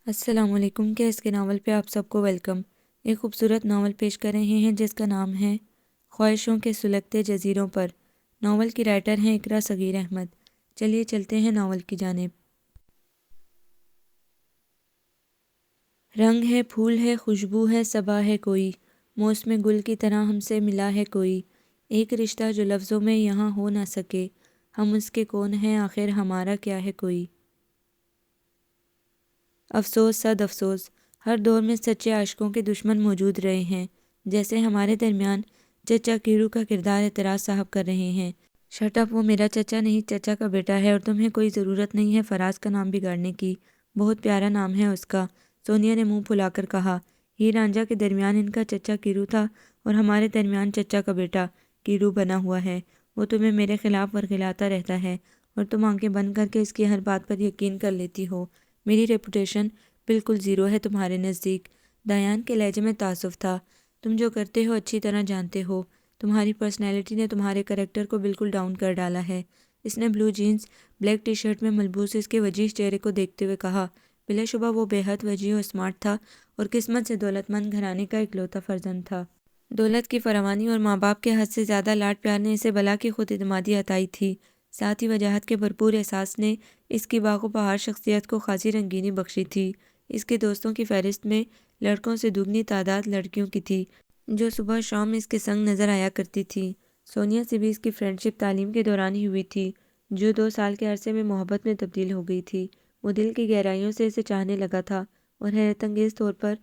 السلام علیکم کے اس کے ناول پہ آپ سب کو ویلکم۔ ایک خوبصورت ناول پیش کر رہے ہیں جس کا نام ہے خواہشوں کے سلگتے جزیروں پر۔ ناول کی رائٹر ہیں اقرا صغیر احمد۔ چلیے چلتے ہیں ناول کی جانب۔ رنگ ہے، پھول ہے، خوشبو ہے، صبا ہے کوئی، موسم گل کی طرح ہم سے ملا ہے کوئی، ایک رشتہ جو لفظوں میں یہاں ہو نہ سکے، ہم اس کے کون ہیں آخر ہمارا کیا ہے کوئی۔ افسوس صد افسوس، ہر دور میں سچے عاشقوں کے دشمن موجود رہے ہیں، جیسے ہمارے درمیان چچا کیرو کا کردار اعتراض صاحب کر رہے ہیں۔ شٹ اپ، وہ میرا چچا نہیں، چچا کا بیٹا ہے، اور تمہیں کوئی ضرورت نہیں ہے فراز کا نام بگاڑنے کی، بہت پیارا نام ہے اس کا، سونیا نے منہ پھلا کر کہا۔ ہیر رانجھا کے درمیان ان کا چچا کیرو تھا اور ہمارے درمیان چچا کا بیٹا کیرو بنا ہوا ہے۔ وہ تمہیں میرے خلاف ورغلاتا رہتا ہے اور تم آنکھیں بند کر کے اس کی ہر بات پر یقین کر لیتی ہو۔ میری ریپوٹیشن بالکل زیرو ہے تمہارے نزدیک۔ دایان کے لہجے میں تعصب تھا۔ تم جو کرتے ہو اچھی طرح جانتے ہو، تمہاری پرسنالٹی نے تمہارے کریکٹر کو بالکل ڈاؤن کر ڈالا ہے۔ اس نے بلو جینز بلیک ٹی شرٹ میں ملبوس اس کے وجیح چہرے کو دیکھتے ہوئے کہا۔ بلا شبہ وہ بے حد وجیح و اسمارٹ تھا اور قسمت سے دولت مند گھرانے کا اکلوتا فرزند تھا۔ دولت کی فراوانی اور ماں باپ کے حد سے زیادہ لاڈ پیار نے اسے بلا کی خود اعتمادی عطائی تھی۔ ساتھ ہی وجاہت کے بھرپور احساس نے اس کی باغ و بہار شخصیت کو خاصی رنگینی بخشی تھی۔ اس کے دوستوں کی فہرست میں لڑکوں سے دگنی تعداد لڑکیوں کی تھی جو صبح شام اس کے سنگ نظر آیا کرتی تھی۔ سونیا سے بھی اس کی فرینڈ شپ تعلیم کے دوران ہی ہوئی تھی، جو 2 سال کے عرصے میں محبت میں تبدیل ہو گئی تھی۔ وہ دل کی گہرائیوں سے اسے چاہنے لگا تھا اور حیرت انگیز طور پر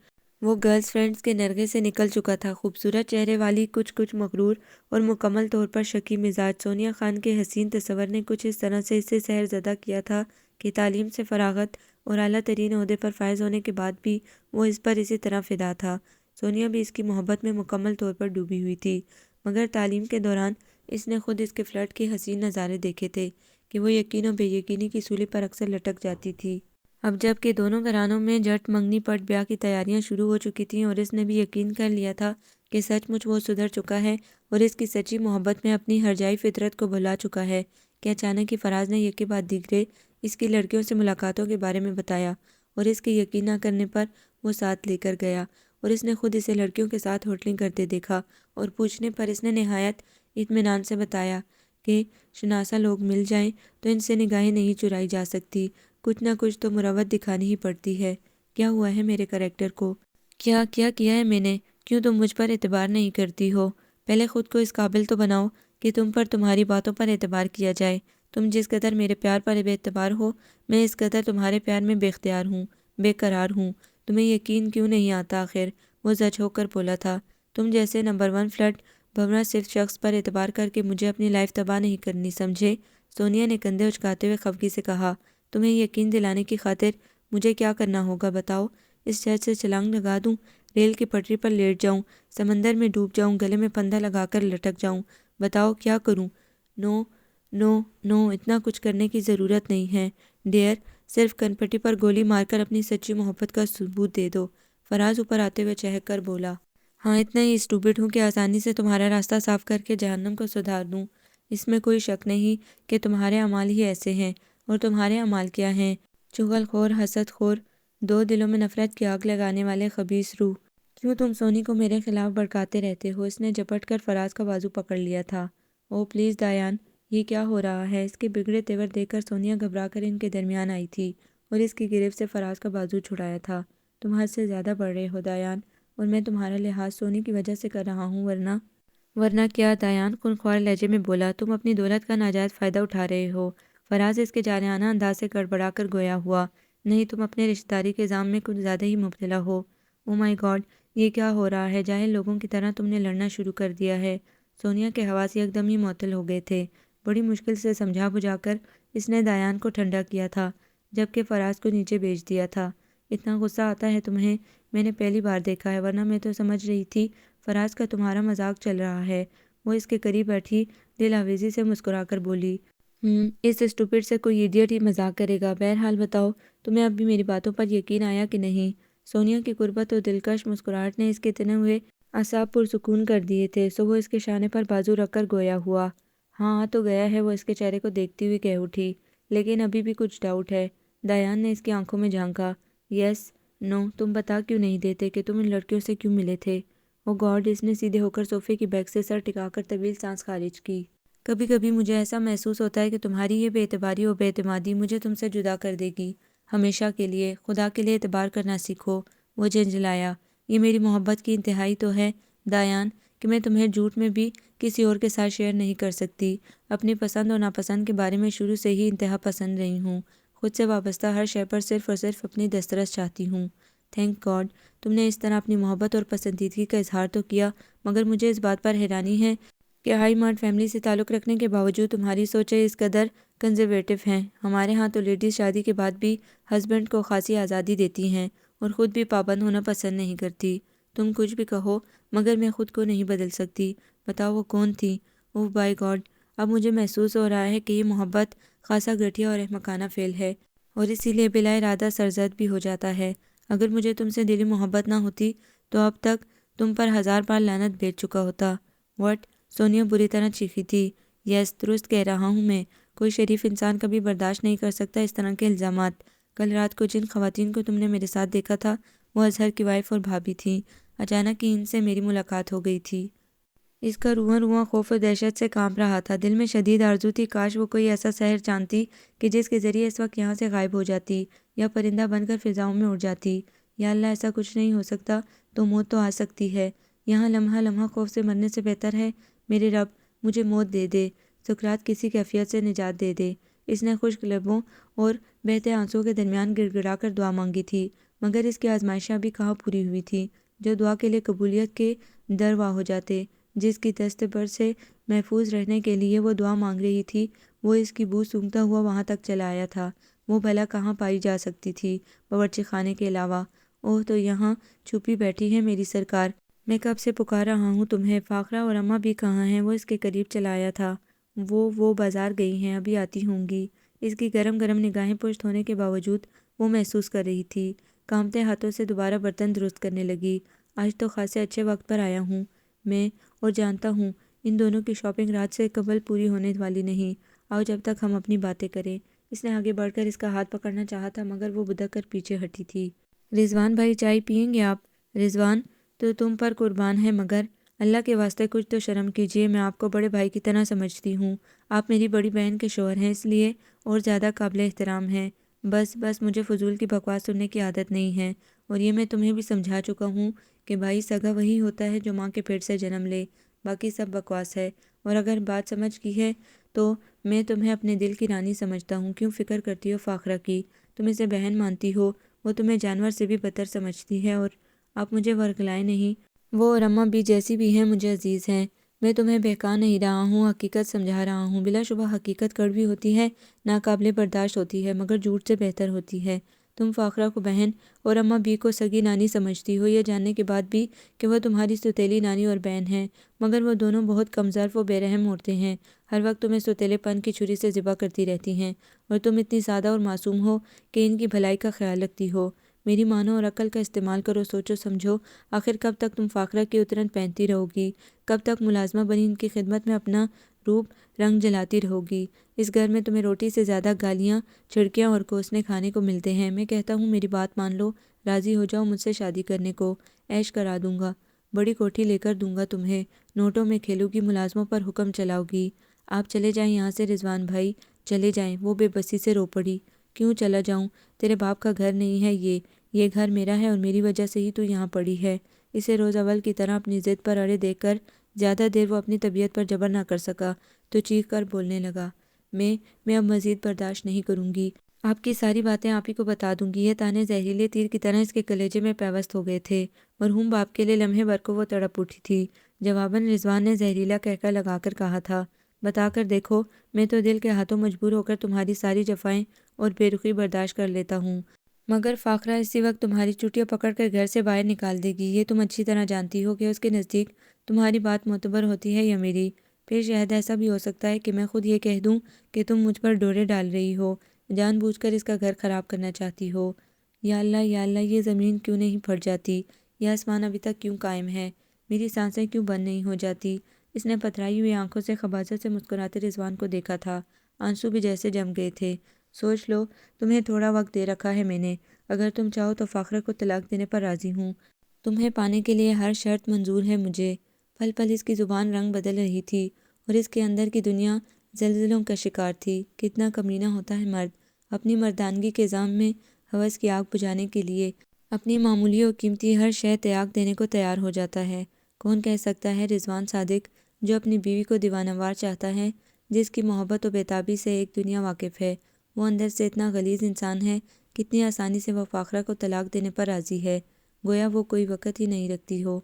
وہ گرلز فرینڈز کے نرغے سے نکل چکا تھا۔ خوبصورت چہرے والی، کچھ مغرور اور مکمل طور پر شکی مزاج سونیا خان کے حسین تصور نے کچھ اس طرح سے اسے سحر زدہ کیا تھا کہ تعلیم سے فراغت اور اعلیٰ ترین عہدے پر فائز ہونے کے بعد بھی وہ اس پر اسی طرح فدا تھا۔ سونیا بھی اس کی محبت میں مکمل طور پر ڈوبی ہوئی تھی، مگر تعلیم کے دوران اس نے خود اس کے فلرٹ کے حسین نظارے دیکھے تھے کہ وہ یقین و بے یقینی کی سولی پر اکثر لٹک جاتی تھی۔ اب جب کہ دونوں گھرانوں میں جٹ منگنی پٹ بیاہ کی تیاریاں شروع ہو چکی تھیں اور اس نے بھی یقین کر لیا تھا کہ سچ مچ وہ سدھر چکا ہے اور اس کی سچی محبت میں اپنی ہرجائی فطرت کو بھلا چکا ہے، کہ اچانک ہی فراز نے یکے بعد دیگرے اس کی لڑکیوں سے ملاقاتوں کے بارے میں بتایا اور اس کے یقین نہ کرنے پر وہ ساتھ لے کر گیا اور اس نے خود اسے لڑکیوں کے ساتھ ہوٹلنگ کرتے دیکھا اور پوچھنے پر اس نے نہایت اطمینان سے بتایا کہ شناسا لوگ مل جائیں تو ان سے نگاہیں نہیں چرائی جا سکتی، کچھ نہ کچھ تو مروت دکھانی ہی پڑتی ہے۔ کیا ہوا ہے میرے کریکٹر کو؟ کیا کیا ہے میں نے؟ کیوں تم مجھ پر اعتبار نہیں کرتی ہو؟ پہلے خود کو اس قابل تو بناؤ کہ تم پر تمہاری باتوں پر اعتبار کیا جائے۔ تم جس قدر میرے پیار پر بے اعتبار ہو، میں اس قدر تمہارے پیار میں بے اختیار ہوں، بے قرار ہوں۔ تمہیں یقین کیوں نہیں آتا آخر؟ وہ زج ہو کر بولا تھا۔ تم جیسے نمبر 1 فلرٹ بھنورا صرف شخص پر اعتبار کر کے مجھے اپنی لائف تباہ نہیں کرنی، سمجھے؟ سونیا نے کندھے اچکاتے ہوئے خفگی سے کہا۔ تمہیں یقین دلانے کی خاطر مجھے کیا کرنا ہوگا بتاؤ؟ اس شہر سے چھلانگ لگا دوں، ریل کی پٹری پر لیٹ جاؤں، سمندر میں ڈوب جاؤں، گلے میں پھندا لگا کر لٹک جاؤں؟ بتاؤ کیا کروں؟ نو نو نو، اتنا کچھ کرنے کی ضرورت نہیں ہے ڈیئر، صرف کنپٹی پر گولی مار کر اپنی سچی محبت کا ثبوت دے دو۔ فراز اوپر آتے ہوئے چہک کر بولا۔ ہاں، اتنا ہی اسٹوپڈ ہوں کہ آسانی سے تمہارا راستہ صاف کر کے جہنم کو سدھار دوں۔ اس میں کوئی شک نہیں کہ تمہارے اعمال ہی ایسے ہیں، اور تمہارے اعمال کیا ہیں؟ چغل خور، حسد خور، دو دلوں میں نفرت کی آگ لگانے والے خبیث روح، کیوں تم سونی کو میرے خلاف بھڑکاتے رہتے ہو؟ اس نے جھپٹ کر فراز کا بازو پکڑ لیا تھا۔ او پلیز دایان، یہ کیا ہو رہا ہے؟ اس کے بگڑے تیور دیکھ کر سونیا گھبرا کر ان کے درمیان آئی تھی اور اس کی گرفت سے فراز کا بازو چھڑایا تھا۔ تم حد سے زیادہ بڑھ رہے ہو دایان، اور میں تمہارا لحاظ سونی کی وجہ سے کر رہا ہوں، ورنہ کیا؟ دایان خونخوار لہجے میں بولا۔ تم اپنی دولت کا ناجائز فائدہ اٹھا رہے ہو۔ فراز اس کے جارحانہ انداز سے گڑبڑا کر گویا ہوا۔ نہیں، تم اپنے رشتہ داری کے الزام میں کچھ زیادہ ہی مبتلا ہو۔ او مائی گاڈ، یہ کیا ہو رہا ہے؟ جاہل لوگوں کی طرح تم نے لڑنا شروع کر دیا ہے۔ سونیا کے حواس یکدم ہی معطل ہو گئے تھے۔ بڑی مشکل سے سمجھا بجھا کر اس نے دایان کو ٹھنڈا کیا تھا، جبکہ فراز کو نیچے بھیج دیا تھا۔ اتنا غصہ آتا ہے تمہیں؟ میں نے پہلی بار دیکھا ہے، ورنہ میں تو سمجھ رہی تھی فراز کا تمہارا مذاق چل رہا ہے۔ وہ اس کے قریب بیٹھی دل آویزی سے مسکرا کر بولی۔ اس اسٹوپڈ سے کوئی ایڈیٹ ہی مذاق کرے گا۔ بہرحال بتاؤ، تمہیں اب بھی میری باتوں پر یقین آیا کہ نہیں؟ سونیا کی قربت اور دلکش مسکراہٹ نے اس کے تنے ہوئے اعصاب پرسکون کر دیے تھے، سو وہ اس کے شانے پر بازو رکھ کر گویا ہوا۔ ہاں آ تو گیا ہے، وہ اس کے چہرے کو دیکھتی ہوئی کہہ اٹھی، لیکن ابھی بھی کچھ ڈاؤٹ ہے۔ دایان نے اس کی آنکھوں میں جھانکا۔ یس، نو، تم بتا کیوں نہیں دیتے کہ تم ان لڑکیوں سے کیوں ملے تھے؟ او گاڈ، اس نے سیدھے ہو کر صوفے کی بیک سے سر ٹکا کر طویل سانس خارج کی۔ کبھی کبھی مجھے ایسا محسوس ہوتا ہے کہ تمہاری یہ بے اعتباری اور بے اعتمادی مجھے تم سے جدا کر دے گی، ہمیشہ کے لیے۔ خدا کے لیے اعتبار کرنا سیکھو۔ وہ جھنجھلایا۔ یہ میری محبت کی انتہائی تو ہے دایان کہ میں تمہیں جھوٹ میں بھی کسی اور کے ساتھ شیئر نہیں کر سکتی۔ اپنی پسند اور ناپسند کے بارے میں شروع سے ہی انتہا پسند رہی ہوں۔ خود سے وابستہ ہر شے پر صرف اور صرف اپنی دسترس چاہتی ہوں۔ تھینک گاڈ تم نے اس طرح اپنی محبت اور پسندیدگی کا اظہار تو کیا، مگر مجھے اس بات پر حیرانی ہے کہ ہائی مارٹ فیملی سے تعلق رکھنے کے باوجود تمہاری سوچیں اس قدر کنزرویٹو ہیں۔ ہمارے ہاں تو لیڈیز شادی کے بعد بھی ہسبینڈ کو خاصی آزادی دیتی ہیں اور خود بھی پابند ہونا پسند نہیں کرتی۔ تم کچھ بھی کہو مگر میں خود کو نہیں بدل سکتی۔ بتاؤ وہ کون تھی؟ اوہ بائی گاڈ، اب مجھے محسوس ہو رہا ہے کہ یہ محبت خاصا گھٹیا اور احمقانہ فعل ہے اور اسی لیے بلا ارادہ سرزد بھی ہو جاتا ہے۔ اگر مجھے تم سے دلی محبت نہ ہوتی تو اب تک تم پر 1000 بار لعنت بھیج چکا ہوتا۔ وٹ؟ سونیا بری طرح چیخی تھی۔ یس، درست کہہ رہا ہوں میں۔ کوئی شریف انسان کبھی برداشت نہیں کر سکتا اس طرح کے الزامات۔ کل رات کو جن خواتین کو تم نے میرے ساتھ دیکھا تھا وہ اظہر کی وائف اور بھابھی تھیں۔ اچانک ہی ان سے میری ملاقات ہو گئی تھی۔ اس کا رواں رواں خوف و دہشت سے کانپ رہا تھا۔ دل میں شدید آرزو تھی کاش وہ کوئی ایسا سحر چاندتی کہ جس کے ذریعے اس وقت یہاں سے غائب ہو جاتی یا پرندہ بن کر فضاؤں میں اڑ جاتی۔ یا اللہ، ایسا کچھ نہیں ہو سکتا تو موت تو آ سکتی ہے۔ یہاں لمحہ لمحہ خوف سے مرنے سے بہتر ہے میرے رب مجھے موت دے دے، سکرات کسی کیفیت سے نجات دے دے۔ اس نے خشک لبوں اور بہتے آنسوؤں کے درمیان گڑ گڑا کر دعا مانگی تھی، مگر اس کی آزمائشیں ابھی کہاں پوری ہوئی تھیں جو دعا کے لیے قبولیت کے در وا ہو جاتے۔ جس کی دست بر سے محفوظ رہنے کے لیے وہ دعا مانگ رہی تھی وہ اس کی بو سونگھتا ہوا وہاں تک چلا آیا تھا۔ وہ بھلا کہاں پائی جا سکتی تھی باورچی خانے کے علاوہ؟ اوہ تو یہاں چھپی بیٹھی ہے میری سرکار، میں کب سے پکار رہا ہوں تمہیں۔ فاخرہ اور اماں بھی کہاں ہیں؟ وہ اس کے قریب چلا آیا تھا۔ وہ بازار گئی ہیں، ابھی آتی ہوں گی۔ اس کی گرم گرم نگاہیں پشت ہونے کے باوجود وہ محسوس کر رہی تھی۔ کانپتے ہاتھوں سے دوبارہ برتن درست کرنے لگی۔ آج تو خاصے اچھے وقت پر آیا ہوں میں، اور جانتا ہوں ان دونوں کی شاپنگ رات سے قبل پوری ہونے والی نہیں۔ آؤ جب تک ہم اپنی باتیں کریں۔ اس نے آگے بڑھ کر اس کا ہاتھ پکڑنا چاہا تھا مگر وہ بدک کر پیچھے ہٹی تھی۔ رضوان بھائی چائے پئیں گے آپ؟ رضوان تو تم پر قربان ہے مگر اللہ کے واسطے کچھ تو شرم کیجیے، میں آپ کو بڑے بھائی کی طرح سمجھتی ہوں۔ آپ میری بڑی بہن کے شوہر ہیں اس لیے اور زیادہ قابل احترام ہیں۔ بس مجھے فضول کی بکواس سننے کی عادت نہیں ہے، اور یہ میں تمہیں بھی سمجھا چکا ہوں کہ بھائی سگا وہی ہوتا ہے جو ماں کے پیٹ سے جنم لے، باقی سب بکواس ہے۔ اور اگر بات سمجھ کی ہے تو میں تمہیں اپنے دل کی رانی سمجھتا ہوں۔ کیوں فکر کرتی ہو فاخرہ کی؟ تم اسے بہن مانتی ہو، وہ تمہیں جانور سے بھی بدتر سمجھتی ہے، اور آپ مجھے ورگلائیں نہیں۔ وہ اور اماں بھی جیسی بھی ہیں مجھے عزیز ہیں۔ میں تمہیں بہکا نہیں رہا ہوں، حقیقت سمجھا رہا ہوں۔ بلا شبہ حقیقت کڑوی ہوتی ہے، ناقابل برداشت ہوتی ہے، مگر جھوٹ سے بہتر ہوتی ہے۔ تم فاخرہ کو بہن اور اماں بی کو سگی نانی سمجھتی ہو، یہ جاننے کے بعد بھی کہ وہ تمہاری سوتیلی نانی اور بہن ہیں، مگر وہ دونوں بہت کمظرف و بے رحم عورتیں ہیں۔ ہر وقت تمہیں سوتیلے پن کی چھری سے ذبح کرتی رہتی ہیں، اور تم اتنی سادہ اور معصوم ہو کہ ان کی بھلائی کا خیال رکھتی ہو۔ میری مانو اور عقل کا استعمال کرو، سوچو سمجھو۔ آخر کب تک تم فاخرہ کی اترن پہنتی رہو گی؟ کب تک ملازمہ بنی ان کی خدمت میں اپنا روپ رنگ جلاتی رہو گی؟ اس گھر میں تمہیں روٹی سے زیادہ گالیاں، چھڑکیاں اور کوسنے کھانے کو ملتے ہیں۔ میں کہتا ہوں میری بات مان لو، راضی ہو جاؤ مجھ سے شادی کرنے کو، عیش کرا دوں گا، بڑی کوٹھی لے کر دوں گا تمہیں، نوٹوں میں کھیلو گی، ملازموں پر حکم چلاؤ گی۔ آپ چلے جائیں یہاں سے رضوان بھائی، چلے جائیں۔ وہ بے بسی سے رو پڑی۔ کیوں چلا جاؤں؟ تیرے باپ کا گھر نہیں ہے یہ گھر میرا ہے، اور میری وجہ سے ہی تو یہاں پڑی ہے۔ اسے روز اول کی طرح اپنی ضد پر اڑے دیکھ کر زیادہ دیر وہ اپنی طبیعت پر جبر نہ کر سکا تو چیخ کر بولنے لگا، میں اب مزید برداشت نہیں کروں گی۔ آپ کی ساری باتیں آپ ہی کو بتا دوں گی۔ یہ تانے زہریلے تیر کی طرح اس کے کلیجے میں پیوست ہو گئے تھے۔ مرحوم باپ کے لیے لمحے بھر کو وہ تڑپ اٹھی تھی۔ جواباً رضوان نے زہریلا کہکہ لگا کر کہا تھا، بتا کر دیکھو، میں تو دل کے ہاتھوں مجبور ہو کر تمہاری ساری جفائیں اور بے رخی برداشت کر لیتا ہوں، مگر فاخرہ اسی وقت تمہاری چوٹیاں پکڑ کر گھر سے باہر نکال دے گی۔ یہ تم اچھی طرح جانتی ہو کہ اس کے نزدیک تمہاری بات معتبر ہوتی ہے یا میری؟ پھر شاید ایسا بھی ہو سکتا ہے کہ میں خود یہ کہہ دوں کہ تم مجھ پر ڈورے ڈال رہی ہو، جان بوجھ کر اس کا گھر خراب کرنا چاہتی ہو۔ یا اللہ، یہ زمین کیوں نہیں پھٹ جاتی؟ یہ آسمان ابھی تک کیوں قائم ہے؟ میری سانسیں کیوں بند نہیں ہو جاتی؟ اس نے پتھرائی ہوئی آنکھوں سے خباثت سے مسکراتے رضوان کو دیکھا تھا۔ آنسو بھی جیسے جم گئے تھے۔ سوچ لو، تمہیں تھوڑا وقت دے رکھا ہے میں نے، اگر تم چاہو تو فاخرہ کو طلاق دینے پر راضی ہوں۔ تمہیں پانے کے لیے ہر شرط منظور ہے مجھے۔ پل پل اس کی زبان رنگ بدل رہی تھی اور اس کے اندر کی دنیا زلزلوں کا شکار تھی۔ کتنا کمینہ ہوتا ہے مرد، اپنی مردانگی کے ذام میں ہوس کی آگ بجھانے کے لیے اپنی معمولی اور قیمتی ہر شے تیاگ دینے کو تیار ہو جاتا ہے۔ کون کہہ سکتا ہے رضوان صادق، جو اپنی بیوی کو دیوانہ وار چاہتا ہے، جس کی محبت و بیتابی سے ایک دنیا واقف ہے، وہ اندر سے اتنا غلیظ انسان ہے، کتنی آسانی سے وہ فاخرہ کو طلاق دینے پر راضی ہے، گویا وہ کوئی وقت ہی نہیں رکھتی ہو۔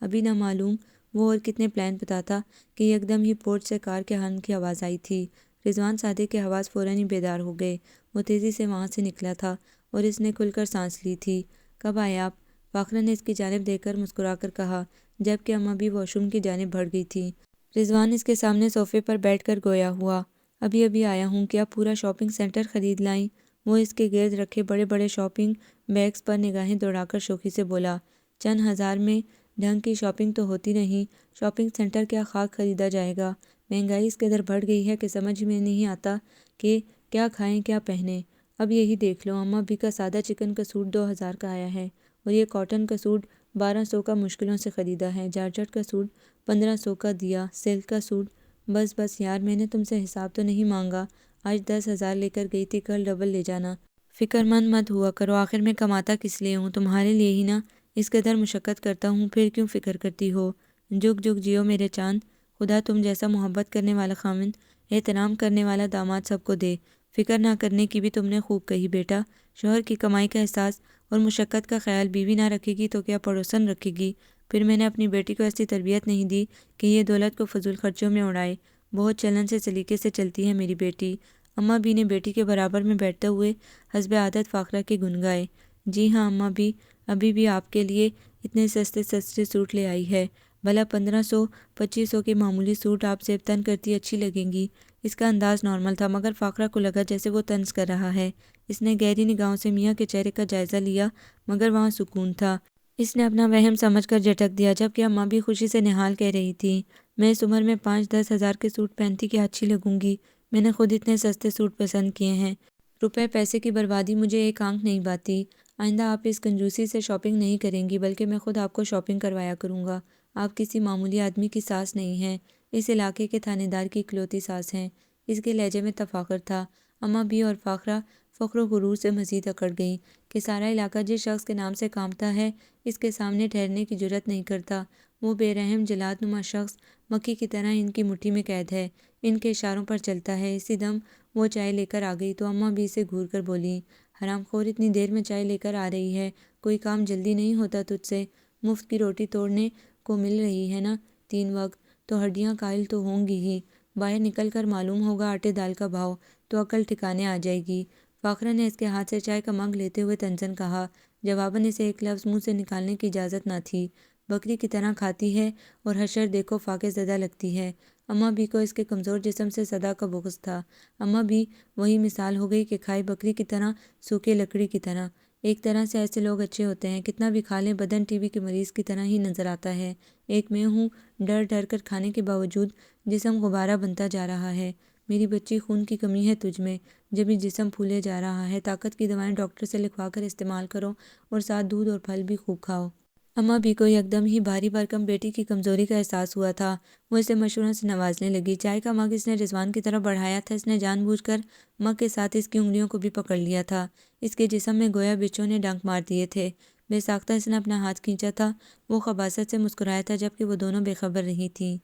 ابھی نہ معلوم وہ اور کتنے پلان بتاتا کہ یکدم ہی پورچ سے کار کے ہارن کی آواز آئی تھی۔ رضوان صادق کے حواس فوراً ہی بیدار ہو گئے۔ وہ تیزی سے وہاں سے نکلا تھا اور اس نے کھل کر سانس لی تھی۔ کب آئے آپ؟ فاخرہ نے اس کی جانب دیکھ کر مسکرا کر کہا، جبکہ اماں بھی واش روم کی جانب بڑھ گئی تھیں۔ رضوان اس کے سامنے صوفے پر بیٹھ کر گویا ہوا۔ ابھی ابھی آیا ہوں، کیا پورا شاپنگ سینٹر خرید لائیں؟ وہ اس کے گرد رکھے بڑے بڑے شاپنگ بیگز پر نگاہیں دوڑا کر شوخی سے بولا، چند ہزار میں ڈھنگ کی شاپنگ تو ہوتی نہیں، شاپنگ سینٹر کیا خاک خریدا جائے گا؟ مہنگائی اس قدر بڑھ گئی ہے کہ سمجھ میں نہیں آتا کہ کیا کھائیں کیا پہنیں۔ اب یہی دیکھ لو، اماں بھی کا سادہ چکن کا سوٹ 2000 کا آیا ہے اور یہ کاٹن کا سوٹ 1200 کا مشکلوں سے خریدا ہے، جارجٹ کا سوٹ 1500 کا دیا، سلک کا سوٹ۔ بس بس یار، میں نے تم سے حساب تو نہیں مانگا، آج 10,000 لے کر گئی تھی، کل ڈبل لے جانا۔ فکر مند مت ہوا کرو، آخر میں کماتا کس لیے ہوں؟ تمہارے لیے ہی نا، اس قدر مشقت کرتا ہوں، پھر کیوں فکر کرتی ہو؟ جگ جگ جیو میرے چاند، خدا تم جیسا محبت کرنے والا خاوند، احترام کرنے والا داماد سب کو دے۔ فکر نہ کرنے کی بھی تم نے خوب کہی بیٹا، شوہر کی کمائی کا احساس اور مشقت کا خیال بیوی نہ رکھے گی تو کیا پڑوسن رکھے گی؟ پھر میں نے اپنی بیٹی کو ایسی تربیت نہیں دی کہ یہ دولت کو فضول خرچوں میں اڑائے، بہت چلن سے سلیقے سے چلتی ہے میری بیٹی۔ اماں بھی نے بیٹی کے برابر میں بیٹھتے ہوئے حسب عادت فاخرہ کے گن گائے۔ جی ہاں اماں بھی، ابھی بھی آپ کے لیے اتنے سستے سستے سوٹ لے آئی ہے، بھلا 1500 2500 کے معمولی سوٹ آپ زیب تن کرتی اچھی لگیں گی۔ اس کا انداز نارمل تھا، مگر فاخرہ کو لگا جیسے وہ طنز کر رہا ہے۔ اس نے گہری نگاہوں سے میاں کے چہرے کا جائزہ لیا، مگر وہاں سکون تھا۔ اس نے اپنا وہم سمجھ کر جھٹک دیا، جبکہ اماں بھی خوشی سے نہال کہہ رہی تھیں، میں اس عمر میں 5-10 ہزار کے سوٹ پہنتی کیا اچھی لگوں گی؟ میں نے خود اتنے سستے سوٹ پسند کیے ہیں۔ روپے پیسے کی بربادی مجھے ایک آنکھ نہیں بھاتی۔ آئندہ آپ اس کنجوسی سے شاپنگ نہیں کریں گی، بلکہ میں خود آپ کو شاپنگ کروایا کروں گا۔ آپ کسی معمولی آدمی کی ساس نہیں ہیں، اس علاقے کے تھانے دار کی اکلوتی ساس ہیں۔ اس کے لہجے میں تفاخر تھا۔ اماں بھی اور فاخرہ فخر و غرور سے مزید اکڑ گئیں کہ سارا علاقہ جس شخص کے نام سے کامتا ہے، اس کے سامنے ٹھہرنے کی جرات نہیں کرتا۔ وہ بے رحم جلاد نما شخص مکھی کی طرح ان کی مٹھی میں قید ہے، ان کے اشاروں پر چلتا ہے۔ اسی دم وہ چائے لے کر آ گئی تو اماں بھی اسے گھور کر بولیں، حرام خور اتنی دیر میں چائے لے کر آ رہی ہے، کوئی کام جلدی نہیں ہوتا تجھ سے؟ مفت کی روٹی توڑنے کو مل رہی ہے نا 3 وقت، تو ہڈیاں قائل تو ہوں گی ہی، باہر نکل کر معلوم ہوگا آٹے دال کا بھاؤ، تو عقل ٹھکانے آ جائے گی۔ فاخرہ نے اس کے ہاتھ سے چائے کا مگ لیتے ہوئے طنزاً کہا، جواباً اسے ایک لفظ منہ سے نکالنے کی اجازت نہ تھی۔ بکری کی طرح کھاتی ہے اور حشر دیکھو فاقے زدہ لگتی ہے۔ اماں بھی کو اس کے کمزور جسم سے صدا کا بغض تھا۔ اماں بھی وہی مثال ہو گئی کہ کھائی بکری کی طرح، سوکھے لکڑی کی طرح۔ ایک طرح سے ایسے لوگ اچھے ہوتے ہیں، کتنا بھی کھا لیں بدن ٹی بی کے مریض کی طرح ہی نظر آتا ہے۔ ایک میں ہوں، ڈر ڈر کر کھانے کے باوجود جسم غبارہ بنتا جا رہا ہے۔ میری بچی، خون کی کمی ہے تجھ میں، جبھی جسم پھولے جا رہا ہے۔ طاقت کی دوائیں ڈاکٹر سے لکھوا کر استعمال کرو اور ساتھ دودھ اور پھل بھی خوب کھاؤ۔ اماں بھی کو یکدم ہی بھاری بھرکم بیٹی کی کمزوری کا احساس ہوا تھا۔ وہ اسے مشوروں سے نوازنے لگی۔ چائے کا مگ اس نے رضوان کی طرف بڑھایا تھا، اس نے جان بوجھ کر مگ کے ساتھ اس کی انگلیوں کو بھی پکڑ لیا تھا۔ اس کے جسم میں گویا بچھو نے ڈنک مار دیے تھے۔ بے ساختہ اس نے اپنا ہاتھ کھینچا تھا۔ وہ خباثت سے مسکرایا تھا، جبکہ وہ دونوں بے خبر رہی تھیں۔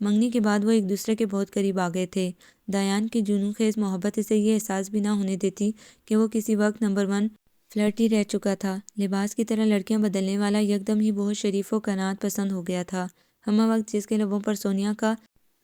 منگنی کے بعد وہ ایک دوسرے کے بہت قریب آ گئے تھے۔ دایان کی جنون خیز محبت اسے یہ احساس بھی نہ ہونے دیتی کہ وہ کسی وقت نمبر 1 فلرٹی رہ چکا تھا۔ لباس کی طرح لڑکیاں بدلنے والا یکدم ہی بہت شریف و قناعت پسند ہو گیا تھا۔ ہمہ وقت جس کے لبوں پر سونیا کا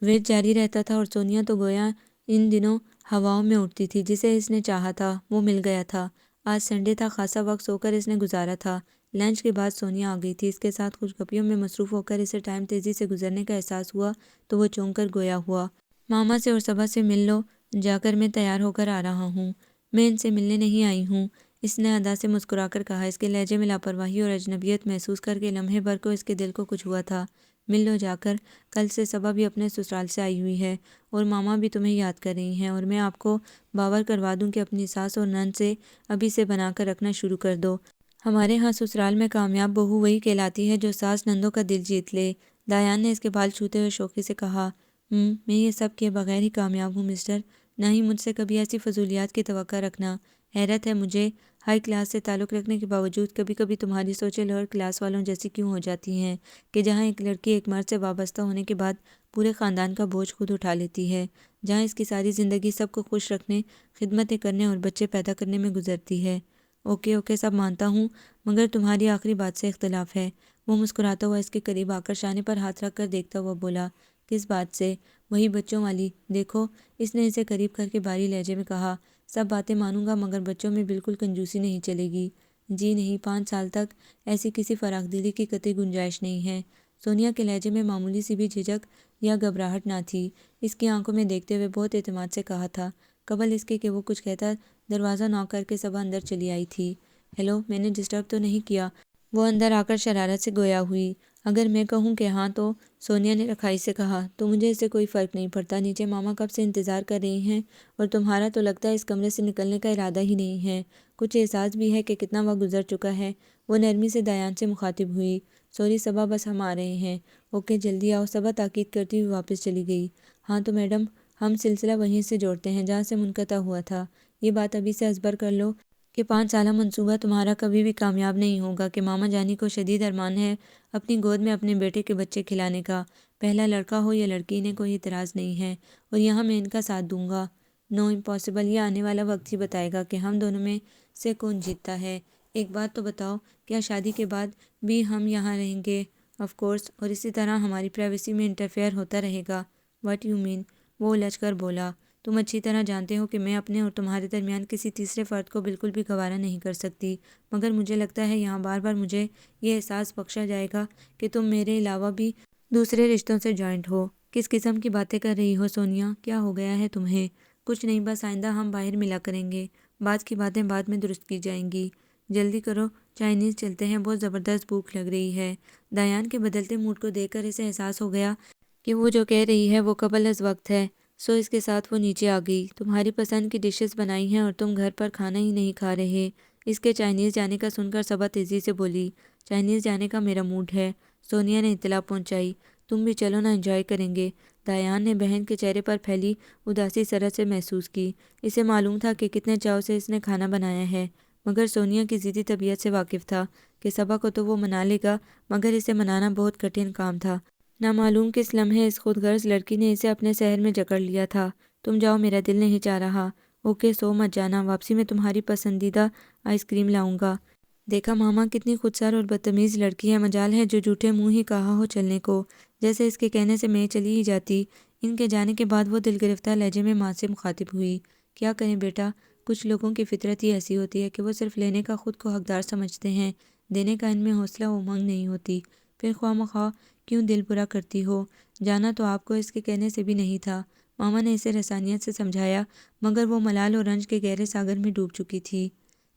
ورد جاری رہتا تھا، اور سونیا تو گویا ان دنوں ہواؤں میں اڑتی تھی۔ جسے اس نے چاہا تھا وہ مل گیا تھا۔ آج سنڈے تھا، خاصا وقت سو کر اس نے گزارا تھا۔ لنچ کے بعد سونیا آ گئی تھی۔ اس کے ساتھ خوش گپیوں میں مصروف ہو کر اسے ٹائم تیزی سے گزرنے کا احساس ہوا تو وہ چونک کر گویا ہوا، ماما سے اور صبا سے مل لو جا کر، میں تیار ہو کر آ رہا ہوں۔ میں ان سے ملنے نہیں آئی ہوں، اس نے ادا سے مسکرا کر کہا۔ اس کے لہجے میں لاپرواہی اور اجنبیت محسوس کر کے لمحے بھر کو اس کے دل کو کچھ ہوا تھا۔ مل لو جا کر، کل سے صبا بھی اپنے سسرال سے آئی ہوئی ہے اور ماما بھی تمہیں یاد کر رہی ہیں، اور میں آپ کو باور کروا دوں کہ اپنی ساس اور نند سے ابھی سے بنا کر رکھنا شروع کر دو۔ ہمارے ہاں سسرال میں کامیاب بہو وہی کہلاتی ہے جو ساس نندوں کا دل جیت لے۔ دایان نے اس کے بال چھوتے ہوئے شوخی سے کہا، میں یہ سب کیے بغیر ہی کامیاب ہوں مسٹر، نہ ہی مجھ سے کبھی ایسی فضولیات کی توقع رکھنا۔ حیرت ہے مجھے، ہائی کلاس سے تعلق رکھنے کے باوجود کبھی کبھی تمہاری سوچیں لوئر کلاس والوں جیسی کیوں ہو جاتی ہیں کہ جہاں ایک لڑکی ایک مرد سے وابستہ ہونے کے بعد پورے خاندان کا بوجھ خود اٹھا لیتی ہے، جہاں اس کی ساری زندگی سب کو خوش رکھنے، خدمتیں کرنے اور بچے پیدا کرنے میں گزرتی ہے۔ اوکے سب مانتا ہوں، مگر تمہاری آخری بات سے اختلاف ہے۔ وہ مسکراتا ہوا اس کے قریب آ کر شانے پر ہاتھ رکھ کر دیکھتا ہوا بولا، کس بات سے؟ وہی بچوں والی، دیکھو، اس نے اسے قریب کر کے بھاری لہجے میں کہا، سب باتیں مانوں گا مگر بچوں میں بالکل کنجوسی نہیں چلے گی۔ جی نہیں، 5 سال تک ایسی کسی فراخ دلی کی قطعی گنجائش نہیں ہے۔ سونیا کے لہجے میں معمولی سی بھی جھجک یا گھبراہٹ نہ تھی۔ اس کی آنکھوں میں دیکھتے ہوئے بہت اعتماد سے کہا تھا، قبل اس کے کہ وہ کچھ کہتا دروازہ نوک کر کے صبا اندر چلی آئی تھی۔ ہیلو، میں نے ڈسٹرب تو نہیں کیا؟ وہ اندر آ کر شرارت سے گویا ہوئی۔ اگر میں کہوں کہ ہاں تو؟ سونیا نے رکھائی سے کہا، تو مجھے اس سے کوئی فرق نہیں پڑتا، نیچے ماما کب سے انتظار کر رہی ہیں، اور تمہارا تو لگتا ہے اس کمرے سے نکلنے کا ارادہ ہی نہیں ہے۔ کچھ احساس بھی ہے کہ کتنا وقت گزر چکا ہے۔ وہ نرمی سے دایان سے مخاطب ہوئی، سوری صبا، بس ہم آ رہے ہیں۔ اوکے جلدی آؤ، صبا تاکید کرتی ہوئی واپس چلی گئی۔ ہاں تو میڈم، ہم سلسلہ وہیں سے جوڑتے ہیں جہاں سے منقطع ہوا تھا۔ یہ بات ابھی سے ازبر کر لو کہ 5 سالہ منصوبہ تمہارا کبھی بھی کامیاب نہیں ہوگا، کہ ماما جانی کو شدید ارمان ہے اپنی گود میں اپنے بیٹے کے بچے کھلانے کا، پہلا لڑکا ہو یا لڑکی، انہیں کوئی اعتراض نہیں ہے، اور یہاں میں ان کا ساتھ دوں گا۔ نو امپاسبل، یہ آنے والا وقت ہی بتائے گا کہ ہم دونوں میں سے کون جیتتا ہے۔ ایک بات تو بتاؤ، کیا شادی کے بعد بھی ہم یہاں رہیں گے؟ آف کورس، اور اسی طرح ہماری پرائیویسی میں انٹرفیئر ہوتا رہے گا۔ What you mean? وہ الجھ کر بولا، تم اچھی طرح جانتے ہو کہ میں اپنے اور تمہارے درمیان کسی تیسرے فرد کو بالکل بھی گوارا نہیں کر سکتی، مگر مجھے لگتا ہے یہاں بار بار مجھے یہ احساس بخشا جائے گا کہ تم میرے علاوہ بھی دوسرے رشتوں سے جوائنٹ ہو۔ کس قسم کی باتیں کر رہی ہو سونیا؟ کیا ہو گیا ہے تمہیں؟ کچھ نہیں، بس آئندہ ہم باہر ملا کریں گے، بعد کی باتیں بعد میں درست کی جائیں گی۔ جلدی کرو، چائنیز چلتے ہیں، بہت زبردست بھوک لگ رہی ہے۔ دایان کے بدلتے موڈ کو دیکھ کر اسے احساس ہو گیا کہ وہ جو کہہ رہی ہے وہ قبل از وقت ہے، سو اس کے ساتھ وہ نیچے آ گئی۔ تمہاری پسند کی ڈشز بنائی ہیں اور تم گھر پر کھانا ہی نہیں کھا رہے؟ اس کے چائنیز جانے کا سن کر صبا تیزی سے بولی، چائنیز جانے کا میرا موڈ ہے، سونیا نے اطلاع پہنچائی۔ تم بھی چلو نا، انجوائے کریں گے۔ دایان نے بہن کے چہرے پر پھیلی اداسی سرت سے محسوس کی۔ اسے معلوم تھا کہ کتنے چاؤ سے اس نے کھانا بنایا ہے، مگر سونیا کی ضدی طبیعت سے واقف تھا کہ صبا کو تو وہ منا لے گا، مگر اسے منانا بہت کٹھن کام تھا۔ نامعلوم کس لمحے اس خود غرض لڑکی نے اسے اپنے سحر میں جکڑ لیا تھا۔ تم جاؤ، میرا دل نہیں چاہ رہا۔ اوکے، سو مت جانا، واپسی میں تمہاری پسندیدہ آئس کریم لاؤں گا۔ دیکھا ماما، کتنی خودسر اور بدتمیز لڑکی ہے، مجال ہے جو جھوٹے منہ ہی کہا ہو چلنے کو، جیسے اس کے کہنے سے میں چلی ہی جاتی۔ ان کے جانے کے بعد وہ دل گرفتہ لہجے میں ماں سے مخاطب ہوئی، کیا کریں بیٹا، کچھ لوگوں کی فطرت ہی ایسی ہوتی ہے کہ وہ صرف لینے کا خود کو حقدار سمجھتے ہیں، دینے کا ان میں حوصلہ و امنگ نہیں ہوتی، پھر خواہ مخواہ کیوں دل برا کرتی ہو۔ جانا تو آپ کو اس کے کہنے سے بھی نہیں تھا، ماما نے اسے رسانیت سے سمجھایا، مگر وہ ملال اور رنج کے گہرے ساگر میں ڈوب چکی تھی۔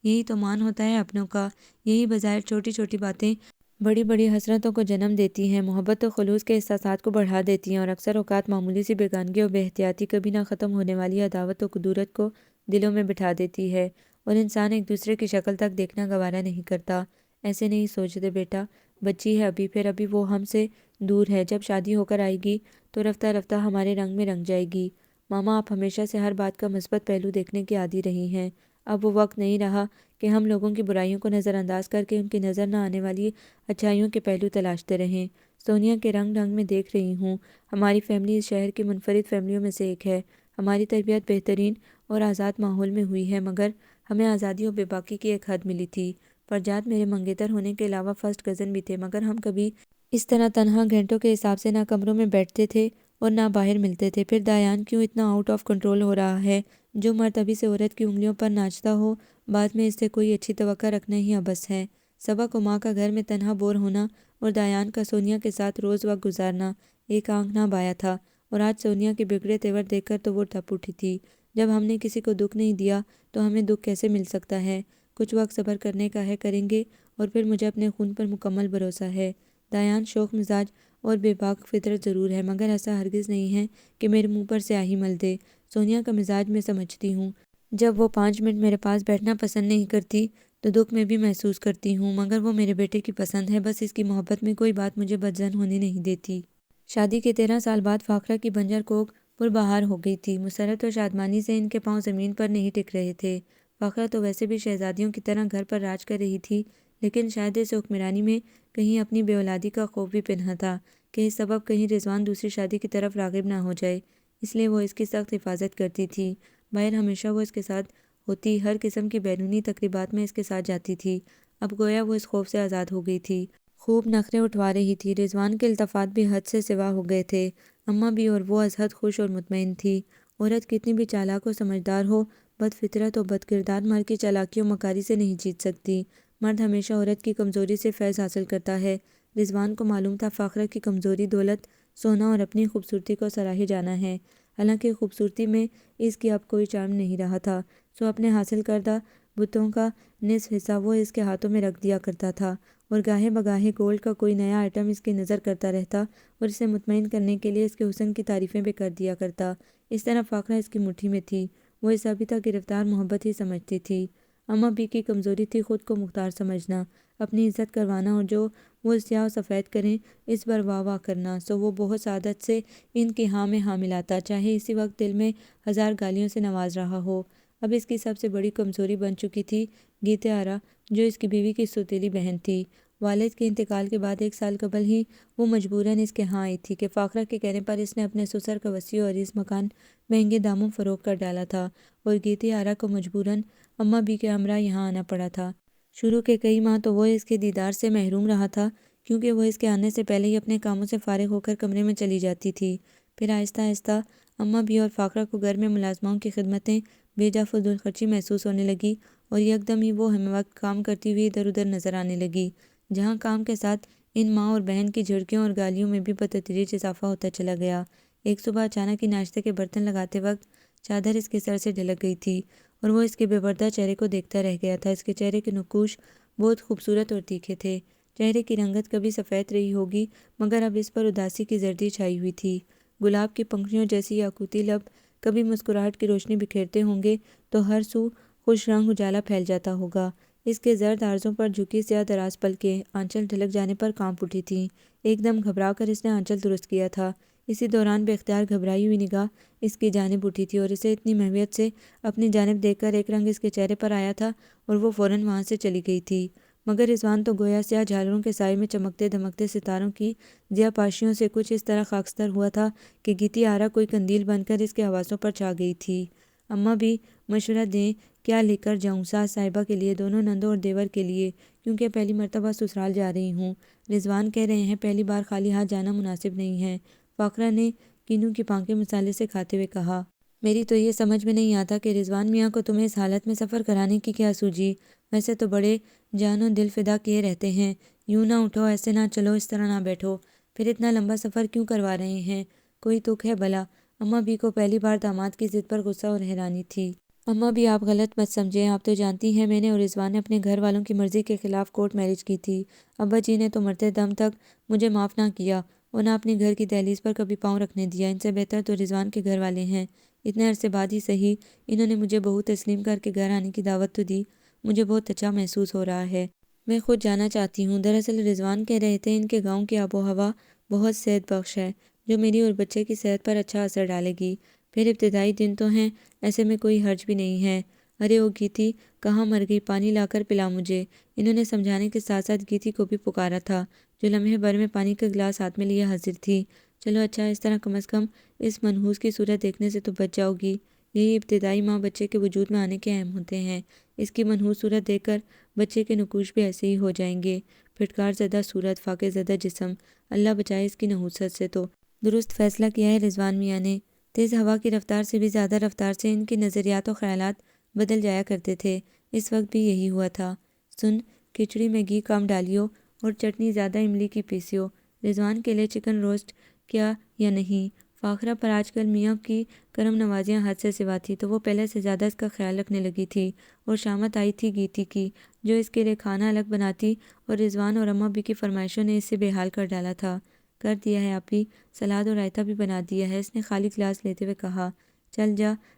یہی تو مان ہوتا ہے اپنوں کا، یہی بظاہر چھوٹی چھوٹی باتیں بڑی بڑی حسرتوں کو جنم دیتی ہیں، محبت و خلوص کے احساسات کو بڑھا دیتی ہیں، اور اکثر اوقات معمولی سی بیگانگی اور بے احتیاطی کبھی نہ ختم ہونے والی عداوت و کدورت کو دلوں میں بٹھا دیتی ہے، اور انسان ایک دوسرے کی شکل تک دیکھنا گوارا نہیں کرتا۔ ایسے نہیں سوچتے بیٹا، بچی ہے ابھی، پھر ابھی وہ ہم سے دور ہے، جب شادی ہو کر آئے گی تو رفتہ رفتہ ہمارے رنگ میں رنگ جائے گی۔ ماما، آپ ہمیشہ سے ہر بات کا مثبت پہلو دیکھنے کی عادی رہی ہیں، اب وہ وقت نہیں رہا کہ ہم لوگوں کی برائیوں کو نظر انداز کر کے ان کی نظر نہ آنے والی اچھائیوں کے پہلو تلاشتے رہیں۔ سونیا کے رنگ ڈھنگ میں دیکھ رہی ہوں، ہماری فیملی اس شہر کی منفرد فیملیوں میں سے ایک ہے، ہماری تربیت بہترین اور آزاد ماحول میں ہوئی ہے، مگر ہمیں آزادی و بے باکی کی ایک حد ملی تھی۔ فرجاد میرے منگیتر ہونے کے علاوہ فرسٹ کزن بھی تھے، مگر ہم کبھی اس طرح تنہا گھنٹوں کے حساب سے نہ کمروں میں بیٹھتے تھے اور نہ باہر ملتے تھے۔ پھر دایان کیوں اتنا آؤٹ آف کنٹرول ہو رہا ہے؟ جو مرد ابھی سے عورت کی انگلیوں پر ناچتا ہو، بعد میں اس سے کوئی اچھی توقع رکھنا ہی عبث ہے۔ صبا کو ماں کا گھر میں تنہا بور ہونا اور دایان کا سونیا کے ساتھ روز وقت گزارنا ایک آنکھ نہ بایا تھا، اور آج سونیا کے بگڑے تیور دیکھ کر تو وہ ٹپ اٹھی تھی۔ جب ہم نے کسی کو دکھ نہیں دیا تو ہمیں دکھ کیسے مل سکتا ہے؟ کچھ وقت صبر کرنے کا ہے، کریں گے، اور پھر مجھے اپنے خون پر مکمل بھروسہ ہے۔ دایان شوخ مزاج اور بے باک فطرت ضرور ہے، مگر ایسا ہرگز نہیں ہے کہ میرے منہ پر سیاہی مل دے۔ سونیا کا مزاج میں سمجھتی ہوں۔ جب وہ 5 منٹ میرے پاس بیٹھنا پسند نہیں کرتی تو دکھ میں بھی محسوس کرتی ہوں، مگر وہ میرے بیٹے کی پسند ہے، بس اس کی محبت میں کوئی بات مجھے بدظن ہونے نہیں دیتی۔ شادی کے 13 سال بعد فاخرہ کی بنجر کوکھ پربہار ہو گئی تھی۔ مسرت اور شادمانی سے ان کے پاؤں زمین پر نہیں ٹک رہے تھے۔ فاخرہ تو ویسے بھی شہزادیوں کی طرح گھر پر راج کر رہی تھی، لیکن شاید اس حکمرانی میں کہیں اپنی بے اولادی کا خوف بھی پنہاں تھا کہ اس سبب کہیں رضوان دوسری شادی کی طرف راغب نہ ہو جائے، اس لیے وہ اس کی سخت حفاظت کرتی تھی۔ باہر ہمیشہ وہ اس کے ساتھ ہوتی، ہر قسم کی بیرونی تقریبات میں اس کے ساتھ جاتی تھی۔ اب گویا وہ اس خوف سے آزاد ہو گئی تھی۔ خوب نخرے اٹھوا رہی تھی۔ رضوان کے التفات بھی حد سے سوا ہو گئے تھے۔ اماں بھی اور وہ از حد خوش اور مطمئن تھی۔ عورت کتنی بھی چالاک و سمجھدار ہو، بد فطرت و بد کردار مرد کی چالاکی و مکاری سے نہیں جیت سکتی۔ مرد ہمیشہ عورت کی کمزوری سے فیض حاصل کرتا ہے۔ رضوان کو معلوم تھا فاخرہ کی کمزوری دولت، سونا اور اپنی خوبصورتی کو سراہے جانا ہے، حالانکہ خوبصورتی میں اس کی اب کوئی چارم نہیں رہا تھا، سو اپنے حاصل کردہ بتوں کا نصف حصہ وہ اس کے ہاتھوں میں رکھ دیا کرتا تھا، اور گاہے بگاہے گولڈ کا کوئی نیا آئٹم اس کی نظر کرتا رہتا اور اسے مطمئن کرنے کے لیے اس کے حسن کی تعریفیں بھی کر دیا کرتا۔ اس طرح فاخرہ اس کی مٹھی میں تھی، وہ اسے ابھی تک گرفتار محبت ہی سمجھتی تھی۔ اماں بھی کی کمزوری تھی خود کو مختار سمجھنا، اپنی عزت کروانا، اور جو وہ سیاہ و سفید کریں اس پر واہ واہ کرنا، سو وہ بہت سعادت سے ان کی ہاں میں ہاں ملاتا، چاہے اسی وقت دل میں ہزار گالیوں سے نواز رہا ہو۔ اب اس کی سب سے بڑی کمزوری بن چکی تھی گیتے آرا، جو اس کی بیوی کی سوتیلی بہن تھی۔ والد کے انتقال کے بعد 1 سال قبل ہی وہ مجبوراً اس کے ہاں آئی تھی کہ فاخرہ کے کہنے پر اس نے اپنے سسر کا وسیع و عریض مکان مہنگے داموں فروخت کر ڈالا تھا، اور گیتی آرا کو مجبوراً اماں بھی کے ہمراہ یہاں آنا پڑا تھا۔ شروع کے کئی ماہ تو وہ اس کے دیدار سے محروم رہا تھا، کیونکہ وہ اس کے آنے سے پہلے ہی اپنے کاموں سے فارغ ہو کر کمرے میں چلی جاتی تھی۔ پھر آہستہ آہستہ اماں بھی اور فاخرہ کو گھر میں ملازماؤں کی خدمتیں بے جا فضول خرچی محسوس ہونے لگی، اور یکدم ہی وہ ہمہ وقت کام کرتی ہوئی ادھر ادھر نظر آنے لگی، جہاں کام کے ساتھ ان ماں اور بہن کی جھڑکیوں اور گالیوں میں بھی بتدریج اضافہ ہوتا چلا گیا۔ ایک صبح اچانک ہی ناشتے کے برتن لگاتے وقت چادر اس کے سر سے ڈھلک گئی تھی، اور وہ اس کے بے پردہ چہرے کو دیکھتا رہ گیا تھا۔ اس کے چہرے کے نقوش بہت خوبصورت اور تیکھے تھے۔ چہرے کی رنگت کبھی سفید رہی ہوگی، مگر اب اس پر اداسی کی زردی چھائی ہوئی تھی۔ گلاب کی پنکھڑیوں جیسی یاقوتی لب کبھی مسکراہٹ کی روشنی بکھیرتے ہوں گے تو ہر سو خوش رنگ اجالا پھیل جاتا ہوگا۔ اس کے زرد آرزوں پر جھکی سیاہ دراز پلکیں آنچل ڈھلک جانے پر کانپ اٹھی تھیں۔ ایک دم گھبرا کر اس نے آنچل درست کیا تھا۔ اسی دوران بے اختیار گھبرائی ہوئی نگاہ اس کی جانب اٹھی تھی، اور اسے اتنی محویت سے اپنی جانب دیکھ کر ایک رنگ اس کے چہرے پر آیا تھا اور وہ فوراً وہاں سے چلی گئی تھی، مگر رضوان تو گویا سیاہ جھالروں کے سائے میں چمکتے دمکتے ستاروں کی ضیاء پاشیوں سے کچھ اس طرح خاکستر ہوا تھا کہ گیتی آرا کوئی قندیل بن کر اس کے حواسوں پر چھا گئی تھی۔ اماں بھی مشورہ دیں کیا لے کر جاؤں؟ ساس صاحبہ کے لیے، دونوں نندوں اور دیور کے لیے، کیونکہ پہلی مرتبہ سسرال جا رہی ہوں۔ رضوان کہہ رہے ہیں پہلی بار خالی ہاتھ جانا مناسب نہیں ہے۔ فاخرہ نے کینو کی پانکیں مسالے سے کھاتے ہوئے کہا۔ میری تو یہ سمجھ میں نہیں آتا کہ رضوان میاں کو تمہیں اس حالت میں سفر کرانے کی کیا سوجی؟ ویسے تو بڑے جان و دل فدا کیے رہتے ہیں، یوں نہ اٹھو، ایسے نہ چلو، اس طرح نہ بیٹھو، پھر اتنا لمبا سفر کیوں کروا رہے ہیں؟ کوئی تک ہے بھلا؟ اماں بھی کو پہلی بار داماد کی ضد پر غصہ اور حیرانی تھی۔ اماں بھی آپ غلط مت سمجھیں، آپ تو جانتی ہیں میں نے اور رضوان نے اپنے گھر والوں کی مرضی کے خلاف کورٹ میرج کی تھی۔ ابا جی نے تو مرتے دم تک مجھے معاف نہ کیا اور نہ اپنے گھر کی دہلیز پر کبھی پاؤں رکھنے دیا۔ ان سے بہتر تو رضوان کے گھر والے ہیں، اتنے عرصے بعد ہی صحیح انہوں نے مجھے بہو تسلیم کر کے گھر آنے کی دعوت تو دی۔ مجھے بہت اچھا محسوس ہو رہا ہے، میں خود جانا چاہتی ہوں۔ دراصل رضوان کہہ رہے تھے ان کے گاؤں کی آب و ہوا بہت صحت بخش ہے، جو میری اور بچے کی صحت پر اچھا اثر ڈالے گی۔ پھر ابتدائی دن تو ہیں، ایسے میں کوئی حرج بھی نہیں ہے۔ ارے او گیتی، کہاں مر گئی؟ پانی لا کر پلا مجھے۔ انہوں نے سمجھانے کے ساتھ ساتھ گیتی کو بھی پکارا تھا، جو لمحے بھر میں پانی کا گلاس ہاتھ میں لیے حاضر تھی۔ چلو اچھا، اس طرح کم از کم اس منحوس کی صورت دیکھنے سے تو بچ جاؤ گی۔ یہی ابتدائی ماہ بچے کے وجود میں آنے کے اہم ہوتے ہیں۔ اس کی منحوس صورت دیکھ کر بچے کے نقوش بھی ایسے ہی ہو جائیں گے۔ پھٹکار زدہ صورت، فاقے زدہ جسم، اللہ بچائے اس کی نحوست سے تو۔ درست فیصلہ کیا ہے رضوان میاں نے۔ تیز ہوا کی رفتار سے بھی زیادہ رفتار سے ان کے نظریات و خیالات بدل جایا کرتے تھے، اس وقت بھی یہی ہوا تھا۔ سن، کھچڑی میں گھی کم ڈالیو اور چٹنی زیادہ املی کی پیسیو۔ رضوان کے لیے چکن روسٹ کیا یا نہیں؟ فاخرہ پر آج کل میاں کی کرم نوازیاں حد سے سوا تھی، تو وہ پہلے سے زیادہ اس کا خیال رکھنے لگی تھی، اور شامت آئی تھی گیتی کی، جو اس کے لیے کھانا الگ بناتی، اور رضوان اور اماں بھی کی فرمائشوں نے اسے بے حال کر ڈالا تھا۔ کر دیا ہے آپی، سلاد اور رائتا بھی بنا دیا ہے، اس نے خالی گلاس لیتے ہوئے کہا۔ چل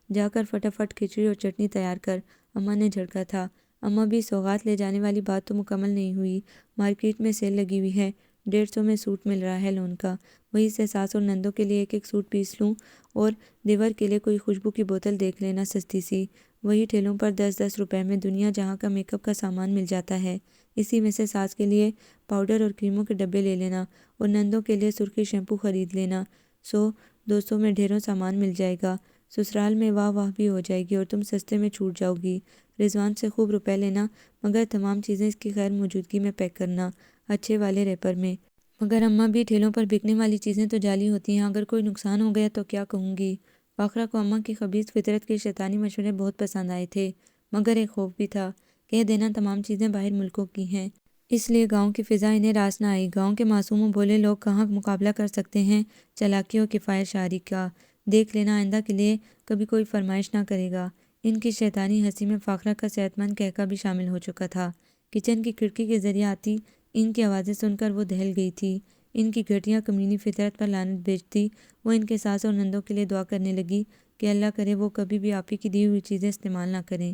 جا کر فٹافٹ کھچڑی اور چٹنی تیار کر، اماں نے جھڑکا تھا۔ اماں بھی سوغات لے جانے والی بات تو مکمل نہیں ہوئی، مارکیٹ میں سیل لگی ہوئی ہے، 150 میں سوٹ مل رہا ہے لون کا، وہیں سے ساس اور نندوں کے لیے ایک ایک سوٹ پیس لوں اور دیور کے لیے کوئی خوشبو کی بوتل دیکھ لینا سستی سی، وہی ٹھیلوں پر 10-10 روپے میں دنیا جہاں کا میک اپ کا سامان مل جاتا ہے، اسی میں سے ساس کے لیے پاؤڈر اور کریموں کے ڈبے لے لینا اور نندوں کے لیے سرخی شیمپو خرید لینا، 100-200 میں ڈھیروں سامان مل جائے گا، سسرال میں واہ واہ بھی ہو جائے گی اور تم سستے میں چھوٹ جاؤ گی۔ رضوان سے خوب روپے لینا، مگر تمام چیزیں اس کی غیر موجودگی میں پیک کرنا، اچھے والے ریپر میں۔ مگر اماں بھی ٹھیلوں پر بکنے والی چیزیں تو جعلی ہوتی ہیں، اگر کوئی نقصان ہو گیا تو کیا کہوں گی؟ فاخرہ کو اماں کی خبیث فطرت کے شیطانی مشورے بہت پسند آئے تھے، مگر ایک خوف بھی تھا، کہہ دینا تمام چیزیں باہر ملکوں کی ہیں، اس لیے گاؤں کی فضا انہیں راس نہ آئی۔ گاؤں کے معصوم و بھولے لوگ کہاں مقابلہ کر سکتے ہیں چالاکی و کفایت شعاری کا؟ دیکھ لینا آئندہ کے لیے کبھی کوئی فرمائش نہ کرے گا۔ ان کی شیطانی ہنسی میں فاخرہ کا صحت مند قہقہ بھی شامل ہو چکا تھا۔ کچن کی کھڑکی کے ذریعے آتی ان کی آوازیں سن کر وہ دہل گئی تھی، ان کی گھٹیا کمینی فطرت پر لعنت بھیجتی وہ ان کے ساس اور نندوں کے لیے دعا کرنے لگی کہ اللہ کرے وہ کبھی بھی آپی کی دی ہوئی چیزیں استعمال نہ کریں۔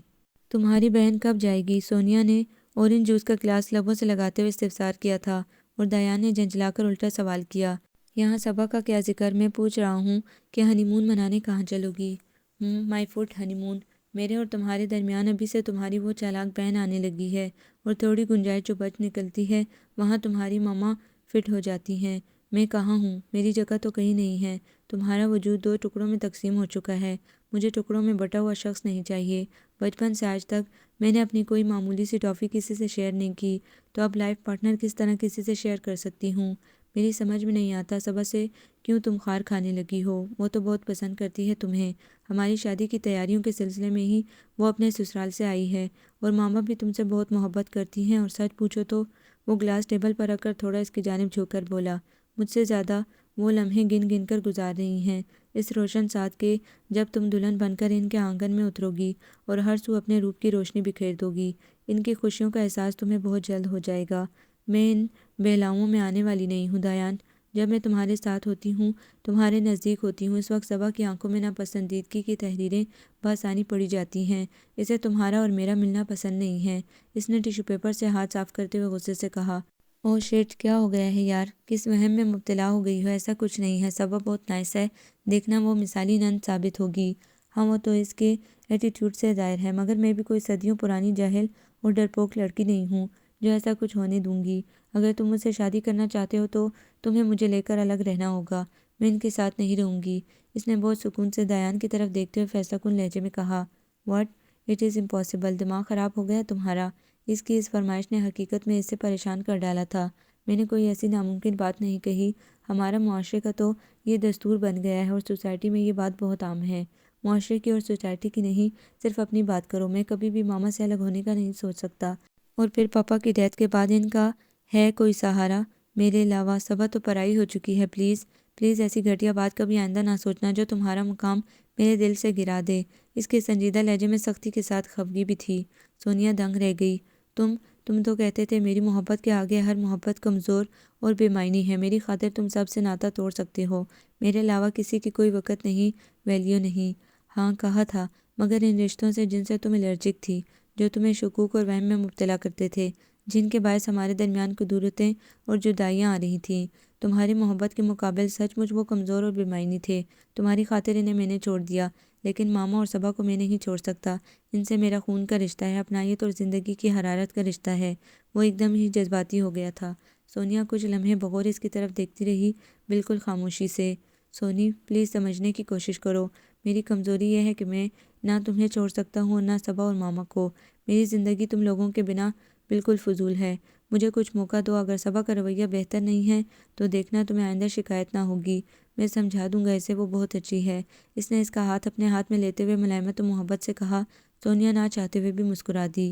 تمہاری بہن کب جائے گی؟ سونیا نے اورنج جوس کا گلاس لبوں سے لگاتے ہوئے استفسار کیا تھا اور دیان نے جھنجھلا کر الٹا سوال کیا، یہاں صبا کا کیا ذکر؟ میں پوچھ رہا ہوں کہ ہنی مون منانے کہاں چلو گی؟ مائی فٹ ہنی مون؟ میرے اور تمہارے درمیان ابھی سے تمہاری وہ چالاک بہن آنے لگی ہے اور تھوڑی گنجائش جو بچ نکلتی ہے وہاں تمہاری ماما فٹ ہو جاتی ہیں۔ میں کہاں ہوں؟ میری جگہ تو کہیں نہیں ہے، تمہارا وجود 2 ٹکڑوں میں تقسیم ہو چکا ہے، مجھے ٹکڑوں میں بٹا ہوا شخص نہیں چاہیے۔ بچپن سے آج تک میں نے اپنی کوئی معمولی سی ٹافی کسی سے شیئر نہیں کی، تو اب لائف پارٹنر کس طرح کسی سے شیئر کر سکتی ہوں؟ میری سمجھ میں نہیں آتا صبا سے کیوں تم خار کھانے لگی ہو؟ وہ تو بہت پسند کرتی ہے تمہیں، ہماری شادی کی تیاریوں کے سلسلے میں ہی وہ اپنے سسرال سے آئی ہے اور ماما بھی تم سے بہت محبت کرتی ہیں، اور سچ پوچھو تو وہ گلاس ٹیبل پر رکھ کر تھوڑا اس کی جانب جھک کر بولا، مجھ سے زیادہ وہ لمحے گن گن کر گزار رہی ہیں اس روشن ساتھ کے جب تم دلہن بن کر ان کے آنگن میں اترو گی اور ہر سو اپنے روپ کی روشنی بکھیر دو گی، ان کی خوشیوں کا احساس تمہیں بہت جلد ہو جائے گا۔ میں ان بہلاؤں میں آنے والی نہیں ہوں دیان، جب میں تمہارے ساتھ ہوتی ہوں، تمہارے نزدیک ہوتی ہوں، اس وقت صبا کی آنکھوں میں ناپسندیدگی کی تحریریں بآسانی پڑی جاتی ہیں، اسے تمہارا اور میرا ملنا پسند نہیں ہے۔ اس نے ٹیشو پیپر سے ہاتھ صاف کرتے ہوئے غصے سے کہا، اوہ شیٹ، کیا ہو گیا ہے یار؟ کس وہم میں مبتلا ہو گئی ہو؟ ایسا کچھ نہیں ہے، صبا بہت نائس ہے، دیکھنا وہ مثالی نند ثابت ہوگی۔ ہاں وہ تو اس کے ایٹیٹیوڈ سے ظاہر ہے، مگر میں بھی کوئی صدیوں پرانی جاہل اور ڈرپوک لڑکی نہیں ہوں جو ایسا کچھ ہونے دوں گی۔ اگر تم مجھ سے شادی کرنا چاہتے ہو تو تمہیں مجھے لے کر الگ رہنا ہوگا، میں ان کے ساتھ نہیں رہوں گی۔ اس نے بہت سکون سے دیان کی طرف دیکھتے ہوئے فیصلہ کن لہجے میں کہا، واٹ؟ اٹ از امپاسبل، دماغ خراب ہو گیا تمہارا؟ اس کی اس فرمائش نے حقیقت میں اسے پریشان کر ڈالا تھا۔ میں نے کوئی ایسی ناممکن بات نہیں کہی، ہمارا معاشرے کا تو یہ دستور بن گیا ہے اور سوسائٹی میں یہ بات بہت عام ہے۔ معاشرے کی اور سوسائٹی کی نہیں، صرف اپنی بات کرو۔ میں کبھی بھی ماما سے الگ ہونے کا نہیں سوچ سکتا، اور پھر پاپا کی ڈیتھ کے بعد ان کا ہے کوئی سہارا میرے علاوہ؟ صبا تو پرائی ہو چکی ہے، پلیز پلیز ایسی گھٹیا بات کبھی آئندہ نہ سوچنا جو تمہارا مقام میرے دل سے گرا دے۔ اس کے سنجیدہ لہجے میں سختی کے ساتھ خفگی بھی تھی۔ سونیا دنگ رہ گئی، تم تو کہتے تھے میری محبت کے آگے ہر محبت کمزور اور بے معنی ہے، میری خاطر تم سب سے ناتا توڑ سکتے ہو، میرے علاوہ کسی کی کوئی وقت نہیں، ویلیو نہیں۔ ہاں کہا تھا، مگر ان رشتوں سے جن سے تم الرجک تھی، جو تمہیں شکوک اور وہم میں مبتلا کرتے تھے، جن کے باعث ہمارے درمیان کدورتیں اور جدائیاں آ رہی تھیں، تمہاری محبت کے مقابل سچ مچ وہ کمزور اور بے معنی تھے۔ تمہاری خاطر انہیں میں نے چھوڑ دیا، لیکن ماما اور صبا کو میں نہیں چھوڑ سکتا، ان سے میرا خون کا رشتہ ہے، اپنائیت اور زندگی کی حرارت کا رشتہ ہے۔ وہ ایک دم ہی جذباتی ہو گیا تھا۔ سونیا کچھ لمحے بغور اس کی طرف دیکھتی رہی، بالکل خاموشی سے۔ سونی پلیز سمجھنے کی کوشش کرو، میری کمزوری یہ ہے کہ میں نہ تمہیں چھوڑ سکتا ہوں اور نہ صبا اور ماما کو، میری زندگی تم لوگوں کے بنا بالکل فضول ہے، مجھے کچھ موقع دو، اگر صبا کا رویہ بہتر نہیں ہے تو دیکھنا تمہیں آئندہ شکایت نہ ہوگی، میں سمجھا دوں گا اسے، وہ بہت اچھی ہے۔ اس نے اس کا ہاتھ اپنے ہاتھ میں لیتے ہوئے ملائمت و محبت سے کہا۔ سونیا نہ چاہتے ہوئے بھی مسکرا دی۔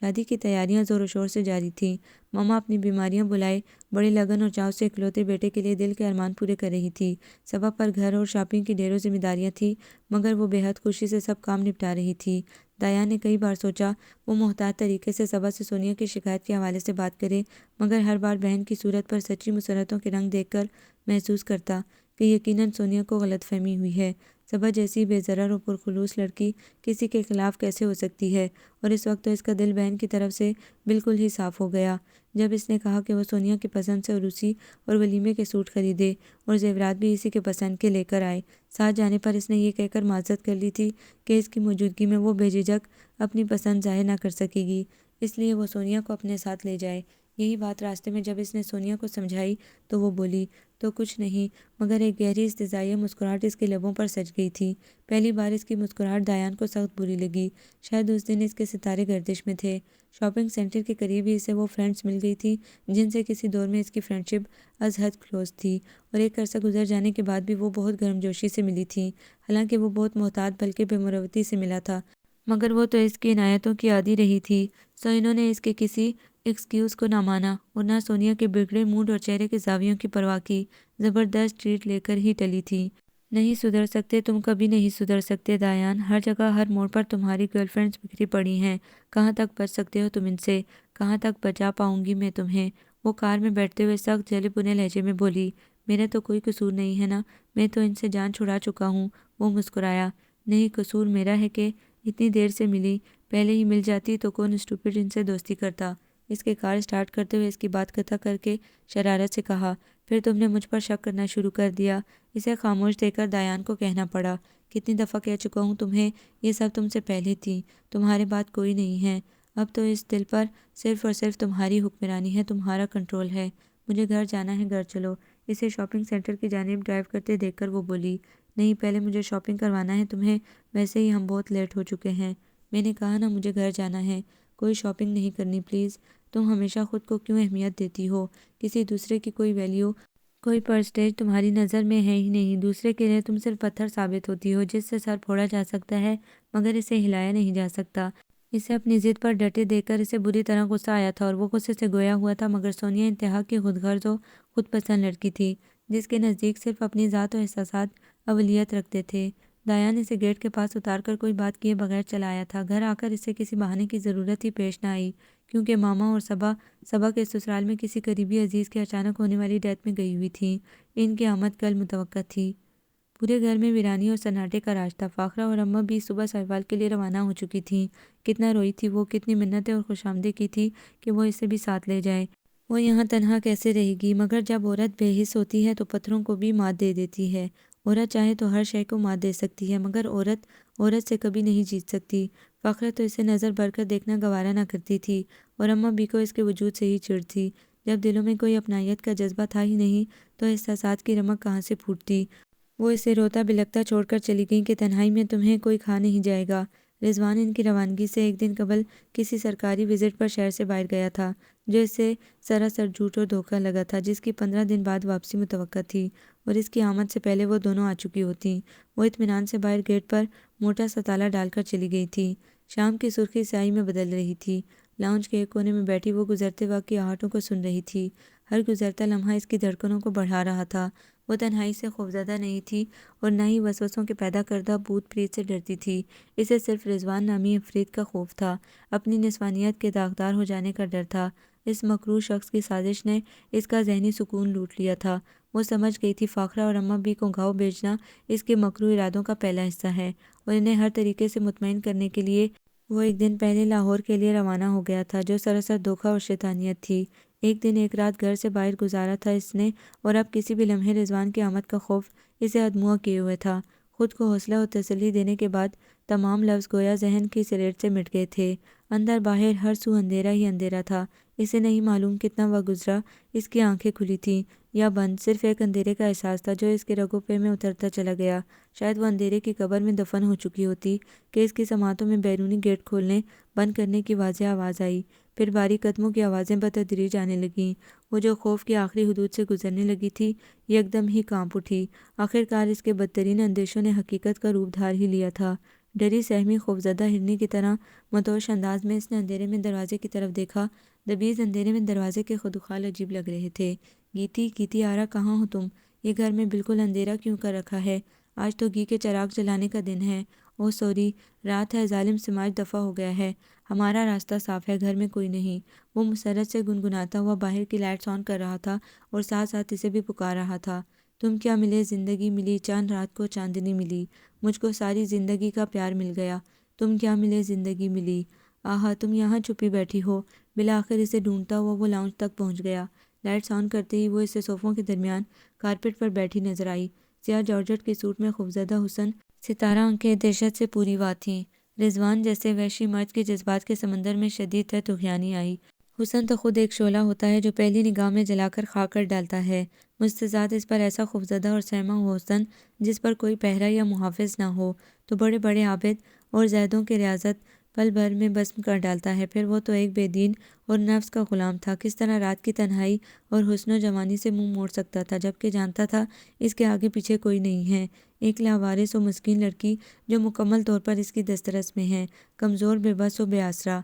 شادی کی تیاریاں زور و شور سے جاری تھیں۔ ماما اپنی بیماریاں بلائے بڑے لگن اور چاو سے اکلوتے بیٹے کے لیے دل کے ارمان پورے کر رہی تھی۔ صبا پر گھر اور شاپنگ کی ڈھیروں ذمہ داریاں تھیں، مگر وہ بے حد خوشی سے سب کام نپٹا رہی تھی۔ دایان نے کئی بار سوچا وہ محتاط طریقے سے صبا سے سونیا کی شکایت کے حوالے سے بات کرے، مگر ہر بار بہن کی صورت پر سچی مسرتوں کے رنگ دیکھ کر محسوس کرتا کہ یقیناً سونیا کو غلط فہمی ہوئی ہے۔ صبا جیسی بے ضرر اور پرخلوص لڑکی کسی کے خلاف کیسے ہو سکتی ہے؟ اور اس وقت تو اس کا دل بہن کی طرف سے بالکل ہی صاف ہو گیا جب اس نے کہا کہ وہ سونیا کی پسند سے عروسی اور ولیمے کے سوٹ خریدے اور زیورات بھی اسی کے پسند کے لے کر آئے۔ ساتھ جانے پر اس نے یہ کہہ کر معذرت کر لی تھی کہ اس کی موجودگی میں وہ بے جھجک اپنی پسند ظاہر نہ کر سکے گی، اس لیے وہ سونیا کو اپنے ساتھ لے جائے۔ یہی بات راستے میں جب اس نے سونیا کو سمجھائی تو وہ بولی تو کچھ نہیں، مگر ایک گہری استہزائیہ مسکراہٹ اس کے لبوں پر سج گئی تھی۔ پہلی بار اس کی مسکراہٹ دایان کو سخت بری لگی۔ شاید اس دن اس کے ستارے گردش میں تھے۔ شاپنگ سینٹر کے قریب ہی اسے وہ فرینڈز مل گئی تھیں جن سے کسی دور میں اس کی فرینڈشپ از حد کلوز تھی، اور ایک عرصہ گزر جانے کے بعد بھی وہ بہت گرم جوشی سے ملی تھیں۔ حالانکہ وہ بہت محتاط بلکہ بے مروتی سے ملا تھا، مگر وہ تو اس کی عنایتوں کی عادی رہی تھی، سو انہوں نے اس کے کسی ایکسکیوز کو نہ مانا اور نہ سونیا کے بگڑے موڈ اور چہرے کے زاویوں کی پرواہ کی۔ زبردست ٹریٹ لے کر ہی ٹلی تھی۔ نہیں سدھر سکتے تم، کبھی نہیں سدھر سکتے دایان، ہر جگہ ہر موڑ پر تمہاری گرل فرینڈز بکھری پڑی ہیں، کہاں تک بچ سکتے ہو تم ان سے؟ کہاں تک بچا پاؤں گی میں تمہیں؟ وہ کار میں بیٹھتے ہوئے سخت جلے بنے لہجے میں بولی۔ میرا تو کوئی قصور نہیں ہے نا، میں تو ان سے جان چھڑا چکا ہوں۔ وہ مسکرایا۔ نہیں، قصور میرا ہے کہ اتنی دیر سے ملی، پہلے ہی مل جاتی تو کون اسٹوپڈ ان سے دوستی کرتا؟ اس کے کار سٹارٹ کرتے ہوئے اس کی بات قطع کر کے شرارت سے کہا۔ پھر تم نے مجھ پر شک کرنا شروع کر دیا۔ اسے خاموش دیکھ کر دایان کو کہنا پڑا۔ کتنی دفعہ کہہ چکا ہوں تمہیں، یہ سب تم سے پہلے تھی، تمہارے بعد کوئی نہیں ہے، اب تو اس دل پر صرف اور صرف تمہاری حکمرانی ہے، تمہارا کنٹرول ہے۔ مجھے گھر جانا ہے، گھر چلو۔ اسے شاپنگ سینٹر کی جانب ڈرائیو کرتے دیکھ کر وہ بولی۔ نہیں، پہلے مجھے شاپنگ کروانا ہے تمہیں، ویسے ہی ہم بہت لیٹ ہو چکے ہیں۔ میں نے کہا نا مجھے گھر جانا ہے، کوئی شاپنگ نہیں کرنی پلیز۔ تم ہمیشہ خود کو کیوں اہمیت دیتی ہو؟ کسی دوسرے کی کوئی ویلیو، کوئی پرسٹیج تمہاری نظر میں ہے ہی نہیں۔ دوسرے کے لیے تم صرف پتھر ثابت ہوتی ہو جس سے سر پھوڑا جا سکتا ہے مگر اسے ہلایا نہیں جا سکتا۔ اسے اپنی ضد پر ڈٹے دیکھ کر اسے بری طرح غصہ آیا تھا اور وہ غصے سے گویا ہوا تھا، مگر سونیا انتہا کی خود غرض و خود پسند لڑکی تھی جس کے نزدیک صرف اپنی ذات و احساسات اولویت رکھتے تھے۔ دایان اسے گیٹ کے پاس اتار کر کوئی بات کیے بغیر چلا آیا تھا۔ گھر آ کر اسے کسی بہانے کی ضرورت ہی پیش نہ آئی، کیونکہ ماما اور صبا کے سسرال میں کسی قریبی عزیز کے اچانک ہونے والی ڈیتھ میں گئی ہوئی تھیں۔ ان کی آمد کل متوقع تھی۔ پورے گھر میں ویرانی اور سناٹے کا راج تھا۔ فاخرہ اور اماں بھی صبح سہوال کے لیے روانہ ہو چکی تھیں۔ کتنا روئی تھی وہ، کتنی منتیں اور خوش آمدید کی تھی کہ وہ اسے بھی ساتھ لے جائے۔ وہ یہاں تنہا کیسے رہے گی؟ مگر جب عورت بے حس ہوتی ہے تو پتھروں کو بھی مات دے دیتی ہے۔ عورت چاہے تو ہر شے کو مات دے سکتی ہے، مگر عورت سے کبھی نہیں جیت سکتی۔ فاخرہ تو اسے نظر بھر کر دیکھنا گوارا نہ کرتی تھی اور اماں بھی کو اس کے وجود سے ہی چڑ تھی۔ جب دلوں میں کوئی اپنائیت کا جذبہ تھا ہی نہیں تو احساسات کی رمق کہاں سے پھوٹتی؟ وہ اسے روتا بلکتا چھوڑ کر چلی گئیں کہ تنہائی میں تمہیں کوئی کھا نہیں جائے گا۔ رضوان ان کی روانگی سے ایک دن قبل کسی سرکاری وزٹ پر شہر سے باہر گیا تھا، جو اسے سراسر جھوٹ اور دھوکہ لگا تھا، جس کی 15 دن بعد واپسی متوقع تھی اور اس کی آمد سے پہلے وہ دونوں آ چکی ہوتیں۔ وہ اطمینان سے باہر گیٹ پر موٹا سا تالا ڈال کر چلی گئی تھی۔ شام کی سرخی سیاہی میں بدل رہی تھی۔ لاؤنج کے ایک کونے میں بیٹھی وہ گزرتے وقت کی آہٹوں کو سن رہی تھی۔ ہر گزرتا لمحہ اس کی دھڑکنوں کو بڑھا رہا تھا۔ وہ تنہائی سے خوفزدہ نہیں تھی اور نہ ہی وسوسوں کے پیدا کردہ بھوت پریت سے ڈرتی تھی۔ اسے صرف رضوان نامی عفریت کا خوف تھا، اپنی نسوانیت کے داغدار ہو جانے کا ڈر تھا۔ اس مکروہ شخص کی سازش نے اس کا ذہنی سکون لوٹ لیا تھا۔ وہ سمجھ گئی تھی فاخرہ اور اماں بھی کو گھاؤ بھیجنا اس کے مکروہ ارادوں کا پہلا حصہ ہے، اور انہیں ہر طریقے سے مطمئن کرنے کے لیے وہ ایک دن پہلے لاہور کے لیے روانہ ہو گیا تھا، جو سراسر دھوکہ اور شیطانیت تھی۔ ایک دن ایک رات گھر سے باہر گزارا تھا اس نے، اور اب کسی بھی لمحے رضوان کی آمد کا خوف اسے ادموا کیے ہوئے تھا۔ خود کو حوصلہ اور تسلی دینے کے بعد تمام لفظ گویا ذہن کی سلیٹ سے مٹ گئے تھے۔ اندر باہر ہر سو اندھیرا ہی اندھیرا تھا۔ اسے نہیں معلوم کتنا وقت گزرا، اس کی آنکھیں کھلی تھیں یا بند، صرف ایک اندھیرے کا احساس تھا جو اس کے رگوں پہ میں اترتا چلا گیا۔ شاید وہ اندھیرے کی قبر میں دفن ہو چکی ہوتی کہ اس کی سماعتوں میں بیرونی گیٹ کھولنے بند کرنے کی واضح آواز آئی، پھر باریک قدموں کی آوازیں بتدریج آنے لگیں۔ وہ جو خوف کی آخری حدود سے گزرنے لگی تھی یکدم ہی کانپ اٹھی۔ آخرکار اس کے بدترین اندیشوں نے حقیقت کا روپ دھار ہی لیا تھا۔ ڈری سہمی خوفزدہ ہرنی کی طرح متوش انداز میں اس نے اندھیرے میں دروازے کی طرف دیکھا۔ دبیز اندھیرے میں دروازے کے خدوخال عجیب لگ رہے تھے۔ گیتی گیتی آرا کہاں ہو تم؟ یہ گھر میں بالکل اندھیرا کیوں کر رکھا ہے؟ آج تو گھی کے چراغ جلانے کا دن ہے۔ اوہ سوری، رات ہے، ظالم سماج دفع ہو گیا ہے، ہمارا راستہ صاف ہے، گھر میں کوئی نہیں۔ وہ مسرت سے گنگناتا ہوا باہر کی لائٹس آن کر رہا تھا اور ساتھ ساتھ اسے بھی پکار رہا تھا۔ تم کیا ملے زندگی ملی، چاند رات کو چاندنی ملی، مجھ کو ساری زندگی کا پیار مل گیا۔ تم کیا ملے زندگی ملی، آہا تم یہاں چھپی بیٹھی ہو۔ بالآخر اسے ڈھونڈتا ہوا وہ لاؤنج تک پہنچ گیا۔ لائٹس آن کرتے ہی وہ اسے صوفوں کے درمیان کارپیٹ پر بیٹھی نظر آئی۔ سیاہ جارجٹ کی سوٹ میں خوفزدہ حسن، ستارہ آنکھیں دہشت سے پوری وا تھیں۔ رضوان جیسے وحشی مرد کے جذبات کے سمندر میں شدید تر طغیانی آئی۔ حسن تو خود ایک شعلہ ہوتا ہے جو پہلی نگاہ میں جلا کر خاک کر ڈالتا ہے۔ مستضاد اس پر ایسا خوفزدہ اور سہما ہوا حسن جس پر کوئی پہرہ یا محافظ نہ ہو تو بڑے بڑے عابد اور زاہدوں کی ریاضت پل بھر میں بسم کر ڈالتا ہے۔ پھر وہ تو ایک بے دین اور نفس کا غلام تھا، کس طرح رات کی تنہائی اور حسن و جوانی سے منہ موڑ سکتا تھا جبکہ جانتا تھا اس کے آگے پیچھے کوئی نہیں ہے، ایک لاوارث و مسکین لڑکی جو مکمل طور پر اس کی دسترس میں ہے، کمزور، بے بس و بے آسرا۔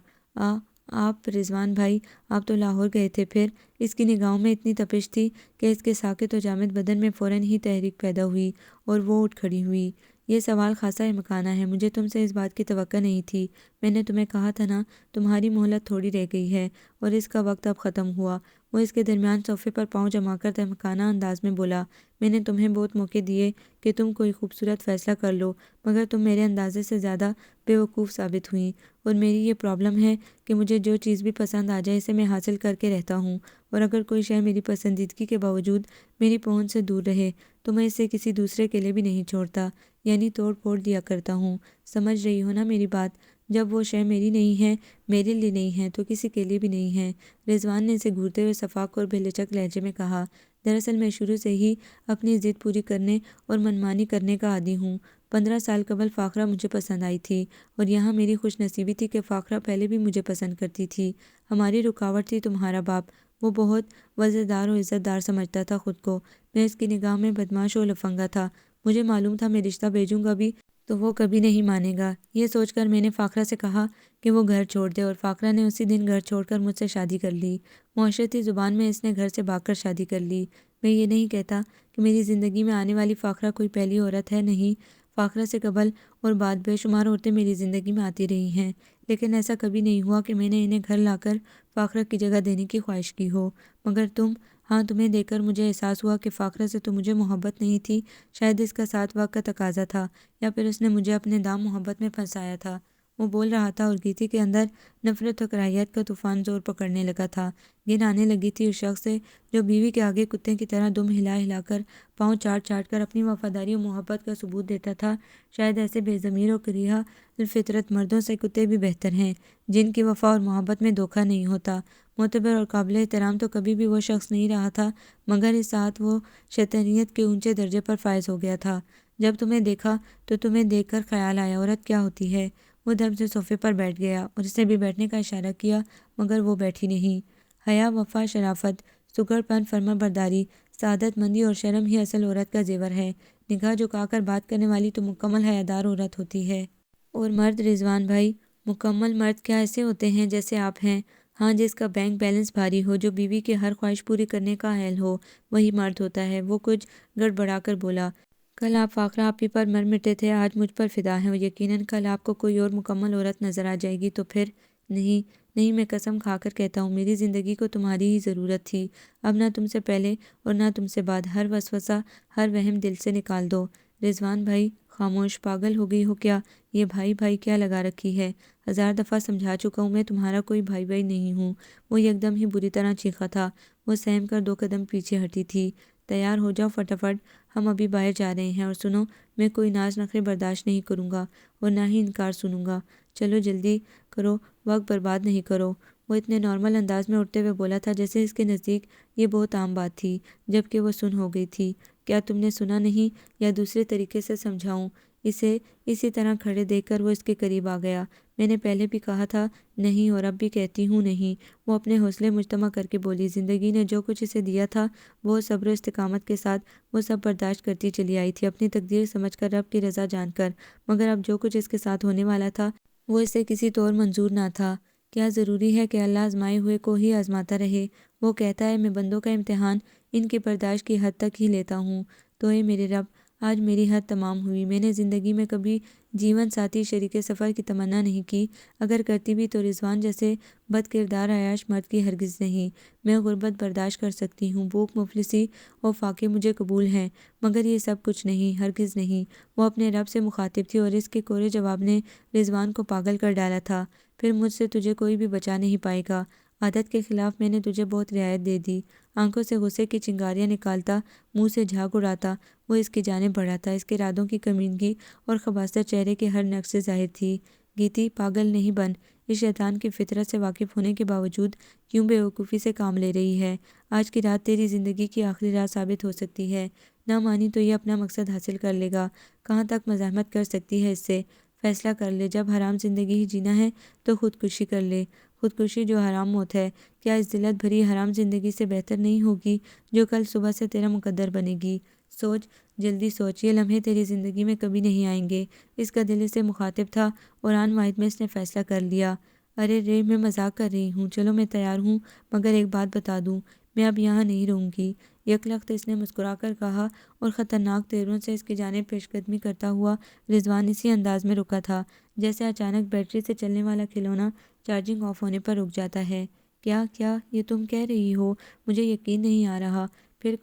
آپ رضوان بھائی، آپ تو لاہور گئے تھے پھر؟ اس کی نگاہوں میں اتنی تپش تھی کہ اس کے ساکت و جامد بدن میں فوراً ہی تحریک پیدا ہوئی اور وہ اٹھ کھڑی ہوئی۔ یہ سوال خاصا احمقانہ ہے، مجھے تم سے اس بات کی توقع نہیں تھی۔ میں نے تمہیں کہا تھا نا، تمہاری مہلت تھوڑی رہ گئی ہے اور اس کا وقت اب ختم ہوا۔ وہ اس کے درمیان صوفے پر پاؤں جما کر احمقانہ انداز میں بولا، میں نے تمہیں بہت موقع دیے کہ تم کوئی خوبصورت فیصلہ کر لو، مگر تم میرے اندازے سے زیادہ بے وقوف ثابت ہوئیں۔ اور میری یہ پرابلم ہے کہ مجھے جو چیز بھی پسند آ جائے اسے میں حاصل کر کے رہتا ہوں، اور اگر کوئی شے میری پسندیدگی کے باوجود میری پہنچ سے دور رہے تو میں اسے کسی دوسرے کے لیے بھی نہیں چھوڑتا، یعنی توڑ پھوڑ دیا کرتا ہوں۔ سمجھ رہی ہو نا میری بات؟ جب وہ شے میری نہیں ہے، میرے لیے نہیں ہے، تو کسی کے لیے بھی نہیں ہے۔ رضوان نے اسے گھورتے ہوئے شفاف اور بے لچک لہجے میں کہا، دراصل میں شروع سے ہی اپنی ضد پوری کرنے اور منمانی کرنے کا عادی ہوں۔ 15 سال قبل فاخرہ مجھے پسند آئی تھی، اور یہاں میری خوش نصیبی تھی کہ فاخرہ پہلے بھی مجھے پسند کرتی تھی۔ ہماری رکاوٹ تھی تمہارا باپ، وہ بہت وزردار و عزت دار سمجھتا تھا خود کو۔ میں اس کی نگاہ میں بدمعاش و لفنگا تھا، مجھے معلوم تھا میں رشتہ بھیجوں گا بھی تو وہ کبھی نہیں مانے گا۔ یہ سوچ کر میں نے فاخرہ سے کہا کہ وہ گھر چھوڑ دے، اور فاخرہ نے اسی دن گھر چھوڑ کر مجھ سے شادی کر لی۔ معاشرتی زبان میں اس نے گھر سے بھاگ کر شادی کر لی۔ میں یہ نہیں کہتا کہ میری زندگی میں آنے والی فاخرہ کوئی پہلی عورت ہے، نہیں، فاخرہ سے قبل اور بعد بے شمار عورتیں میری زندگی میں آتی رہی ہیں، لیکن ایسا کبھی نہیں ہوا کہ میں نے انہیں گھر لا کر فاخرہ کی جگہ دینے کی خواہش کی ہو۔ مگر تم، ہاں، تمہیں دیکھ کر مجھے احساس ہوا کہ فاخرہ سے تو مجھے محبت نہیں تھی، شاید اس کا ساتھ وقت کا تقاضا تھا، یا پھر اس نے مجھے اپنے دام محبت میں پھنسایا تھا۔ وہ بول رہا تھا اور گیتی کے اندر نفرت و کراہیت کا طوفان زور پکڑنے لگا تھا۔ گھن آنے لگی تھی اس شخص سے جو بیوی کے آگے کتے کی طرح دم ہلا ہلا کر، پاؤں چاٹ چاٹ کر اپنی وفاداری و محبت کا ثبوت دیتا تھا۔ شاید ایسے بے ضمیر و کریہ الفطرت مردوں سے کتے بھی بہتر ہیں، جن کی وفا اور محبت میں دھوکہ نہیں ہوتا۔ معتبر اور قابل احترام تو کبھی بھی وہ شخص نہیں رہا تھا، مگر اس ساتھ وہ شیطانیت کے اونچے درجے پر فائز ہو گیا تھا۔ جب تمہیں دیکھا تو تمہیں دیکھ کر خیال آیا، عورت کیا ہوتی ہے؟ وہ دم سے صوفے پر بیٹھ گیا اور اسے بھی بیٹھنے کا اشارہ کیا، مگر وہ بیٹھی نہیں۔ حیا، وفا، شرافت، سگڑ پن، فرما برداری، سعادت مندی اور شرم ہی اصل عورت کا زیور ہے۔ نگاہ جھکا کر بات کرنے والی تو مکمل حیادار عورت ہوتی ہے۔ اور مرد رضوان بھائی، مکمل مرد کیا ایسے ہوتے ہیں جیسے آپ ہیں؟ ہاں، جس کا بینک بیلنس بھاری ہو، جو بیوی کی ہر خواہش پوری کرنے کا اہل ہو، وہی مرد ہوتا ہے۔ وہ کچھ گڑبڑا کر بولا، کل آپ فاخرہ آپی پر مر مٹے تھے، آج مجھ پر فدا ہیں، اور یقیناً کل آپ کو کوئی اور مکمل عورت نظر آ جائے گی تو پھر؟ نہیں نہیں، میں قسم کھا کر کہتا ہوں، میری زندگی کو تمہاری ہی ضرورت تھی۔ اب نہ تم سے پہلے اور نہ تم سے بعد، ہر وسوسہ، ہر وہم دل سے نکال دو۔ رضوان بھائی، خاموش، پاگل ہو گئی ہو کیا؟ یہ بھائی بھائی کیا لگا رکھی ہے؟ 1000 دفعہ سمجھا چکا ہوں، میں تمہارا کوئی بھائی بھائی نہیں ہوں۔ وہ یکدم ہی بری طرح چیخا تھا۔ وہ سہم کر 2 قدم پیچھے ہٹی تھی۔ تیار ہو جاؤ فٹافٹ، ہم ابھی باہر جا رہے ہیں، اور سنو، میں کوئی ناز نخرے برداشت نہیں کروں گا اور نہ ہی انکار سنوں گا۔ چلو جلدی کرو، وقت برباد نہیں کرو۔ وہ اتنے نارمل انداز میں اٹھتے ہوئے بولا تھا جیسے اس کے نزدیک یہ بہت عام بات تھی، جبکہ وہ سن ہو گئی تھی۔ کیا تم نے سنا نہیں، یا دوسرے طریقے سے سمجھاؤں؟ اسے اسی طرح کھڑے دیکھ کر وہ اس کے قریب آ گیا۔ میں نے پہلے بھی کہا تھا نہیں اور اب بھی کہتی ہوں نہیں۔ وہ اپنے حوصلے مجتمع کر کے بولی، زندگی نے جو کچھ اسے دیا تھا وہ صبر و استقامت کے ساتھ وہ سب برداشت کرتی چلی آئی تھی، اپنی تقدیر سمجھ کر، رب کی رضا جان کر۔ مگر اب جو کچھ اس کے ساتھ ہونے والا تھا وہ اسے کسی طور منظور نہ تھا۔ کیا ضروری ہے کہ اللہ آزمائے ہوئے کو ہی آزماتا رہے؟ وہ کہتا ہے میں بندوں کا امتحان ان کی برداشت کی حد تک ہی لیتا ہوں۔ تو اے میرے رب، آج میری حد تمام ہوئی۔ میں نے زندگی میں کبھی جیون ساتھی شریک سفر کی تمنا نہیں کی، اگر کرتی بھی تو رضوان جیسے بد کردار عیاش مرد کی ہرگز نہیں۔ میں غربت برداشت کر سکتی ہوں، بھوک، مفلسی اور فاقے مجھے قبول ہیں، مگر یہ سب کچھ نہیں، ہرگز نہیں۔ وہ اپنے رب سے مخاطب تھی اور اس کے کورے جواب نے رضوان کو پاگل کر ڈالا تھا۔ پھر مجھ سے تجھے کوئی بھی بچا نہیں پائے گا۔ عادت کے خلاف میں نے تجھے بہت رعایت دے دی۔ آنکھوں سے غصے کی چنگاریاں نکالتا، منہ سے جھاگ اڑاتا وہ اس کی جانب بڑھا تھا۔ اس کے ارادوں کی کمینگی اور خباثت چہرے کے ہر نقش سے ظاہر تھی۔ گیتی، پاگل نہیں بن۔ اس شیطان کی فطرت سے واقف ہونے کے باوجود کیوں بے وقوفی سے کام لے رہی ہے؟ آج کی رات تیری زندگی کی آخری رات ثابت ہو سکتی ہے۔ نہ مانی تو یہ اپنا مقصد حاصل کر لے گا۔ کہاں تک مزاحمت کر سکتی ہے اس سے؟ فیصلہ کر لے، جب حرام زندگی ہی جینا ہے تو خودکشی کر لے، خودکشی جو حرام موت ہے۔ کیا اس ذلت بھری حرام زندگی سے بہتر نہیں ہوگی جو کل صبح سے تیرا مقدر بنے گی؟ سوچ، جلدی سوچ، یہ لمحے تیری زندگی میں کبھی نہیں آئیں گے۔ اس کا دل اسے مخاطب تھا اور آن واحد میں اس نے فیصلہ کر لیا۔ ارے رے، میں مذاق کر رہی ہوں، چلو میں تیار ہوں، مگر ایک بات بتا دوں، میں اب یہاں نہیں رہوں گی۔ یکلخت اس نے مسکرا کر کہا اور خطرناک تیروں سے اس کی جانب پیش قدمی کرتا ہوا رضوان اسی انداز میں رکا تھا جیسے اچانک بیٹری سے چلنے والا کھلونا چارجنگ آف ہونے پر رک جاتا ہے۔ کیا یہ تم کہہ رہی ہو؟ مجھے یقین نہیں آ رہا۔ پھر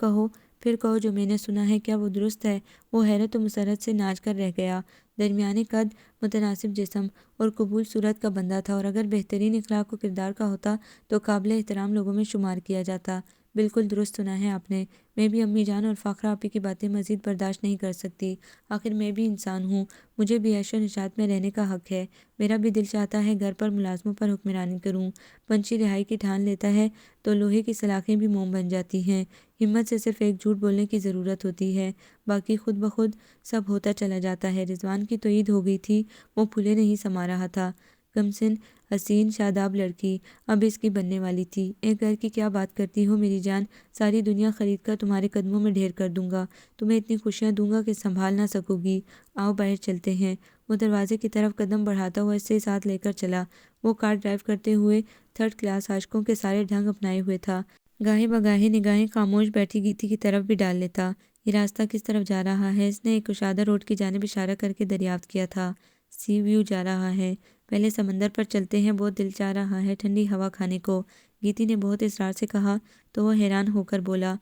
کہو جو میں نے سنا ہے، کیا وہ درست ہے؟ وہ حیرت و مسرت سے ناچ کر رہ گیا۔ درمیانے قد، متناسب جسم اور قبول صورت کا بندہ تھا، اور اگر بہترین اخلاق و کردار کا ہوتا تو قابل احترام لوگوں میں شمار کیا جاتا۔ بالکل درست سنا ہے آپ نے۔ میں بھی امی جان اور فاخرہ آپی کی باتیں مزید برداشت نہیں کر سکتی۔ آخر میں بھی انسان ہوں، مجھے بھی عیش و نشاط میں رہنے کا حق ہے۔ میرا بھی دل چاہتا ہے گھر پر ملازموں پر حکمرانی کروں۔ پنچھی رہائی کی ٹھان لیتا ہے تو لوہے کی سلاخیں بھی موم بن جاتی ہیں۔ ہمت سے صرف ایک جھوٹ بولنے کی ضرورت ہوتی ہے، باقی خود بخود سب ہوتا چلا جاتا ہے۔ رضوان کی تو عید ہو گئی تھی، وہ پھولے نہیں سما رہا تھا۔ کمسن، حسین، شاداب لڑکی اب اس کی بننے والی تھی۔ ایک گھر کی کیا بات کرتی ہو میری جان، ساری دنیا خرید کر تمہارے قدموں میں ڈھیر کر دوں گا، تمہیں اتنی خوشیاں دوں گا کہ سنبھال نہ سکو گی۔ آؤ باہر چلتے ہیں۔ وہ دروازے کی طرف قدم بڑھاتا ہوا اس سے ساتھ لے کر چلا۔ وہ کار ڈرائیو کرتے ہوئے تھرڈ کلاس عاشقوں کے سارے ڈھنگ اپنائے ہوئے تھا۔ گاہے بگاہے نگاہیں خاموش بیٹھی گیتی کی طرف بھی ڈال لیتا۔ یہ راستہ کس طرف جا رہا ہے؟ اس نے ایک کشادہ روڈ کی جانب اشارہ کر کے دریافت کیا تھا۔ سی ویو جا رہا ہے، پہلے سمندر پر چلتے ہیں، بہت دل چاہ رہا ہے ٹھنڈی ہوا کھانے کو، گیتی نے بہت اصرار سے کہا تو وہ حیران ہو کر بولا،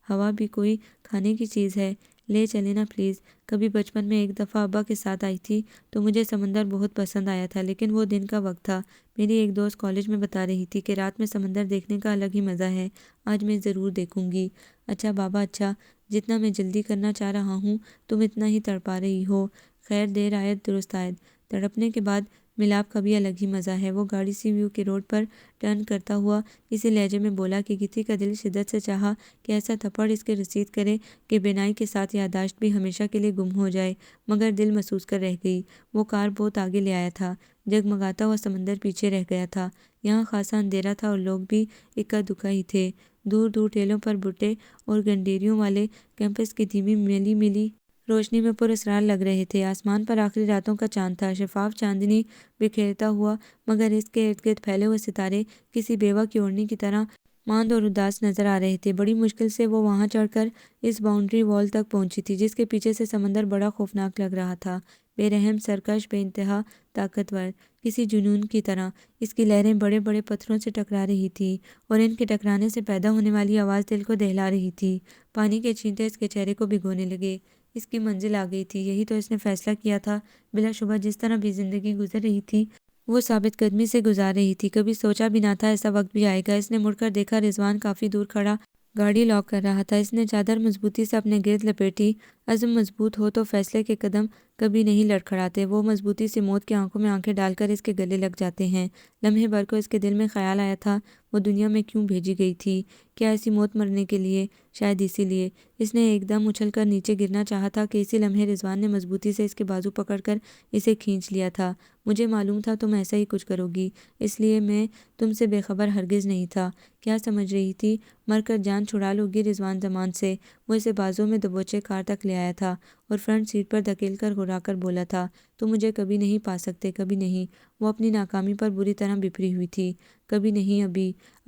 ہوا بھی کوئی کھانے کی چیز ہے؟ لے چلیں نا پلیز۔ کبھی بچپن میں ایک دفعہ ابا کے ساتھ آئی تھی تو مجھے سمندر بہت پسند آیا تھا، لیکن وہ دن کا وقت تھا۔ میری ایک دوست کالج میں بتا رہی تھی کہ رات میں سمندر دیکھنے کا الگ ہی مزہ ہے۔ آج میں ضرور دیکھوں گی۔ اچھا بابا اچھا، جتنا میں جلدی کرنا چاہ رہا ہوں تم اتنا ہی تڑپا رہی ہو۔ خیر دیر آید درست آید، تڑپنے کے بعد ملاپ کا بھی الگ ہی مزہ ہے۔ وہ گاڑی سی ویو کے روڈ پر ٹرن کرتا ہوا اسی لہجے میں بولا کہ گیتی کا دل شدت سے چاہا کہ ایسا تھپڑ اس کے رسید کرے کہ بینائی کے ساتھ یادداشت بھی ہمیشہ کے لیے گم ہو جائے، مگر دل محسوس کر رہ گئی۔ وہ کار بہت آگے لے آیا تھا، جگمگاتا ہوا سمندر پیچھے رہ گیا تھا۔ یہاں خاصا اندھیرا تھا اور لوگ بھی اکا دکا ہی تھے۔ دور دور ٹھیلوں پر بھٹے اور گنڈیریوں والے کیمپس کی دھیمی میلی میلی روشنی میں پر اسرار لگ رہے تھے۔ آسمان پر آخری راتوں کا چاند تھا، شفاف چاندنی بکھیرتا ہوا، مگر اس کے ارد گرد پھیلے ہوئے ستارے کسی بیوہ کی اوڑھنی کی طرح ماند اور اداس نظر آ رہے تھے۔ بڑی مشکل سے وہ وہاں چڑھ کر اس باؤنڈری وال تک پہنچی تھی جس کے پیچھے سے سمندر بڑا خوفناک لگ رہا تھا، بے رحم، سرکش، بے انتہا طاقتور، کسی جنون کی طرح۔ اس کی لہریں بڑے بڑے پتھروں سے ٹکرا رہی تھی اور ان کے ٹکرانے سے پیدا ہونے والی آواز دل کو دہلا رہی تھی۔ پانی کے چھینٹے اس کے چہرے کو بھگونے لگے۔ اس کی منزل آ گئی تھی، یہی تو اس نے فیصلہ کیا تھا۔ بلا شبہ جس طرح بھی زندگی گزر رہی تھی وہ ثابت قدمی سے گزار رہی تھی، کبھی سوچا بھی نہ تھا ایسا وقت بھی آئے گا۔ اس نے مڑ کر دیکھا، رضوان کافی دور کھڑا گاڑی لاک کر رہا تھا۔ اس نے چادر مضبوطی سے اپنے گرد لپیٹی، عزم مضبوط ہو تو فیصلے کے قدم کبھی نہیں لڑکھڑاتے، وہ مضبوطی سے موت کی آنکھوں میں آنکھیں ڈال کر اس کے گلے لگ جاتے ہیں۔ لمحے بھر کو اس کے دل میں خیال آیا تھا، وہ دنیا میں کیوں بھیجی گئی تھی؟ کیا ایسی موت مرنے کے لیے؟ شاید اسی لیے اس نے ایک دم اچھل کر نیچے گرنا چاہا تھا کہ اسی لمحے رضوان نے مضبوطی سے اس کے بازو پکڑ کر اسے کھینچ لیا تھا۔ مجھے معلوم تھا تم ایسا ہی کچھ کرو گی، اس لیے میں تم سے بے خبر ہرگز نہیں تھا۔ کیا سمجھ رہی تھی؟ مر کر جان چھڑا لو گی رضوان زمان سے؟ وہ اسے بازوں میں دبوچے کار تک لے آیا تھا اور فرنٹ سیٹ پر دھکیل کر گھرا کر بولا تھا، تم مجھے کبھی نہیں پا سکتے، کبھی نہیں۔ وہ اپنی ناکامی پر بری طرح بپھری ہوئی تھی۔ کبھی نہیں،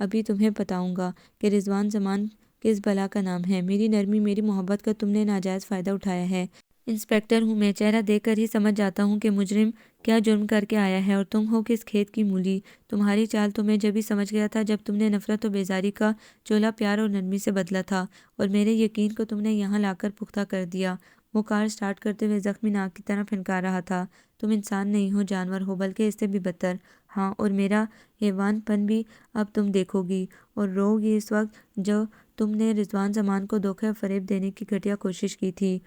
ابھی تمہیں بتاؤں گا کہ رضوان زمان کس بلا کا نام ہے۔ میری نرمی، میری محبت کا تم نے ناجائز فائدہ اٹھایا ہے۔ انسپکٹر ہوں میں، چہرہ دیکھ کر ہی سمجھ جاتا ہوں کہ مجرم کیا جرم کر کے آیا ہے، اور تم ہو کس کھیت کی مولی۔ تمہاری چال تو میں جبھی سمجھ گیا تھا جب تم نے نفرت و بیزاری کا چولہا پیار اور نرمی سے بدلا تھا، اور میرے یقین کو تم نے یہاں لا کر پختہ کر دیا۔ وہ کار سٹارٹ کرتے ہوئے زخمی ناک کی طرح پھنکار رہا تھا۔ تم انسان نہیں ہو، جانور ہو، بلکہ اس سے بھی بدتر۔ ہاں، اور میرا حیوان پن بھی اب تم دیکھو گی، اور رو گی اس وقت جو تم نے رضوان زمان کو دھوکہ و فریب دینے کی گھٹیا کوشش کی تھی۔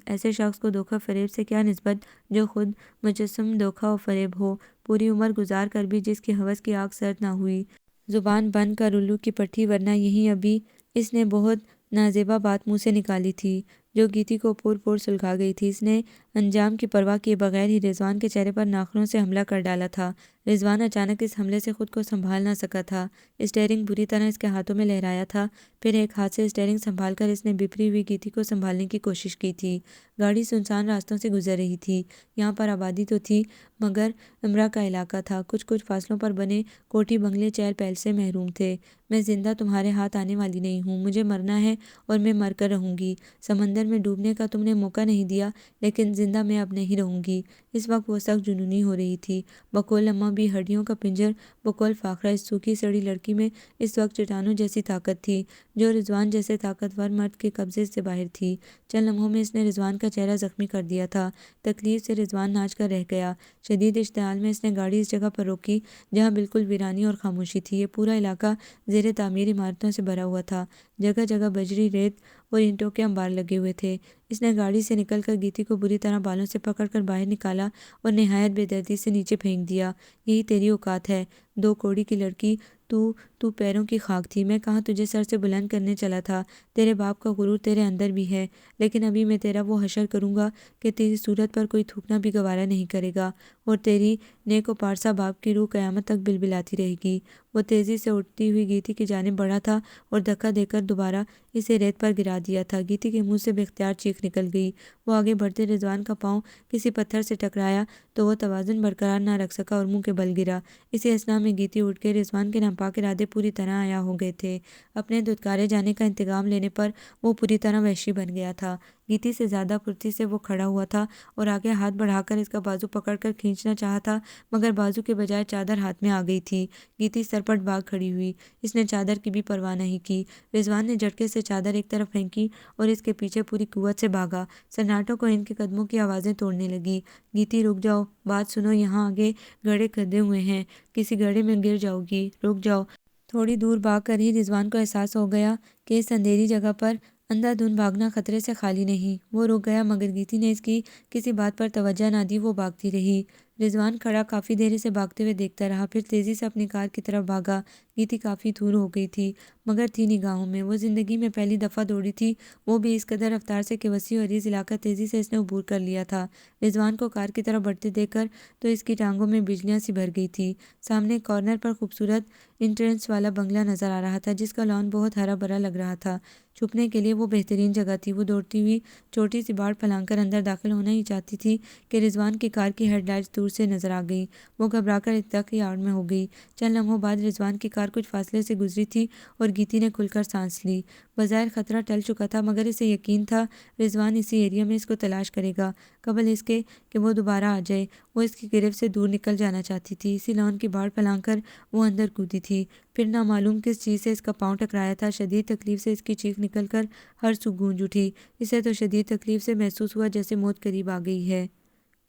ایسے شخص کو دھوکہ فریب سے کیا نسبت جو خود مجسم دھوکہ و فریب ہو، پوری عمر گزار کر بھی جس کی ہوس کی آگ سرد نہ ہوئی۔ زبان بند کر الو کی پٹھی، ورنہ یہیں ابھی اس نے بہت نازیبا بات منہ سے نکالی تھی جو گیتی کو پور پور سلگا گئی تھی۔ اس نے انجام کی پرواہ کیے بغیر ہی رضوان کے چہرے پر ناخنوں سے حملہ کر ڈالا تھا۔ رضوان اچانک اس حملے سے خود کو سنبھال نہ سکا تھا۔ اسٹیئرنگ بری طرح اس کے ہاتھوں میں لہرایا تھا، پھر ایک ہاتھ سے اسٹیئرنگ سنبھال کر اس نے بپھری ہوئی گیتی کو سنبھالنے کی کوشش کی تھی۔ گاڑی سنسان راستوں سے گزر رہی تھی۔ یہاں پر آبادی تو تھی، مگر امرا کا علاقہ تھا۔ کچھ فاصلوں پر بنے کوٹھی بنگلے چہل پہل سے محروم تھے۔ میں زندہ تمہارے ہاتھ آنے والی نہیں ہوں، مجھے مرنا ہے اور میں مر کر رہوں گی۔ سمندر میں ڈوبنے کا تم نے موقع نہیں دیا، لیکن زندہ میں اب نہیں رہوں گی۔ اس وقت وہ سخت جنونی ہو رہی تھی، بقول اماں بھی ہڈیوں کا پنجر، بقول فاخرہ اس سوکھی سڑی لڑکی میں اس وقت چٹانوں جیسی طاقت تھی جو رضوان جیسے طاقتور مرد کے قبضے سے باہر تھی۔ چند لمحوں میں اس نے رضوان کا چہرہ زخمی کر دیا تھا۔ تکلیف سے رضوان ناچ کر رہ گیا۔ شدید اشتعال میں اس نے گاڑی اس جگہ پر روکی جہاں بالکل ویرانی اور خاموشی تھی۔ یہ پورا علاقہ زیر تعمیر عمارتوں سے بھرا ہوا تھا، جگہ جگہ بجری، ریت اور اینٹوں کے انبار لگے ہوئے تھے۔ اس نے گاڑی سے نکل کر گیتی کو بری طرح بالوں سے پکڑ کر باہر نکالا اور نہایت بے دردی سے نیچے پھینک دیا۔ یہی تیری اوقات ہے، دو کوڑی کی لڑکی، تو پیروں کی خاک تھی۔ میں کہاں تجھے سر سے بلند کرنے چلا تھا۔ تیرے باپ کا غرور تیرے اندر بھی ہے، لیکن ابھی میں تیرا وہ حشر کروں گا کہ تیری صورت پر کوئی تھوکنا بھی گوارا نہیں کرے گا، اور تیری نیک و پارسا باپ کی روح قیامت تک بلبلاتی رہے گی۔ وہ تیزی سے اٹھتی ہوئی گیتی کی جانب بڑھا تھا اور دھکا دے کر دوبارہ اسے ریت پر گرا دیا تھا۔ گیتی کے منہ سے بے اختیار چیخ نکل گئی۔ وہ آگے بڑھتے رضوان کا پاؤں کسی پتھر سے ٹکرایا تو وہ توازن برقرار نہ رکھ سکا اور منہ کے بل گرا۔ اسی اثنا میں گیتی اٹھ گئی۔ رضوان کے ناپاک ارادے پوری طرح عیاں ہو گئے تھے۔ اپنے دھتکارے جانے کا انتقام لینے پر وہ پوری طرح وحشی بن گیا تھا۔ گیتی سے زیادہ پھرتی سے وہ کھڑا ہوا تھا اور آگے ہاتھ بڑھا کر اس کا بازو پکڑ کر کھینچنا چاہا تھا، مگر بازو کے بجائے چادر ہاتھ میں آ گئی تھی۔ گیتی سرپٹ بھاگ کھڑی ہوئی، اس نے چادر کی بھی پرواہ نہیں کی۔ رضوان نے جھٹکے سے چادر ایک طرف پھینکی اور اس کے پیچھے پوری قوت سے بھاگا۔ سناٹوں کو ان کے قدموں کی آوازیں توڑنے لگی۔ گیتی رک جاؤ، بات سنو، یہاں آگے گڑھے کھدے ہوئے ہیں، کسی گڑھے میں گر جاؤ گی، رک جاؤ۔ تھوڑی دور بھاگ کر ہی رضوان کو احساس ہو گیا کہ اس اندھیری جگہ پر اندھا دھند بھاگنا خطرے سے خالی نہیں۔ وہ رک گیا، مگر گیتی نے اس کی کسی بات پر توجہ نہ دی۔ وہ بھاگتی رہی۔ رضوان کھڑا کافی دیر اسے بھاگتے ہوئے دیکھتا رہا، پھر تیزی سے اپنی کار کی طرف بھاگا۔ گیتی کافی دور ہو گئی تھی، مگر تھی نگاہوں میں۔ وہ زندگی میں پہلی دفعہ دوڑی تھی، وہ بھی اس قدر رفتار سے کہ وسیع و عریض علاقہ تیزی سے اس نے عبور کر لیا تھا۔ رضوان کو کار کی طرف بڑھتے دیکھ کر تو اس کی ٹانگوں میں بجلیاں سی بھر گئی تھی۔ سامنے کارنر پر خوبصورت انٹرنس والا بنگلہ نظر آ رہا تھا، جس کا لان بہت ہرا بھرا لگ رہا تھا۔ چھپنے کے لیے وہ بہترین جگہ تھی۔ وہ دوڑتی ہوئی چھوٹی سی باڑ پھلانگ کر اندر داخل ہونا ہی چاہتی تھی کہ رضوان کی کار کی ہیڈ لائٹس دور سے نظر آ گئی۔ وہ گھبرا کر اتفاق کی آڑ میں ہو گئی۔ چند لمحوں بعد رضوان کی کار کچھ فاصلے سے گزری تھی اور گیتی نے کھل کر سانس لی۔ بظاہر خطرہ ٹل چکا تھا، مگر اسے یقین تھا رضوان اسی ایریا میں اس کو تلاش کرے گا قبل اس کے کہ وہ دوبارہ آ جائے۔ وہ اس کی گرفت سے دور نکل جانا چاہتی تھی۔ اسی لان کی باڑ پھلانگ کر وہ اندر کودی تھی، پھر نامعلوم کس چیز سے اس کا پاؤں ٹکرایا تھا۔ شدید تکلیف سے اس کی چیخ نکل کر ہر سو گونج اٹھی۔ اسے تو شدید تکلیف سے محسوس ہوا جیسے موت قریب آ گئی ہے۔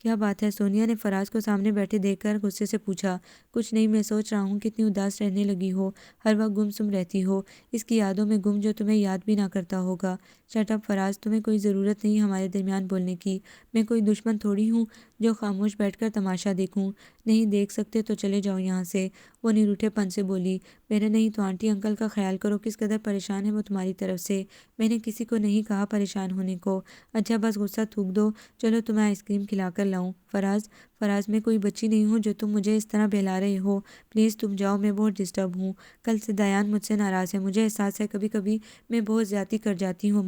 کیا بات ہے؟ سونیا نے فراز کو سامنے بیٹھے دیکھ کر غصے سے پوچھا۔ کچھ نہیں، میں سوچ رہا ہوں کتنی اداس رہنے لگی ہو، ہر وقت گم سم رہتی ہو، اس کی یادوں میں گم جو تمہیں یاد بھی نہ کرتا ہوگا۔ شٹ اپ فراز، تمہیں کوئی ضرورت نہیں ہمارے درمیان بولنے کی، میں کوئی دشمن تھوڑی ہوں جو خاموش بیٹھ کر تماشا دیکھوں۔ نہیں دیکھ سکتے تو چلے جاؤ یہاں سے، وہ نروٹھے پن سے بولی۔ میرا نہیں تو آنٹی انکل کا خیال کرو، کس قدر پریشان ہے وہ تمہاری طرف سے۔ میں نے کسی کو نہیں کہا پریشان ہونے کو۔ اچھا بس غصہ تھوک دو، چلو تمہیں آئس کریم کھلا کر لاؤں۔ فراز میں کوئی بچی نہیں ہوں جو تم مجھے اس طرح بہلا رہے ہو، پلیز تم جاؤ، میں بہت ڈسٹرب ہوں۔ کل سے دیان مجھ سے ناراض ہے، مجھے احساس ہے کبھی کبھی میں بہت زیادتی کر جاتی ہوں،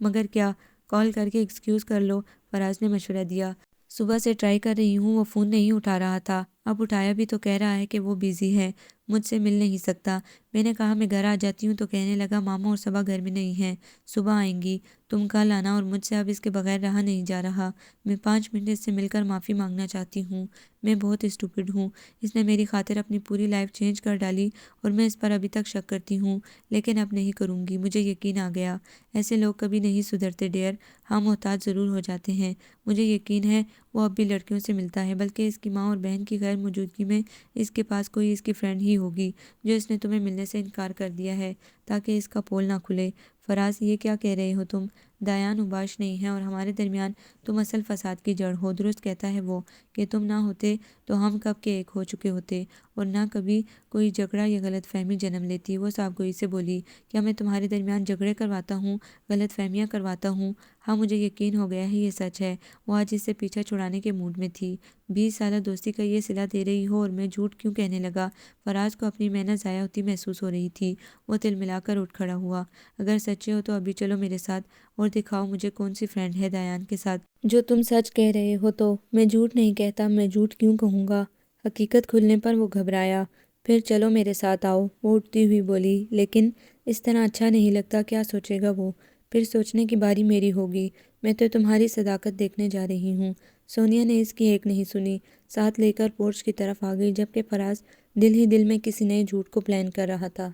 مگر کیا؟ کال کر کے ایکسکیوز کر لو، فراز نے مشورہ دیا۔ صبح سے ٹرائی کر رہی ہوں، وہ فون نہیں اٹھا رہا تھا، اب اٹھایا بھی تو کہہ رہا ہے کہ وہ بیزی ہے، مجھ سے مل نہیں سکتا۔ میں نے کہا میں گھر آ جاتی ہوں تو کہنے لگا ماما اور صبا گھر میں نہیں ہیں، صبح آئیں گی، تم کل آنا، اور مجھ سے اب اس کے بغیر رہا نہیں جا رہا۔ میں 5 منٹ اس سے مل کر معافی مانگنا چاہتی ہوں، میں بہت اسٹوپڈ ہوں، اس نے میری خاطر اپنی پوری لائف چینج کر ڈالی اور میں اس پر ابھی تک شک کرتی ہوں، لیکن اب نہیں کروں گی، مجھے یقین آ گیا۔ ایسے لوگ کبھی نہیں سدھرتے ڈیئر، ہاں محتاج ضرور ہو جاتے ہیں، مجھے یقین ہے وہ اب بھی لڑکیوں سے ملتا ہے، بلکہ اس کی ماں اور بہن کی غیر موجودگی میں اس کے پاس کوئی اس کی فرینڈ ہی ہوگی جو اس نے تمہیں ملنے سے انکار کر دیا ہے تاکہ اس کا پول نہ کھلے۔ فراز یہ کیا کہہ رہے ہو تم؟ دایان اباش نہیں ہے اور ہمارے درمیان تم اصل فساد کی جڑ ہو، درست کہتا ہے وہ کہ تم نہ ہوتے تو ہم کب کے ایک ہو چکے ہوتے اور نہ کبھی کوئی جھگڑا یا غلط فہمی جنم لیتی۔ وہ صاف گوئی سے بولی، کیا میں تمہارے درمیان جھگڑے کرواتا ہوں، غلط فہمیاں کرواتا ہوں؟ ہاں مجھے یقین ہو گیا ہے یہ سچ ہے۔ وہ آج اس سے پیچھا چھڑانے کے موڈ میں تھی۔ 20 سالہ دوستی کا یہ صلہ دے رہی ہو اور میں جھوٹ کیوں کہنے لگا؟ فراز کو اپنی محنت ضائع ہوتی محسوس ہو رہی تھی، وہ تل ملا کر اٹھ کھڑا ہوا۔ اگر سچے ہو تو ابھی چلو میرے ساتھ اور دکھاؤ مجھے کون سی فرینڈ ہے دایان کے ساتھ جو تم سچ کہہ رہے ہو تو۔ میں جھوٹ نہیں کہتا، میں جھوٹ کیوں کہوں گا؟ حقیقت کھلنے پر وہ گھبرایا۔ پھر چلو میرے ساتھ آؤ، وہ اٹھتی ہوئی بولی، لیکن اس طرح اچھا نہیں لگتا، کیا سوچے گا وہ؟ پھر سوچنے کی باری میری ہوگی، میں تو تمہاری صداقت دیکھنے جا رہی ہوں۔ سونیا نے اس کی ایک نہیں سنی، ساتھ لے کر پورچ کی طرف آ گئی، جبکہ فراز دل ہی دل میں کسی نئے جھوٹ کو پلان کر رہا تھا۔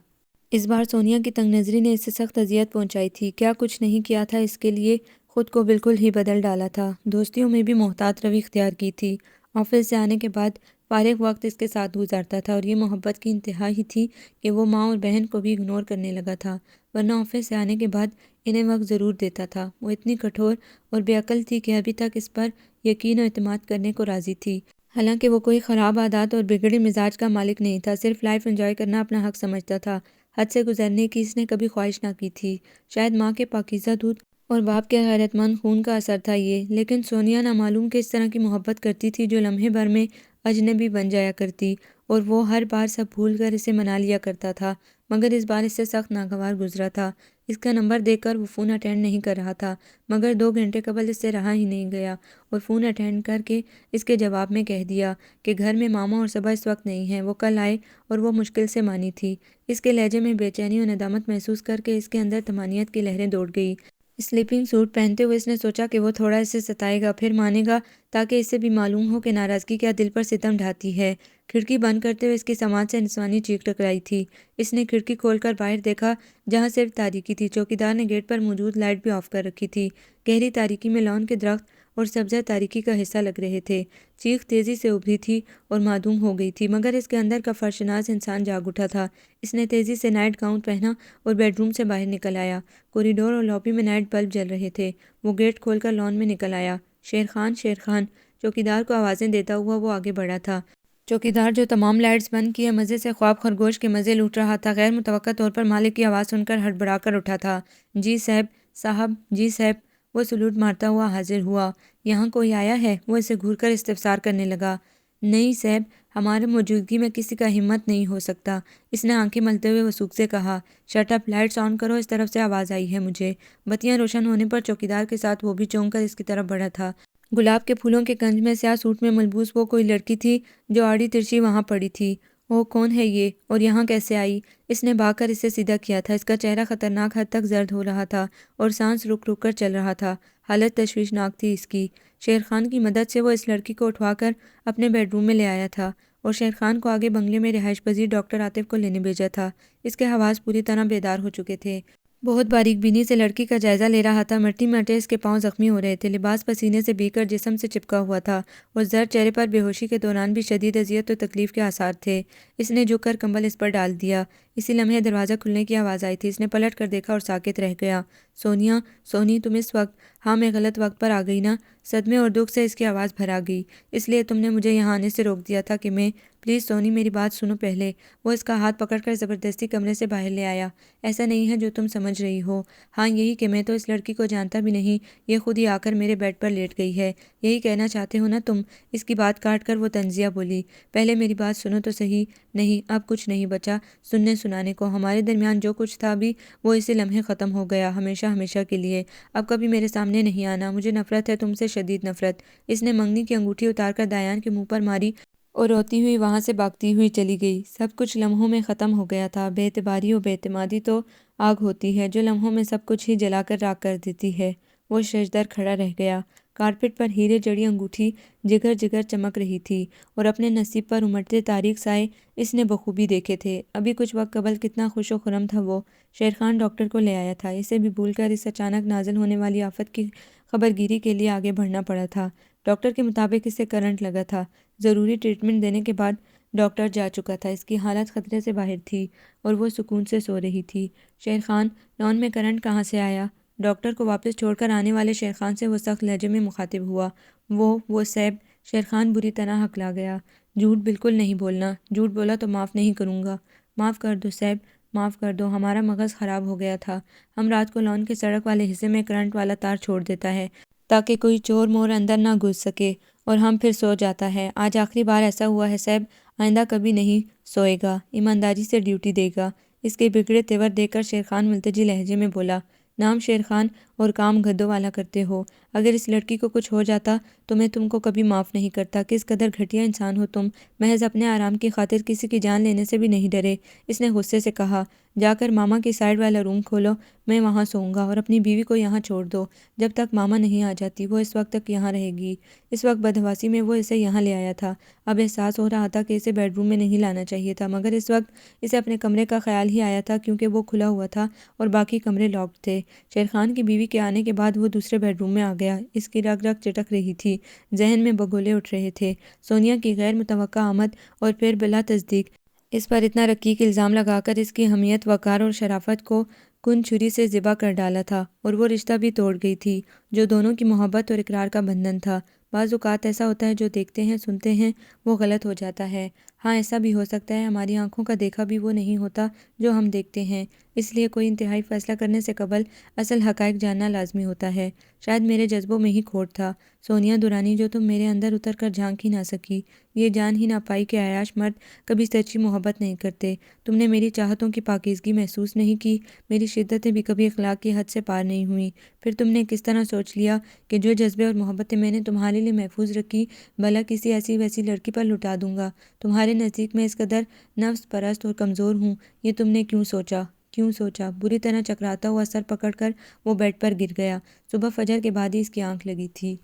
اس بار سونیا کی تنگ نظری نے اسے سخت اذیت پہنچائی تھی، کیا کچھ نہیں کیا تھا اس کے لیے، خود کو بالکل ہی بدل ڈالا تھا، دوستیوں میں بھی محتاط روی اختیار کی تھی۔ آفس سے آنے کے بعد فارغ وقت اس کے ساتھ گزارتا تھا اور یہ محبت کی انتہا ہی تھی کہ وہ ماں اور بہن کو بھی اگنور کرنے لگا تھا، ورنہ آفس سے آنے کے بعد انہیں وقت ضرور دیتا تھا۔ وہ اتنی کٹھور اور بے عقل تھی کہ ابھی تک اس پر یقین و اعتماد کرنے کو راضی تھی، حالانکہ وہ کوئی خراب عادات اور بگڑے مزاج کا مالک نہیں تھا، صرف لائف انجوائے کرنا اپنا حق سمجھتا تھا۔ حد سے گزرنے کی اس نے کبھی خواہش نہ کی تھی، شاید ماں کے پاکیزہ دودھ اور باپ کے غیرت مند خون کا اثر تھا یہ، لیکن سونیا نہ معلوم کس طرح کی محبت کرتی تھی جو لمحے بھر میں اجنبی بن جایا کرتی، اور وہ ہر بار سب بھول کر اسے منا لیا کرتا تھا، مگر اس بار اس سے سخت ناگوار گزرا تھا۔ اس کا نمبر دیکھ کر وہ فون اٹینڈ نہیں کر رہا تھا، مگر 2 گھنٹے قبل اس سے رہا ہی نہیں گیا اور فون اٹینڈ کر کے اس کے جواب میں کہہ دیا کہ گھر میں ماما اور صبا اس وقت نہیں ہیں، وہ کل آئے، اور وہ مشکل سے مانی تھی۔ اس کے لہجے میں بے چینی اور ندامت محسوس کر کے اس کے اندر طمانینت کی لہریں دوڑ گئی۔ سلیپنگ سوٹ پہنتے ہوئے اس نے سوچا کہ وہ تھوڑا اسے ستائے گا، پھر مانے گا، تاکہ اسے بھی معلوم ہو کہ ناراضگی کیا دل پر ستم ڈھاتی ہے۔ کھڑکی بند کرتے ہوئے اس کی سماعت سے نسوانی چیخ ٹکرائی تھی۔ اس نے کھڑکی کھول کر باہر دیکھا، جہاں صرف تاریکی تھی، چوکیدار نے گیٹ پر موجود لائٹ بھی آف کر رکھی تھی۔ گہری تاریکی میں لان کے درخت اور سبزہ تاریکی کا حصہ لگ رہے تھے۔ چیخ تیزی سے ابھری تھی اور معدوم ہو گئی تھی، مگر اس کے اندر کا فرشناز انسان جاگ اٹھا تھا۔ اس نے تیزی سے نائٹ گاؤن پہنا اور بیڈ روم سے باہر نکل آیا۔ کوریڈور اور لابی میں نائٹ بلب جل رہے تھے۔ وہ گیٹ کھول کر لان میں نکل آیا۔ شیر خان، شیر خان، چوکیدار کو آوازیں دیتا ہوا وہ آگے بڑھا تھا۔ چوکیدار جو تمام لائٹس بند کیے مزے سے خواب خرگوش کے مزے لوٹ رہا تھا، غیر متوقع طور پر مالک کی آواز سن کر ہڑبڑا کر اٹھا تھا۔ جی صاحب، صاحب، جی صاحب، وہ سلوٹ مارتا ہوا حاضر ہوا۔ یہاں کوئی آیا ہے؟ وہ اسے گھور کر استفسار کرنے لگا۔ نہیں صاحب، ہمارے موجودگی میں کسی کا ہمت نہیں ہو سکتا، اس نے آنکھیں ملتے ہوئے وثوق سے کہا۔ شٹ اپ، لائٹس آن کرو، اس طرف سے آواز آئی ہے مجھے۔ بتیاں روشن ہونے پر چوکیدار کے ساتھ وہ بھی چونک کر اس کی طرف بڑھا تھا۔ گلاب کے پھولوں کے کنج میں سیاہ سوٹ میں ملبوس وہ کوئی لڑکی تھی جو آڑی ترچھی وہاں پڑی تھی۔ اوہ، کون ہے یہ اور یہاں کیسے آئی؟ اس نے بھاگ کر اسے سیدھا کیا تھا۔ اس کا چہرہ خطرناک حد تک زرد ہو رہا تھا اور سانس رک رک کر چل رہا تھا، حالت تشویشناک تھی اس کی۔ شیر خان کی مدد سے وہ اس لڑکی کو اٹھوا کر اپنے بیڈ روم میں لے آیا تھا اور شیر خان کو آگے بنگلے میں رہائش پذیر ڈاکٹر عاطف کو لینے بھیجا تھا۔ اس کے حواس پوری طرح بیدار ہو چکے تھے۔ بہت باریک بینی سے لڑکی کا جائزہ لے رہا تھا۔ مرتی مرتے اس کے پاؤں زخمی ہو رہے تھے، لباس پسینے سے بھیگ کر جسم سے چپکا ہوا تھا اور زرد چہرے پر بے ہوشی کے دوران بھی شدید اذیت و تکلیف کے آثار تھے۔ اس نے جھک کر کمبل اس پر ڈال دیا۔ اسی لمحے دروازہ کھلنے کی آواز آئی تھی۔ اس نے پلٹ کر دیکھا اور ساکت رہ گیا۔ سونیا، سونی، تم اس وقت؟ ہاں، میں غلط وقت پر آ گئی نا؟ صدمے اور دکھ سے اس کی آواز بھر آ گئی۔ اس لیے تم نے مجھے یہاں آنے سے روک دیا تھا کہ میں… پلیز سونی، میری بات سنو پہلے۔ وہ اس کا ہاتھ پکڑ کر زبردستی کمرے سے باہر لے آیا۔ ایسا نہیں ہے جو تم سمجھ رہی ہو۔ ہاں یہی کہ میں تو اس لڑکی کو جانتا بھی نہیں، یہ خود ہی آ کر میرے بیڈ پر لیٹ گئی ہے۔ یہی کہنا چاہتے ہو نا تم؟ اس کی بات کاٹ کر وہ طنزیہ بولی۔ پہلے میری بات سنو تو صحیح۔ نہیں، اب کچھ نہیں بچا سننے سنانے کو۔ ہمارے درمیان جو کچھ تھا بھی وہ اسی لمحے ختم ہو گیا، ہمیشہ ہمیشہ کے لیے۔ اب کبھی میرے سامنے نہیں آنا، مجھے نفرت ہے تم سے، شدید نفرت۔ اس نے منگنی کی انگوٹھی اتار کر دایان کے منہ پر ماری اور روتی ہوئی وہاں سے بھاگتی ہوئی چلی گئی۔ سب کچھ لمحوں میں ختم ہو گیا تھا۔ بے اعتباری و بے اعتمادی تو آگ ہوتی ہے جو لمحوں میں سب کچھ ہی جلا کر راکھ کر دیتی ہے۔ وہ ششدر کھڑا رہ گیا۔ کارپٹ پر ہیرے جڑی انگوٹھی جگر جگر چمک رہی تھی اور اپنے نصیب پر امٹتے تاریک سائے اس نے بخوبی دیکھے تھے۔ ابھی کچھ وقت قبل کتنا خوش و خرم تھا وہ۔ شیر خان ڈاکٹر کو لے آیا تھا۔ اسے بھی بھول کر اس اچانک نازل ہونے والی آفت کی خبرگیری کے لیے آگے بڑھنا پڑا تھا۔ ڈاکٹر کے مطابق اسے کرنٹ لگا تھا۔ ضروری ٹریٹمنٹ دینے کے بعد ڈاکٹر جا چکا تھا۔ اس کی حالت خطرے سے باہر تھی اور وہ سکون سے سو رہی تھی۔ شیر خان، لان میں کرنٹ کہاں سے آیا؟ ڈاکٹر کو واپس چھوڑ کر آنے والے شیر خان سے وہ سخت لہجے میں مخاطب ہوا۔ وہ سیب… شیر خان بری طرح ہکلا گیا۔ جھوٹ بالکل نہیں بولنا۔ جھوٹ بولا تو معاف نہیں کروں گا۔ معاف کر دو سیب، معاف کر دو۔ ہمارا مغز خراب ہو گیا تھا۔ ہم رات کو لان کے سڑک والے حصے میں کرنٹ والا تار چھوڑ دیتا ہے تاکہ کوئی چور مور اندر نہ گھس سکے اور ہم پھر سو جاتا ہے۔ آج آخری بار ایسا ہوا ہے سیب، آئندہ کبھی نہیں سوئے گا، ایمانداری سے ڈیوٹی دے گا۔ اس کے بگڑے تیور دیکھ کر شیر خان ملتجی لہجے میں بولا، نام شیر خان اور کام گدھوں والا کرتے ہو۔ اگر اس لڑکی کو کچھ ہو جاتا تو میں تم کو کبھی معاف نہیں کرتا۔ کس قدر گھٹیا انسان ہو تم، محض اپنے آرام کی خاطر کسی کی جان لینے سے بھی نہیں ڈرے۔ اس نے غصے سے کہا، جا کر ماما کی سائڈ والا روم کھولو، میں وہاں سوؤں گا، اور اپنی بیوی کو یہاں چھوڑ دو جب تک ماما نہیں آ جاتی۔ وہ اس وقت تک یہاں رہے گی۔ اس وقت بدحواسی میں وہ اسے یہاں لے آیا تھا۔ اب احساس ہو رہا تھا کہ اسے بیڈ روم میں نہیں لانا چاہیے تھا، مگر اس وقت اسے اپنے کمرے کا خیال ہی آیا تھا کیونکہ وہ کھلا ہوا تھا اور باقی کمرے لاکڈ تھے۔ شیر خان کی بیوی کے آنے کے بعد وہ دوسرے بیڈ روم میں آ گیا۔ اس کی رگ رگ چٹک رہی تھی، ذہن میں بگولے اٹھ رہے تھے۔ سونیا کی غیر متوقع آمد اور پھر بلا تصدیق اس پر اتنا رقیق الزام لگا کر اس کی حمیت، وقار اور شرافت کو کن چھری سے ذبح کر ڈالا تھا، اور وہ رشتہ بھی توڑ گئی تھی جو دونوں کی محبت اور اقرار کا بندھن تھا۔ بعض اوقات ایسا ہوتا ہے جو دیکھتے ہیں سنتے ہیں وہ غلط ہو جاتا ہے۔ ہاں ایسا بھی ہو سکتا ہے ہماری آنکھوں کا دیکھا بھی وہ نہیں ہوتا جو ہم دیکھتے ہیں، اس لیے کوئی انتہائی فیصلہ کرنے سے قبل اصل حقائق جاننا لازمی ہوتا ہے۔ شاید میرے جذبوں میں ہی کھوٹ تھا سونیا دورانی، جو تم میرے اندر اتر کر جھانک ہی نہ سکی۔ یہ جان ہی نہ پائی کہ عیاش مرد کبھی سچی محبت نہیں کرتے۔ تم نے میری چاہتوں کی پاکیزگی محسوس نہیں کی، میری شدتیں بھی کبھی اخلاق کی حد سے پار نہیں ہوئیں۔ پھر تم نے کس طرح سوچ لیا کہ جو جذبے اور محبتیں میں نے تمہارے لیے محفوظ رکھی بھلا کسی ایسی ویسی لڑکی پر لٹا دوں گا؟ تمہارے نزدیک میں اس قدر نفس پرست اور کمزور ہوں، یہ تم نے کیوں سوچا؟ کیوں سوچا؟ بری طرح چکراتا ہوا سر پکڑ کر وہ بیڈ پر گر گیا۔ صبح فجر کے بعد ہی اس کی آنکھ لگی تھی۔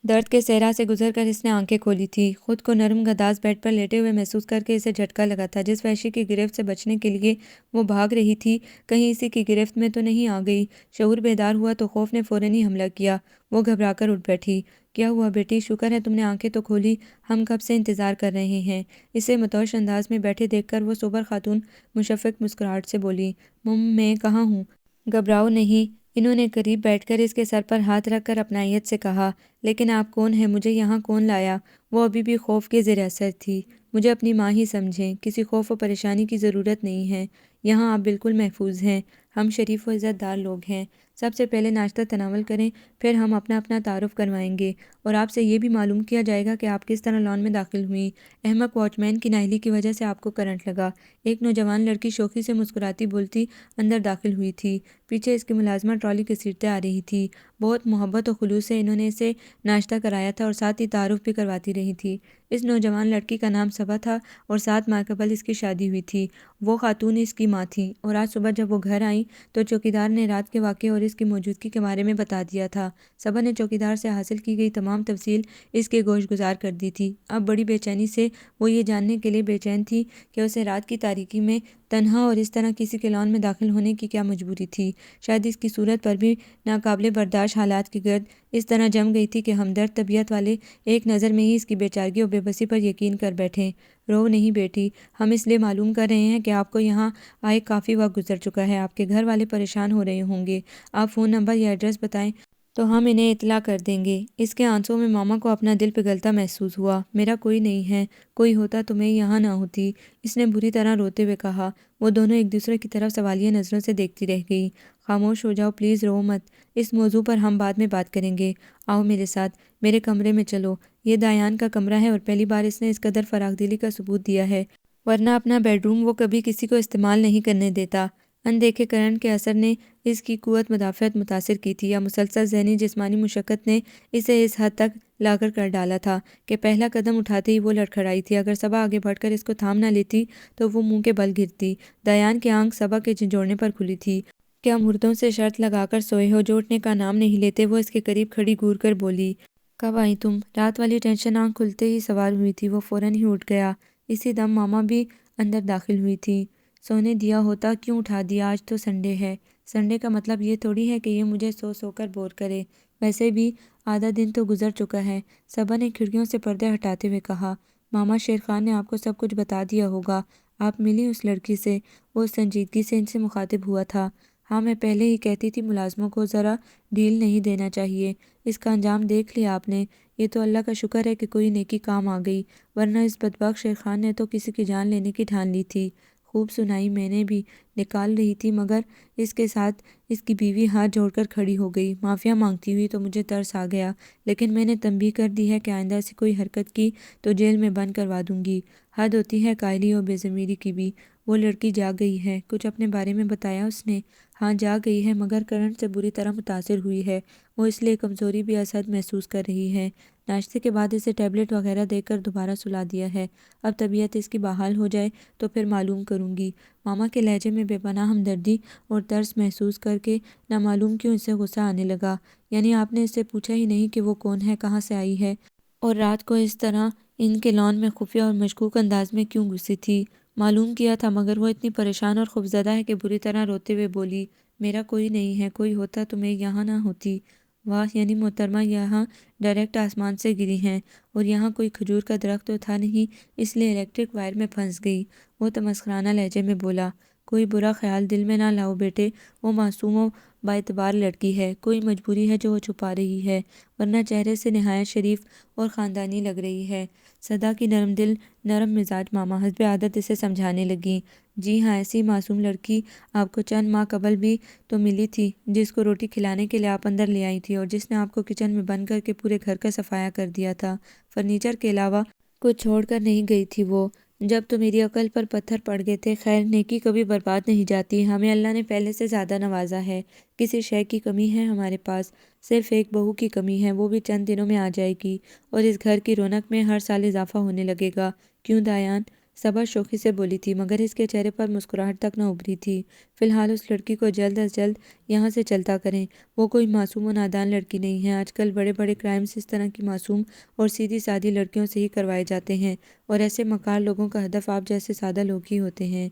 درد کے صحرا سے گزر کر اس نے آنکھیں کھولی تھی۔ خود کو نرم گداز بیڈ پر لیٹے ہوئے محسوس کر کے اسے جھٹکا لگا تھا۔ جس وحشی کی گرفت سے بچنے کے لیے وہ بھاگ رہی تھی کہیں اسی کی گرفت میں تو نہیں آ گئی۔ شعور بیدار ہوا تو خوف نے فوراً ہی حملہ کیا۔ وہ گھبرا کر اٹھ بیٹھی۔ کیا ہوا بیٹی؟ شکر ہے تم نے آنکھیں تو کھولی، ہم کب سے انتظار کر رہے ہیں۔ اسے متوش انداز میں بیٹھے دیکھ کر وہ سوبر خاتون مشفق مسکراہٹ سے بولی، میں کہاں ہوں؟ گھبراؤ نہیں، انہوں نے قریب بیٹھ کر اس کے سر پر ہاتھ رکھ کر اپنائیت سے کہا، لیکن آپ کون ہیں؟ مجھے یہاں کون لایا؟ وہ ابھی بھی خوف کے زیر اثر تھی۔ مجھے اپنی ماں ہی سمجھیں، کسی خوف و پریشانی کی ضرورت نہیں ہے، یہاں آپ بالکل محفوظ ہیں۔ ہم شریف و عزت دار لوگ ہیں۔ سب سے پہلے ناشتہ تناول کریں، پھر ہم اپنا تعارف کروائیں گے اور آپ سے یہ بھی معلوم کیا جائے گا کہ آپ کس طرح لان میں داخل ہوئیں۔ احمق واچ مین کی نااہلی کی وجہ سے آپ کو کرنٹ لگا۔ ایک نوجوان لڑکی شوخی سے مسکراتی بولتی اندر داخل ہوئی تھی۔ پیچھے اس کی ملازمہ ٹرالی گھسیٹتے آ رہی تھی۔ بہت محبت و خلوص سے انہوں نے اسے ناشتہ کرایا تھا اور ساتھ ہی تعارف بھی کرواتی رہی تھی۔ اس نوجوان لڑکی کا نام صبا تھا اور 7 ماہ قبل اس کی شادی ہوئی تھی۔ وہ خاتون اس کی ماں تھیں اور آج صبح جب وہ گھر آئیں تو چوکیدار نے رات کے واقعے اور اس کی موجودگی کے بارے میں بتا دیا تھا۔ صبا نے چوکیدار سے حاصل کی گئی تمام تفصیل اس کے گوش گزار کر دی تھی۔ اب بڑی بے چینی سے وہ یہ جاننے کے لیے بے چین تھی کہ اسے رات کی تاریکی میں تنہا اور اس طرح کسی کے لان میں داخل ہونے کی کیا مجبوری تھی؟ شاید اس کی صورت پر بھی ناقابل برداشت حالات کی گرد اس طرح جم گئی تھی کہ ہمدرد طبیعت والے ایک نظر میں ہی اس کی بے چارگی اور بے بسی پر یقین کر بیٹھیں۔ رو نہیں بیٹی، ہم اس لیے معلوم کر رہے ہیں کہ آپ کو یہاں آئے کافی وقت گزر چکا ہے، آپ کے گھر والے پریشان ہو رہے ہوں گے، آپ فون نمبر یا ایڈریس بتائیں تو ہم انہیں اطلاع کر دیں گے۔ اس کے آنسوں میں ماما کو اپنا دل پگھلتا محسوس ہوا۔ میرا کوئی نہیں ہے، کوئی ہوتا تو میں یہاں نہ ہوتی، اس نے بری طرح روتے ہوئے کہا۔ وہ دونوں ایک دوسرے کی طرف سوالیہ نظروں سے دیکھتی رہ گئی۔ خاموش ہو جاؤ پلیز، رو مت، اس موضوع پر ہم بعد میں بات کریں گے۔ آؤ میرے ساتھ، میرے کمرے میں چلو، یہ دایان کا کمرہ ہے اور پہلی بار اس نے اس قدر فراخ دلی کا ثبوت دیا ہے، ورنہ اپنا بیڈ روم وہ کبھی کسی کو استعمال نہیں کرنے دیتا۔ اندیکھے کرنٹ کے اثر نے اس کی قوت مدافعت متاثر کی تھی یا مسلسل ذہنی جسمانی مشقت نے اسے اس حد تک لاغر کر ڈالا تھا کہ پہلا قدم اٹھاتے ہی وہ لڑکھڑائی تھی۔ اگر صبا آگے بڑھ کر اس کو تھام نہ لیتی تو وہ منہ کے بل گرتی۔ دایان کی آنکھ صبا کے جھنجھوڑنے پر کھلی تھی۔ کیا مردوں سے شرط لگا کر سوئے ہو جو اٹھنے کا نام نہیں لیتے؟ وہ اس کے قریب کھڑی گور کر بولی۔ کب آئی تم؟ رات والی ٹینشن آنکھ کھلتے ہی سوار ہوئی تھی۔ وہ فوراً ہی اٹھ گیا۔ اسی دم ماما بھی اندر داخل ہوئی تھی۔ سونے دیا ہوتا، کیوں اٹھا دیا؟ آج تو سنڈے ہے۔ سنڈے کا مطلب یہ تھوڑی ہے کہ یہ مجھے سو سو کر بور کرے، ویسے بھی آدھا دن تو گزر چکا ہے، صبا نے کھڑکیوں سے پردے ہٹاتے ہوئے کہا۔ ماما شیر خان نے آپ کو سب کچھ بتا دیا ہوگا، آپ ملی اس لڑکی سے؟ وہ سنجیدگی سے ان سے مخاطب ہوا تھا۔ ہاں، میں پہلے ہی کہتی تھی ملازموں کو ذرا ڈھیل نہیں دینا چاہیے۔ اس کا انجام دیکھ لیا آپ نے؟ یہ تو اللہ کا شکر ہے کہ کوئی نیکی کام آ گئی، ورنہ اس بدبخت شیر خان نے تو کسی کی جان لینے کی ٹھان لی تھی۔ خوب سنائی، میں نے بھی نکال رہی تھی مگر اس کے ساتھ اس کی بیوی ہاتھ جوڑ کر کھڑی ہو گئی۔ معافیا مانگتی ہوئی تو مجھے ترس آ گیا، لیکن میں نے تنبیہ کر دی ہے کہ آئندہ سے کوئی حرکت کی تو جیل میں بند کروا دوں گی۔ حد ہوتی ہے کائلی اور بے ضمیری کی بھی۔ وہ لڑکی جاگ گئی ہے؟ کچھ اپنے بارے میں بتایا اس نے؟ ہاں جاگ گئی ہے مگر کرنٹ سے بری طرح متاثر ہوئی ہے، وہ اس لیے کمزوری بھی ازحد محسوس کر رہی ہے۔ ناشتے کے بعد اسے ٹیبلٹ وغیرہ دے کر دوبارہ سلا دیا ہے، اب طبیعت اس کی بحال ہو جائے تو پھر معلوم کروں گی۔ ماما کے لہجے میں بے پناہ ہمدردی اور ترس محسوس کر کے نامعلوم کیوں اسے غصہ آنے لگا۔ یعنی آپ نے اس سے پوچھا ہی نہیں کہ وہ کون ہے، کہاں سے آئی ہے، اور رات کو اس طرح ان کے لان میں خفیہ اور مشکوک انداز میں کیوں گھسی تھی؟ معلوم کیا تھا مگر وہ اتنی پریشان اور خوفزدہ ہے کہ بری طرح روتے ہوئے بولی۔ میرا کوئی نہیں ہے، کوئی ہوتا تو میں یہاں نہ ہوتی۔ واہ، یعنی محترمہ یہاں ڈائریکٹ آسمان سے گری ہیں، اور یہاں کوئی کھجور کا درخت تو تھا نہیں اس لیے الیکٹرک وائر میں پھنس گئی۔ وہ تمسخرانہ لہجے میں بولا۔ کوئی برا خیال دل میں نہ لاؤ بیٹے، وہ معصوم و باعتبار لڑکی ہے، کوئی مجبوری ہے جو وہ چھپا رہی ہے، ورنہ چہرے سے نہایت شریف اور خاندانی لگ رہی ہے۔ صدا کی نرم دل نرم مزاج ماما حسب عادت اسے سمجھانے لگیں۔ جی ہاں، ایسی معصوم لڑکی آپ کو چند ماہ قبل بھی تو ملی تھی، جس کو روٹی کھلانے کے لیے آپ اندر لے آئی تھی اور جس نے آپ کو کچن میں بند کر کے پورے گھر کا صفایا کر دیا تھا، فرنیچر کے علاوہ کچھ چھوڑ کر نہیں گئی تھی وہ، جب تو میری عقل پر پتھر پڑ گئے تھے۔ خیر، نیکی کبھی برباد نہیں جاتی، ہمیں اللہ نے پہلے سے زیادہ نوازا ہے، کسی شے کی کمی ہے ہمارے پاس؟ صرف ایک بہو کی کمی ہے، وہ بھی چند دنوں میں آ جائے گی اور اس گھر کی رونق میں ہر سال اضافہ ہونے لگے گا۔ کیوں دایان؟ صبا شوخی سے بولی تھی مگر اس کے چہرے پر مسکراہٹ تک نہ ابھری تھی۔ فی الحال اس لڑکی کو جلد از جلد یہاں سے چلتا کریں، وہ کوئی معصوم و نادان لڑکی نہیں ہے۔ آج کل بڑے بڑے کرائمز اس طرح کی معصوم اور سیدھی سادھی لڑکیوں سے ہی کروائے جاتے ہیں، اور ایسے مکار لوگوں کا ہدف آپ جیسے سادہ لوگ ہی ہوتے ہیں۔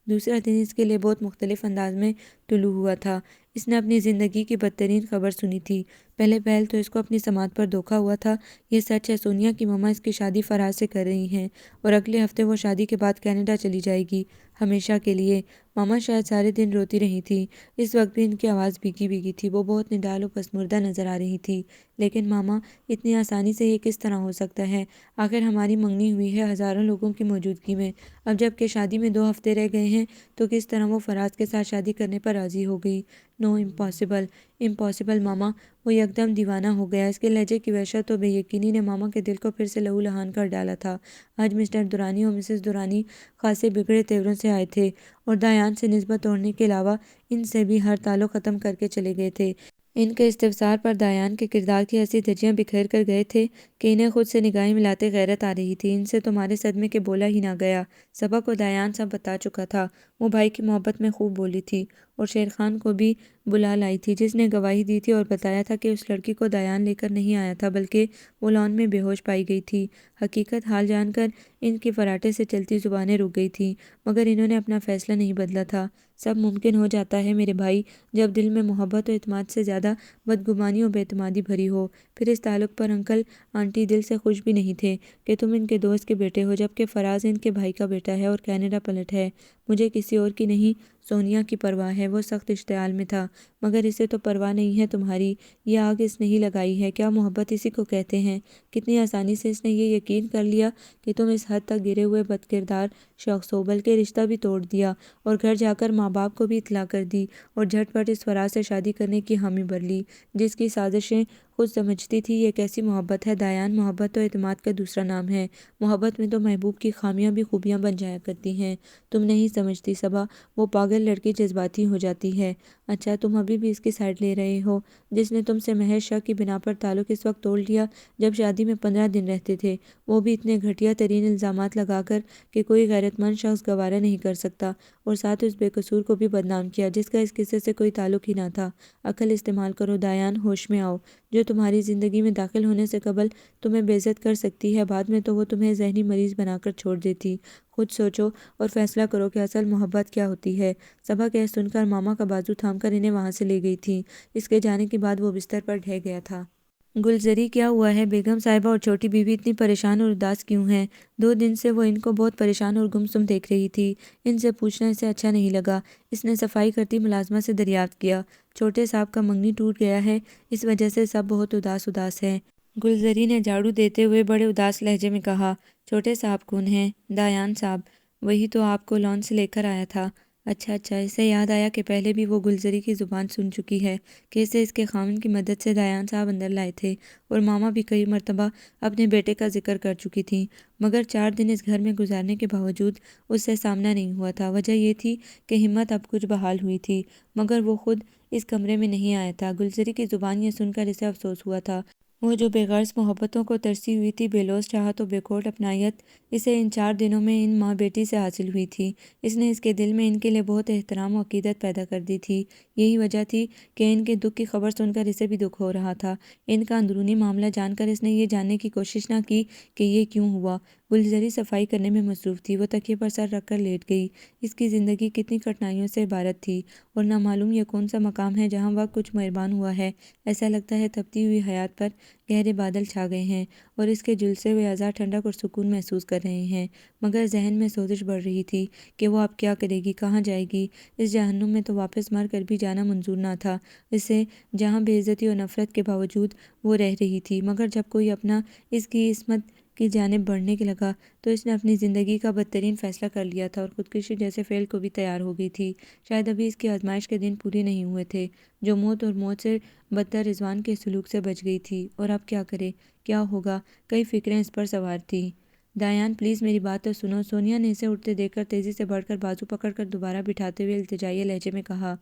دوسرا دن اس کے لیے بہت مختلف انداز میں طلوع ہوا تھا۔ اس نے اپنی زندگی کی بدترین خبر سنی تھی۔ پہلے پہل تو اس کو اپنی سماعت پر دھوکہ ہوا تھا۔ یہ سچ ہے، سونیا کی ماما اس کی شادی فراز سے کر رہی ہیں اور اگلے ہفتے وہ شادی کے بعد کینیڈا چلی جائے گی، ہمیشہ کے لیے۔ ماما شاید سارے دن روتی رہی تھی، اس وقت بھی ان کی آواز بھیگی بھیگی تھی، وہ بہت نڈال و پسماردہ نظر آ رہی تھی۔ لیکن ماما، اتنی آسانی سے یہ کس طرح ہو سکتا ہے؟ آخر ہماری منگنی ہوئی ہے ہزاروں لوگوں کی موجودگی میں، اب جب کہ شادی میں 2 ہفتے رہ گئے ہیں تو کس طرح وہ فراز کے ساتھ شادی کرنے پر راضی ہو گئی؟ نو، امپاسبل، امپاسبل ماما۔ وہ یکدم دیوانہ ہو گیا۔ اس کے لہجے کی وحشت و بے یقینی نے ماما کے دل کو پھر سے لہو لہان کر ڈالا تھا۔ آج مسٹر درانی اور مسز درانی خاصے بگڑے تیوروں سے آئے تھے اور دایان سے نسبت توڑنے کے علاوہ ان سے بھی ہر تعلق ختم کر کے چلے گئے تھے۔ ان کے استفسار پر دایان کے کردار کی ایسی دھجیاں بکھیر کر گئے تھے کہ انہیں خود سے نگاہیں ملاتے غیرت آ رہی تھی۔ ان سے تمہارے صدمے کے بولا ہی نہ گیا۔ صبا کو دایان سب بتا چکا تھا، وہ بھائی کی محبت میں خوب بولی تھی، اور شیر خان کو بھی بلا لائی تھی، جس نے گواہی دی تھی اور بتایا تھا کہ اس لڑکی کو دایان لے کر نہیں آیا تھا بلکہ وہ لان میں بے ہوش پائی گئی تھی۔ حقیقت حال جان کر ان کی فراٹے سے چلتی زبانیں رک گئی تھیں، مگر انہوں نے اپنا فیصلہ نہیں بدلا تھا۔ سب ممکن ہو جاتا ہے میرے بھائی، جب دل میں محبت و اعتماد سے زیادہ بدگمانی و بے اعتمادی بھری ہو۔ پھر اس تعلق پر انکل آنٹی دل سے خوش بھی نہیں تھے کہ تم ان کے دوست کے بیٹے ہو، جبکہ فراز ان کے بھائی کا بیٹا ہے اور کینیڈا پلٹ ہے۔ مجھے کسی اور کی نہیں، سونیا کی پرواہ ہے۔ وہ سخت اشتعال میں تھا۔ مگر اسے تو پرواہ نہیں ہے تمہاری، یہ آگ اس نے ہی لگائی ہے۔ کیا محبت اسی کو کہتے ہیں؟ کتنی آسانی سے اس نے یہ یقین کر لیا کہ تم اس حد تک گرے ہوئے بد کردار شخص ہو، بلکہ رشتہ بھی توڑ دیا اور گھر جا کر ماں باپ کو بھی اطلاع کر دی اور جھٹ پٹ اس فراز سے شادی کرنے کی حامی بھر لی، جس کی سازشیں خود سمجھتی تھی۔ یہ کیسی محبت ہے دایان؟ محبت تو اعتماد کا دوسرا نام ہے۔ محبت میں تو محبوب کی خامیاں بھی خوبیاں بن جایا کرتی ہیں۔ تم نہیں سمجھتی صبا، وہ پاگل لڑکی جذباتی ہو جاتی ہے۔ اچھا، تم ابھی بھی اس کی سائیڈ لے رہے ہو، جس نے تم سے محض شک کی بنا پر تعلق اس وقت توڑ لیا جب شادی میں 15 دن رہتے تھے، وہ بھی اتنے گھٹیا ترین الزامات لگا کر کہ کوئی غیرت مند شخص گوارا نہیں کر سکتا، اور ساتھ اس بے قصور کو بھی بدنام کیا جس کا اس قصے سے کوئی تعلق ہی نہ تھا۔ عقل استعمال کرو دایان، ہوش میں آؤ۔ جو تمہاری زندگی میں داخل ہونے سے قبل تمہیں بے عزت کر سکتی ہے، بعد میں تو وہ تمہیں ذہنی مریض بنا کر چھوڑ دیتی۔ خود سوچو اور فیصلہ کرو کہ اصل محبت کیا ہوتی ہے۔ صبا کہہ سن کر ماما کا بازو تھام کر انہیں وہاں سے لے گئی تھی۔ اس کے جانے کے بعد وہ بستر پر ڈھہ گیا تھا۔ گلزری، کیا ہوا ہے؟ بیگم صاحبہ اور چھوٹی بیوی اتنی پریشان اور اداس کیوں ہیں؟ 2 دن سے وہ ان کو بہت پریشان اور گمسم دیکھ رہی تھی۔ ان سے پوچھنا اسے اچھا نہیں لگا۔ اس نے صفائی کرتی ملازمہ سے دریافت کیا۔ چھوٹے صاحب کا منگنی ٹوٹ گیا ہے، اس وجہ سے سب بہت اداس ہیں۔ گلزری نے جھاڑو دیتے ہوئے بڑے اداس لہجے میں کہا۔ چھوٹے صاحب کون ہیں؟ دایان صاحب، وہی تو آپ کو لان سے لے کر آیا تھا۔ اچھا، اسے یاد آیا کہ پہلے بھی وہ گلزری کی زبان سن چکی ہے کہ اسے اس کے خاوند کی مدد سے دایان صاحب اندر لائے تھے، اور ماما بھی کئی مرتبہ اپنے بیٹے کا ذکر کر چکی تھیں، مگر 4 دن اس گھر میں گزارنے کے باوجود اس سے سامنا نہیں ہوا تھا۔ وجہ یہ تھی کہ ہمت اب کچھ بحال ہوئی تھی، مگر وہ خود اس کمرے میں نہیں آیا تھا۔ گلزری کی زبان یہ سن کر اسے افسوس ہوا تھا۔ وہ جو بے غرض محبتوں کو ترسی ہوئی تھی، بے لوث چاہت و بے کھوٹ اپنائیت، اسے ان 4 دنوں میں ان ماں بیٹی سے حاصل ہوئی تھی۔ اس نے اس کے دل میں ان کے لیے بہت احترام و عقیدت پیدا کر دی تھی۔ یہی وجہ تھی کہ ان کے دکھ کی خبر سن کر اسے بھی دکھ ہو رہا تھا۔ ان کا اندرونی معاملہ جان کر اس نے یہ جاننے کی کوشش نہ کی کہ یہ کیوں ہوا۔ گلزری صفائی کرنے میں مصروف تھی۔ وہ تکیے پر سر رکھ کر لیٹ گئی۔ اس کی زندگی کتنی کٹھنائیوں سے عبارت تھی، اور نہ معلوم یہ کون سا مقام ہے جہاں وقت کچھ مہربان ہوا ہے۔ ایسا لگتا ہے تپتی ہوئی حیات پر گہرے بادل چھا گئے ہیں اور اس کے جھلسے ہوئے اعضاء ٹھنڈک اور سکون محسوس کر رہے ہیں، مگر ذہن میں سوزش بڑھ رہی تھی کہ وہ اب کیا کرے گی، کہاں جائے گی۔ اس جہنم میں تو واپس مر کر بھی جانا منظور نہ تھا اسے، جہاں بے عزتی و نفرت کے باوجود وہ رہ رہی تھی۔ مگر جب کوئی اپنا اس کی عصمت کی جانب بڑھنے کے لگا تو اس نے اپنی زندگی کا بدترین فیصلہ کر لیا تھا اور خودکشی جیسے فعل کو بھی تیار ہو گئی تھی۔ شاید ابھی اس کی آزمائش کے دن پورے نہیں ہوئے تھے، جو موت اور موت سے بدتر رضوان کے سلوک سے بچ گئی تھی۔ اور اب کیا کرے، کیا ہوگا، کئی فکریں اس پر سوار تھیں۔ دایان پلیز میری بات تو سنو، سونیا نے اسے اٹھتے دیکھ کر تیزی سے بڑھ کر بازو پکڑ کر دوبارہ بٹھاتے ہوئے التجائی لہجے میں کہا۔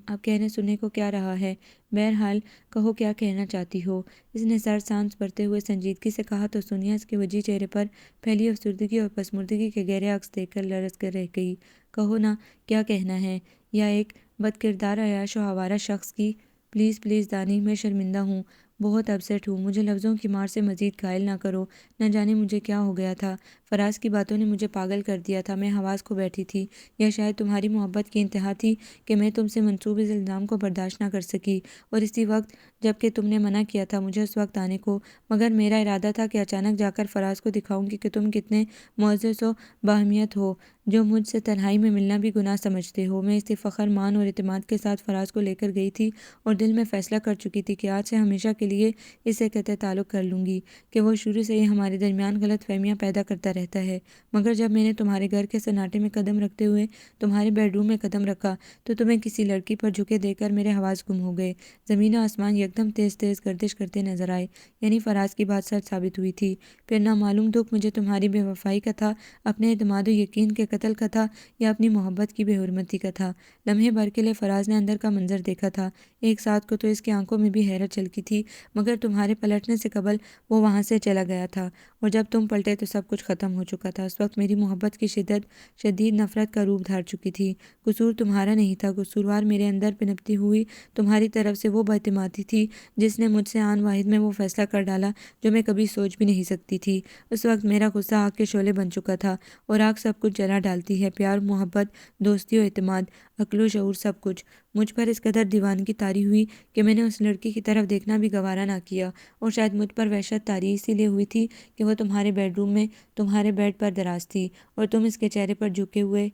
اب کہنے سننے کو کیا رہا ہے، بہرحال کہو کیا کہنا چاہتی ہو۔ اس نے سر سانس بھرتے ہوئے سنجیدگی سے کہا تو سونیا اس کے وجیح چہرے پر پھیلی افسردگی اور پسماردگی کے گہرے عکس دیکھ کر لرز کر رہ گئی۔ کہو نا، کیا کہنا ہے؟ یا ایک بد کردار عیاش و آوارہ شخص کی؟ پلیز دانی، میں شرمندہ ہوں، بہت اپسیٹ ہوں، مجھے لفظوں کی مار سے مزید گھائل نہ کرو۔ نہ جانے مجھے کیا ہو گیا تھا، فراز کی باتوں نے مجھے پاگل کر دیا تھا، میں حواس کھو بیٹھی تھی، یا شاید تمہاری محبت کی انتہا تھی کہ میں تم سے منسوب اس الزام کو برداشت نہ کر سکی، اور اسی وقت جب کہ تم نے منع کیا تھا مجھے اس وقت آنے کو، مگر میرا ارادہ تھا کہ اچانک جا کر فراز کو دکھاؤں گی کہ تم کتنے معزز و باہمیت ہو، جو مجھ سے تنہائی میں ملنا بھی گناہ سمجھتے ہو۔ میں اسی فخر، مان اور اعتماد کے ساتھ فراز کو لے کر گئی تھی اور دل میں فیصلہ کر چکی تھی کہ آج سے ہمیشہ کے لیے اس سے قطع تعلق کر لوں گی کہ وہ شروع سے ہی ہمارے درمیان غلط فہمیاں پیدا کرتا رہتا ہے۔ مگر جب میں نے تمہارے گھر کے سناٹے میں قدم رکھتے ہوئے تمہارے بیڈ روم میں قدم رکھا تو تمہیں کسی لڑکی پر جھکے دیکھ کر میرے حواس گم ہو گئے۔ زمین و آسمان یکدم تیز گردش کرتے نظر آئے، یعنی فراز کی بات سچ ثابت ہوئی تھی۔ پھر نامعلوم دکھ مجھے تمہاری بے وفائی کا تھا، اپنے اعتماد و یقین کے قتل کا تھا یا اپنی محبت کی بے حرمتی کا تھا؟ لمحے بھر کے لیے فراز نے اندر کا منظر دیکھا تھا۔ ایک ساتھ کو تو اس کی آنکھوں میں بھی حیرت چلکی تھی، مگر تمہارے پلٹنے سے قبل وہ وہاں سے چلا گیا تھا، اور جب تم پلٹے تو سب کچھ ختم ہو چکا تھا۔ اس وقت میری محبت کی شدت شدید نفرت کا روپ دھار چکی تھی۔ قصور تمہارا نہیں تھا، قصوروار میرے اندر پنپتی ہوئی تمہاری طرف سے وہ بے اعتمادی تھی جس نے مجھ سے آن واحد میں وہ فیصلہ کر ڈالا جو میں کبھی سوچ بھی نہیں سکتی تھی۔ اس وقت میرا غصہ آگ کے شعلے بن چکا تھا، اور آگ سب کچھ جلا ڈالتی ہے، پیار، محبت، دوستی و اعتماد، عقل و شعور، سب کچھ۔ مجھ پر اس قدر دیوانگی طاری ہوئی کہ میں نے اس لڑکی کی طرف دیکھنا بھی گوارا نہ کیا، اور شاید مجھ پر وحشت طاری اسی لیے ہوئی تھی کہ وہ تمہارے بیڈ روم میں تمہارے بیڈ پر دراز تھی، اور تم اس کے چہرے پر جھکے ہوئے۔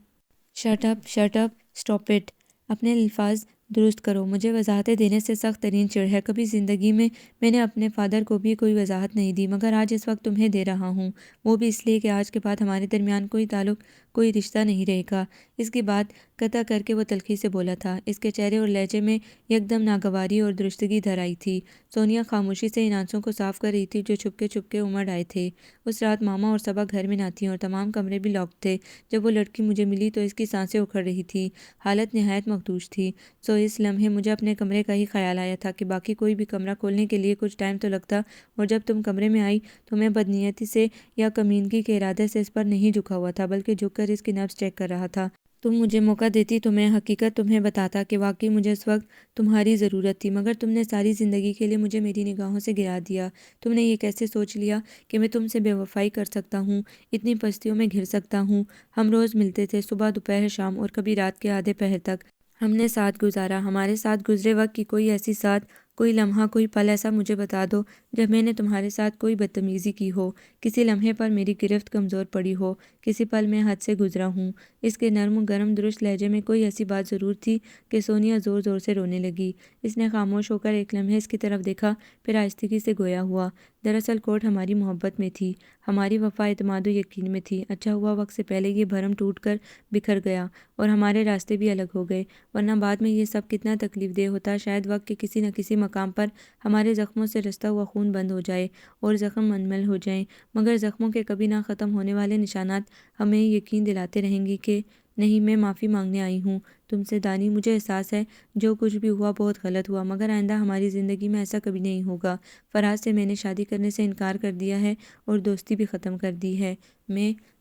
Shut up, shut up, stop it! اپنے الفاظ درست کرو۔ مجھے وضاحتیں دینے سے سخت ترین چڑ ہے۔ کبھی زندگی میں نے اپنے فادر کو بھی کوئی وضاحت نہیں دی، مگر آج اس وقت تمہیں دے رہا ہوں، وہ بھی اس لیے کہ آج کے بعد ہمارے درمیان کوئی تعلق، کوئی رشتہ نہیں رہے گا۔ اس کی بات قطع کر کے وہ تلخی سے بولا تھا۔ اس کے چہرے اور لہجے میں یکدم ناگواری اور درستگی دھر آئی تھی۔ سونیا خاموشی سے ان آنسوں کو صاف کر رہی تھی جو چھپکے چھپکے امڑ آئے تھے۔ اس رات ماما اور صبا گھر میں نہ تھیں، اور تمام کمرے بھی لاکڈ تھے۔ جب وہ لڑکی مجھے ملی تو اس کی سانسیں اکھڑ رہی تھیں، حالت نہایت مخدوش تھی۔ سو اس لمحے مجھے اپنے کمرے کا ہی خیال آیا تھا کہ باقی کوئی بھی کمرہ کھولنے کے لیے کچھ ٹائم تو لگتا، اور جب تم کمرے میں آئی تو میں بدنیتی سے یا کمینگی کے ارادے سے اس پر نہیں جھکا ہوا تھا، بلکہ جھک کر اس کی نبض چیک کر رہا تھا۔ تم مجھے موقع دیتی تو میں حقیقت تمہیں بتاتا کہ واقعی مجھے اس وقت تمہاری ضرورت تھی، مگر تم نے ساری زندگی کے لیے مجھے میری نگاہوں سے گرا دیا۔ تم نے یہ کیسے سوچ لیا کہ میں تم سے بے وفائی کر سکتا ہوں، اتنی پستیوں میں گھر سکتا ہوں؟ ہم روز ملتے تھے، صبح، دوپہر، شام، اور کبھی رات کے آدھے پہر تک ہم نے ساتھ گزارا۔ ہمارے ساتھ گزرے وقت کی کوئی ایسی ساتھ، کوئی لمحہ، کوئی پل ایسا مجھے بتا دو جب میں نے تمہارے ساتھ کوئی بدتمیزی کی ہو، کسی لمحے پر میری گرفت کمزور پڑی ہو، کسی پل میں حد سے گزرا ہوں۔ اس کے نرم گرم درست لہجے میں کوئی ایسی بات ضرور تھی کہ سونیا زور زور سے رونے لگی۔ اس نے خاموش ہو کر ایک لمحے اس کی طرف دیکھا، پھر آہستگی سے گویا ہوا۔ دراصل کھوٹ ہماری محبت میں تھی، ہماری وفا، اعتماد و یقین میں تھی۔ اچھا ہوا وقت سے پہلے یہ بھرم ٹوٹ کر بکھر گیا، اور ہمارے راستے بھی الگ ہو گئے، ورنہ بعد میں یہ سب کتنا تکلیف دہ ہوتا۔ شاید وقت کے کسی نہ کسی مقام پر ہمارے زخموں سے رستا ہوا خون بند ہو جائے اور زخم منمل ہو جائیں، مگر زخموں کے کبھی نہ ختم ہونے والے نشانات ہمیں یقین دلاتے رہیں گے کہ نہیں، میں معافی مانگنے آئی ہوں تم سے دانی۔ مجھے احساس ہے جو کچھ بھی ہوا بہت غلط ہوا، مگر آئندہ ہماری زندگی میں ایسا کبھی نہیں ہوگا۔ فراز سے میں نے شادی کرنے سے انکار کر دیا ہے اور دوستی بھی ختم کر دی ہے۔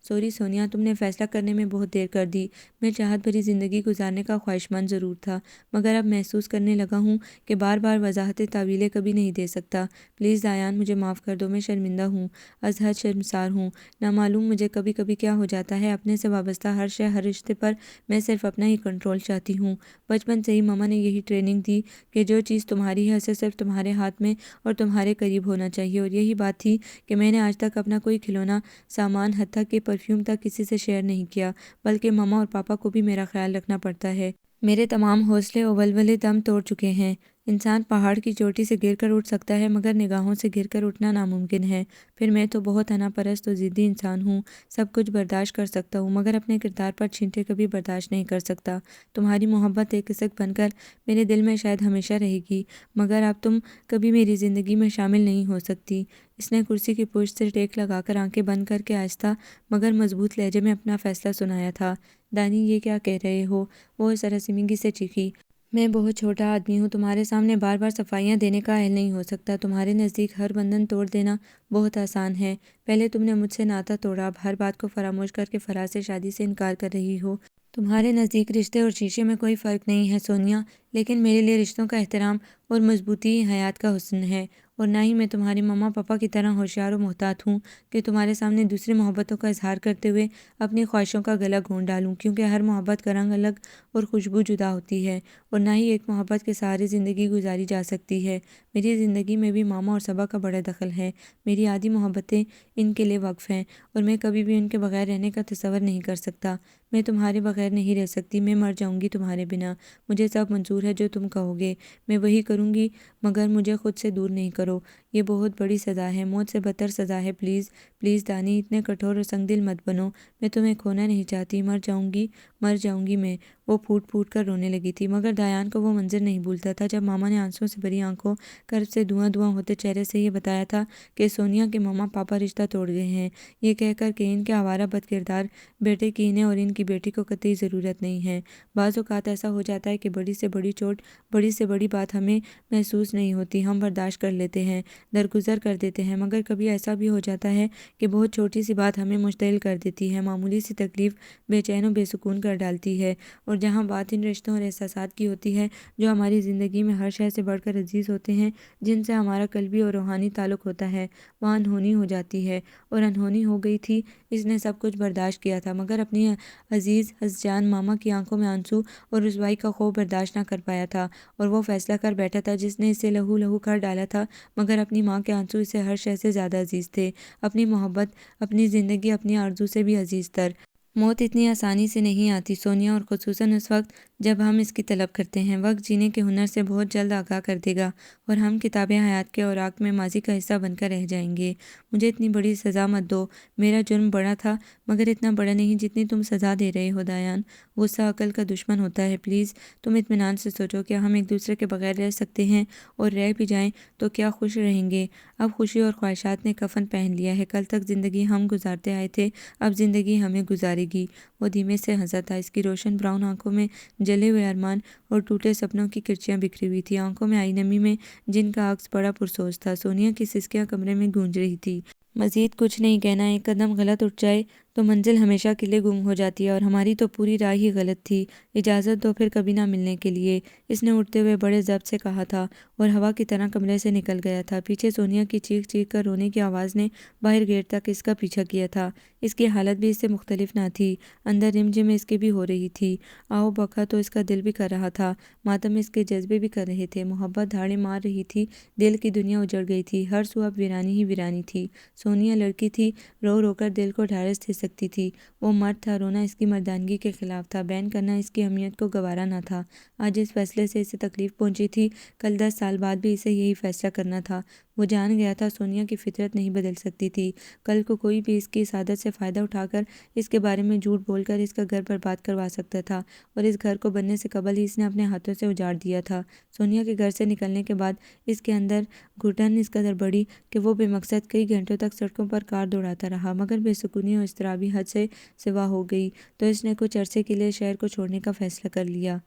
سوری سونیا، تم نے فیصلہ کرنے میں بہت دیر کر دی۔ میں چاہت بھری زندگی گزارنے کا خواہشمند ضرور تھا، مگر اب محسوس کرنے لگا ہوں کہ بار بار وضاحتیں، تعویلیں کبھی نہیں دے سکتا۔ پلیز ایان، مجھے معاف کر دو، میں شرمندہ ہوں، از حد شرمسار ہوں۔ نامعلوم مجھے کبھی کبھی کیا ہو جاتا ہے، اپنے سے وابستہ ہر شے، ہر رشتے پر میں صرف اپنا ہی کنٹرول چاہتی ہوں۔ بچپن سے ہی ماما نے یہی ٹریننگ دی کہ جو چیز تمہاری ہے اسے صرف تمہارے ہاتھ میں اور تمہارے قریب ہونا چاہیے، اور یہی بات تھی کہ میں نے آج تک اپنا کوئی کھلونا سامان، حتیٰ کہ پرفیوم تک، کسی سے شیئر نہیں کیا، بلکہ ماما اور پاپا کو بھی میرا خیال رکھنا پڑتا ہے۔ میرے تمام حوصلے و ولولے دم توڑ چکے ہیں۔ انسان پہاڑ کی چوٹی سے گر کر اٹھ سکتا ہے، مگر نگاہوں سے گر کر اٹھنا ناممکن ہے۔ پھر میں تو بہت انا پرست و ضدی انسان ہوں، سب کچھ برداشت کر سکتا ہوں، مگر اپنے کردار پر چھینٹے کبھی برداشت نہیں کر سکتا۔ تمہاری محبت ایک کسک بن کر میرے دل میں شاید ہمیشہ رہے گی، مگر اب تم کبھی میری زندگی میں شامل نہیں ہو سکتی۔ اس نے کرسی کی پشت سے ٹیک لگا کر آنکھیں بند کر کے آہستہ مگر مضبوط لہجے میں اپنا فیصلہ سنایا تھا۔ دانی، یہ کیا کہہ رہے ہو؟ وہ سراسیمگی سے چیخی۔ میں بہت چھوٹا آدمی ہوں، تمہارے سامنے بار بار صفائیاں دینے کا اہل نہیں ہو سکتا۔ تمہارے نزدیک ہر بندھن توڑ دینا بہت آسان ہے۔ پہلے تم نے مجھ سے ناتا توڑا، اب ہر بات کو فراموش کر کے فراز سے شادی سے انکار کر رہی ہو۔ تمہارے نزدیک رشتے اور شیشے میں کوئی فرق نہیں ہے سونیا، لیکن میرے لیے رشتوں کا احترام اور مضبوطی ہی حیات کا حسن ہے، اور نہ ہی میں تمہارے ماما پاپا کی طرح ہوشیار و محتاط ہوں کہ تمہارے سامنے دوسری محبتوں کا اظہار کرتے ہوئے اپنی خواہشوں کا گلا گھونٹ ڈالوں، کیونکہ ہر محبت کا رنگ الگ اور خوشبو جدا ہوتی ہے، اور نہ ہی ایک محبت کے سہارے زندگی گزاری جا سکتی ہے۔ میری زندگی میں بھی ماما اور صبا کا بڑا دخل ہے۔ میری آدھی محبتیں ان کے لیے وقف ہیں، اور میں کبھی بھی ان کے بغیر رہنے کا تصور نہیں کر سکتا۔ میں تمہارے بغیر نہیں رہ سکتی، میں مر جاؤں گی تمہارے بنا۔ مجھے سب منظور ہے جو تم کہو گے، میں وہی کروں گی، مگر مجھے خود سے دور نہیں کرو۔ یہ بہت بڑی سزا ہے، موت سے بدتر سزا ہے۔ پلیز پلیز دانی، اتنے کٹھور اور سنگ دل مت بنو، میں تمہیں کھونا نہیں چاہتی، مر جاؤں گی میں۔ وہ پھوٹ پھوٹ کر رونے لگی تھی، مگر دایان کو وہ منظر نہیں بھولتا تھا جب ماما نے آنسوؤں سے بھری آنکھوں، کرب سے دھواں دھواں ہوتے چہرے سے یہ بتایا تھا کہ سونیا کے ماما پاپا رشتہ توڑ گئے ہیں، یہ کہہ کر کہ ان کے آوارہ بد کردار بیٹے کی انہیں اور ان کی بیٹی کو قطعی ضرورت نہیں ہے۔ بعض اوقات ایسا ہو جاتا ہے کہ بڑی سے بڑی چوٹ، بڑی سے بڑی بات ہمیں محسوس نہیں ہوتی، ہم برداشت کر لیتے ہیں، درگزر کر دیتے ہیں، مگر کبھی ایسا بھی ہو جاتا ہے کہ بہت چھوٹی سی بات ہمیں مشتعل کر دیتی ہے، معمولی سی تکلیف بے چین و بے سکون کر ڈالتی ہے۔ اور جہاں بات ان رشتوں اور احساسات کی ہوتی ہے جو ہماری زندگی میں ہر شے سے بڑھ کر عزیز ہوتے ہیں، جن سے ہمارا قلبی اور روحانی تعلق ہوتا ہے، وہاں انہونی ہو جاتی ہے۔ اور انہونی ہو گئی تھی، اس نے سب کچھ برداشت کیا تھا، مگر اپنی عزیز حسجان ماما کی آنکھوں میں آنسو اور رسوائی کا خوف برداشت نہ کر پایا تھا، اور وہ فیصلہ کر بیٹھا تھا جس نے اسے لہو لہو کر ڈالا تھا، مگر اپنی ماں کے آنسو اسے ہر شے سے زیادہ عزیز تھے، اپنی محبت، اپنی زندگی، اپنی آرزو سے بھی عزیز تر۔ موت اتنی آسانی سے نہیں آتی سونیا، اور خصوصاً اس وقت جب ہم اس کی طلب کرتے ہیں۔ وقت جینے کے ہنر سے بہت جلد آگاہ کر دے گا، اور ہم کتاب حیات کے اوراق میں ماضی کا حصہ بن کر رہ جائیں گے۔ مجھے اتنی بڑی سزا مت دو، میرا جرم بڑا تھا، مگر اتنا بڑا نہیں جتنی تم سزا دے رہے ہو دایان۔ غصہ عقل کا دشمن ہوتا ہے، پلیز تم اطمینان سے سوچو، کیا ہم ایک دوسرے کے بغیر رہ سکتے ہیں؟ اور رہ بھی جائیں تو کیا خوش رہیں گے؟ اب خوشی اور خواہشات نے کفن پہن لیا ہے، کل تک زندگی ہم گزارتے آئے تھے، اب زندگی ہمیں گزارے گی۔ وہ دھیمے سے ہنسا تھا، اس کی روشن براؤن آنکھوں میں جلے ہوئے ارمان اور ٹوٹے سپنوں کی کرچیاں بکھری ہوئی تھیں، آنکھوں میں آئی نمی میں جن کا عکس بڑا پرسوز تھا۔ سونیا کی سسکیاں کمرے میں گونج رہی تھی۔ مزید کچھ نہیں کہنا، ایک قدم غلط اٹھ جائے تو منزل ہمیشہ کے لیے گم ہو جاتی ہے، اور ہماری تو پوری راہ ہی غلط تھی، اجازت دو پھر کبھی نہ ملنے کے لیے، اس نے اٹھتے ہوئے بڑے ضبط سے کہا تھا، اور ہوا کی طرح کمرے سے نکل گیا تھا۔ پیچھے سونیا کی چیخ چیخ کر رونے کی آواز نے باہر گیٹ تک اس کا پیچھا کیا تھا۔ اس کی حالت بھی اس سے مختلف نہ تھی، اندر رم جم اس کے بھی ہو رہی تھی، آہو بکا تو اس کا دل بھی کر رہا تھا، ماتم اس کے جذبے بھی کر رہے تھے، محبت دھاڑیں مار رہی تھی، دل کی دنیا اجڑ گئی تھی، ہر سو اب ویرانی ہی ویرانی تھی۔ سونیا لڑکی تھی، رو رو کر دل کو ڈھارس دے سکتی تھی، وہ مرد تھا، رونا اس کی مردانگی کے خلاف تھا، بیان کرنا اس کی اہمیت کو گوارا نہ تھا۔ آج اس فیصلے سے اسے تکلیف پہنچی تھی، کل 10 سال بعد بھی اسے یہی فیصلہ کرنا تھا۔ وہ جان گیا تھا سونیا کی فطرت نہیں بدل سکتی تھی، کل کو کوئی بھی اس کی اس عادت سے فائدہ اٹھا کر اس کے بارے میں جھوٹ بول کر اس کا گھر برباد کروا سکتا تھا، اور اس گھر کو بننے سے قبل ہی اس نے اپنے ہاتھوں سے اجاڑ دیا تھا۔ سونیا کے گھر سے نکلنے کے بعد اس کے اندر گھٹن اس قدر بڑھی کہ وہ بے مقصد کئی گھنٹوں تک سڑکوں پر کار دوڑاتا رہا، مگر بے سکونی اور اضطرابی حد سے سوا ہو گئی تو اس نے کچھ عرصے کے لیے شہر کو چھوڑنے کا فیصلہ کر لیا۔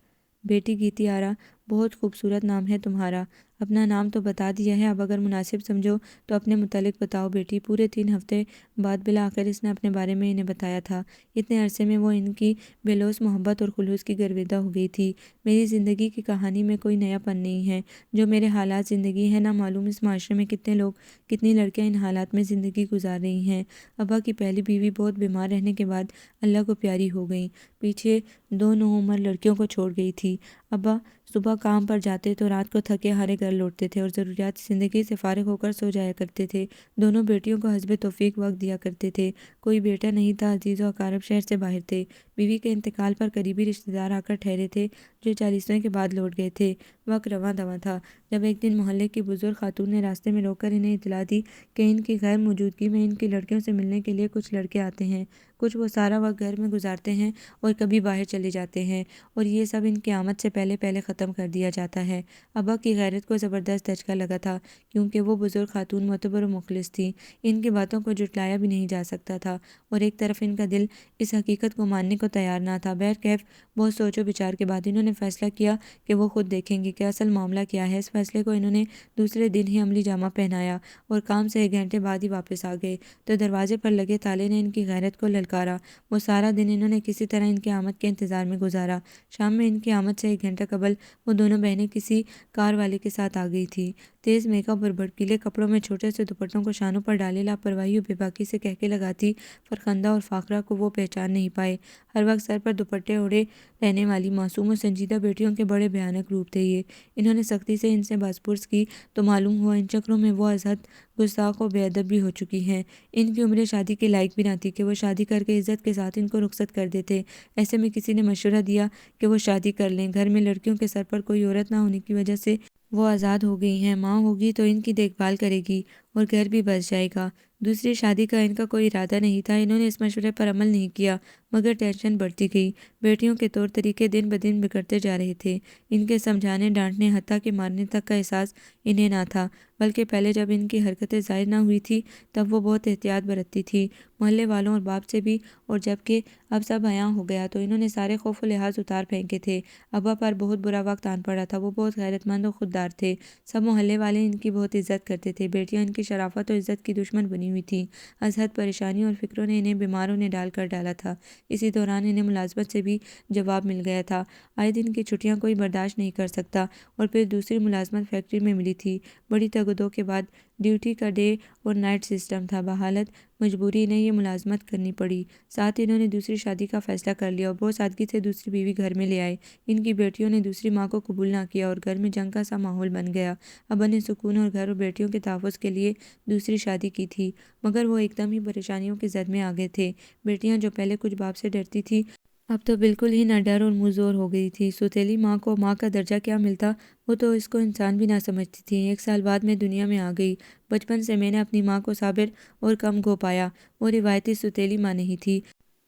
بیٹی گیتی آرا، بہت خوبصورت نام ہے تمہارا، اپنا نام تو بتا دیا ہے، اب اگر مناسب سمجھو تو اپنے متعلق بتاؤ بیٹی۔ پورے 3 ہفتے بعد بالآخر اس نے اپنے بارے میں انہیں بتایا تھا۔ اتنے عرصے میں وہ ان کی بے لوث محبت اور خلوص کی گرویدہ ہو گئی تھی۔ میری زندگی کی کہانی میں کوئی نیا پن نہیں ہے، جو میرے حالات زندگی ہے، نہ معلوم اس معاشرے میں کتنے لوگ، کتنی لڑکیاں ان حالات میں زندگی گزار رہی ہیں۔ ابا کی پہلی بیوی بہت بیمار رہنے کے بعد اللہ کو پیاری ہو گئیں، پیچھے 2 نوعمر لڑکیوں کو چھوڑ گئی تھی۔ ابا صبح کام پر جاتے تو رات کو تھکے ہارے گھر لوٹتے تھے، اور ضروریات زندگی سے فارغ ہو کر سو جایا کرتے تھے۔ دونوں بیٹیوں کو حسب توفیق وقت دیا کرتے تھے، کوئی بیٹا نہیں تھا، عزیز و اقارب شہر سے باہر تھے، بیوی کے انتقال پر قریبی رشتہ دار آ کر ٹھہرے تھے جو 40ویں کے بعد لوٹ گئے تھے۔ وقت رواں دواں تھا، جب ایک دن محلے کی بزرگ خاتون نے راستے میں روک کر انہیں اطلاع دی کہ ان کی غیر موجودگی میں ان کی لڑکیوں سے ملنے کے لیے کچھ لڑکے آتے ہیں، کچھ وہ سارا وقت گھر میں گزارتے ہیں اور کبھی باہر چلے جاتے ہیں، اور یہ سب ان کی آمد سے پہلے پہلے ختم کر دیا جاتا ہے۔ ابا کی غیرت کو زبردست دھچکا لگا تھا، کیونکہ وہ بزرگ خاتون معتبر و مخلص تھیں، ان کی باتوں کو جھٹلایا بھی نہیں جا سکتا تھا، اور ایک طرف ان کا دل اس حقیقت کو ماننے کو تیار نہ تھا۔ بہرکیف بہت سوچ و بچار کے بعد انہوں نے فیصلہ کیا کہ وہ خود دیکھیں گے کہ اصل معاملہ کیا ہے۔ اس فیصلے کو انہوں نے دوسرے دن ہی عملی جامہ پہنایا، اور کام سے 1 گھنٹے بعد ہی واپس آ گئے تو دروازے پر لگے تالے نے ان کی غیرت کو للکارا۔ وہ سارا دن انہوں نے کسی طرح ان کی آمد کے انتظار میں گزارا۔ شام میں ان کی آمد سے 1 گھنٹہ قبل وہ دونوں بہنیں کسی کار والے کے ساتھ آ گئی تھیں، تیز میک اپ اور بھڑکیلے کپڑوں میں چھوٹے سے دوپٹوں کو شانوں پر ڈالے لاپرواہی و بے باکی سے کہکے لگاتی فرخندہ اور فاخرہ کو وہ پہچان نہیں پائے۔ ہر وقت سر پر دوپٹے اوڑھے رہنے والی معصوم و سنجیدہ بیٹیوں کے بڑے بھیانک روپ تھے یہ۔ انہوں نے سختی سے ان سے باز پرس کی تو معلوم ہوا ان چکروں میں وہ از حد گستاخ و بے ادب بھی ہو چکی ہیں۔ ان کی عمر شادی کے لائق بھی نہ تھی کہ وہ شادی کر کر کے عزت کے ساتھ ان کو رخصت کر دیتے۔ ایسے میں کسی نے مشورہ دیا کہ وہ شادی کر لیں، گھر میں لڑکیوں کے سر پر کوئی عورت نہ ہونے کی وجہ سے وہ آزاد ہو گئی ہیں، ماں ہوگی تو ان کی دیکھ بھال کرے گی اور گھر بھی بس جائے گا۔ دوسری شادی کا ان کا کوئی ارادہ نہیں تھا، انہوں نے اس مشورے پر عمل نہیں کیا، مگر ٹینشن بڑھتی گئی۔ بیٹیوں کے طور طریقے دن بدن بگڑتے جا رہے تھے، ان کے سمجھانے ڈانٹنے حتیٰ کہ مارنے تک کا احساس انہیں نہ تھا، بلکہ پہلے جب ان کی حرکتیں ظاہر نہ ہوئی تھی تب وہ بہت احتیاط برتتی تھی، محلے والوں اور باپ سے بھی، اور جب کہ اب سب عیاں ہو گیا تو انہوں نے سارے خوف و لحاظ اتار پھینکے تھے۔ ابا پر بہت برا وقت آن پڑا تھا، وہ بہت غیرت مند اور خوددار تھے، سب محلے والے ان کی بہت عزت کرتے تھے، بیٹیاں ان کی شرافت اور عزت کی دشمن بنی ہوئی تھیں۔ از حد پریشانیوں اور فکروں نے انہیں بیماروں نے ڈال کر ڈالا تھا، اسی دوران انہیں ملازمت سے بھی جواب مل گیا تھا، آئے دن کی چھٹیاں کوئی برداشت نہیں کر سکتا، اور پھر دوسری ملازمت فیکٹری میں ملی تھی، بڑی تگ و دو کے بعد، ڈیوٹی کا ڈے اور نائٹ سسٹم تھا، بحالت مجبوری انہیں یہ ملازمت کرنی پڑی۔ ساتھ انہوں نے دوسری شادی کا فیصلہ کر لیا اور بہت سادگی سے دوسری بیوی گھر میں لے آئے۔ ان کی بیٹیوں نے دوسری ماں کو قبول نہ کیا اور گھر میں جنگ کا سا ماحول بن گیا۔ ابا نے سکون اور گھر اور بیٹیوں کے تحفظ کے لیے دوسری شادی کی تھی، مگر وہ ایک دم ہی پریشانیوں کی زد میں آ گئے تھے۔ بیٹیاں جو پہلے کچھ باپ سے ڈرتی تھی اب تو بالکل ہی نہ ڈر اور منہ زور ہو گئی تھی۔ سوتیلی ماں کو ماں کا درجہ کیا ملتا، وہ تو اس کو انسان بھی نہ سمجھتی تھی۔ 1 سال بعد میں دنیا میں آ گئی۔ بچپن سے میں نے اپنی ماں کو صابر اور کم گو پایا، وہ روایتی سوتیلی ماں نہیں تھی۔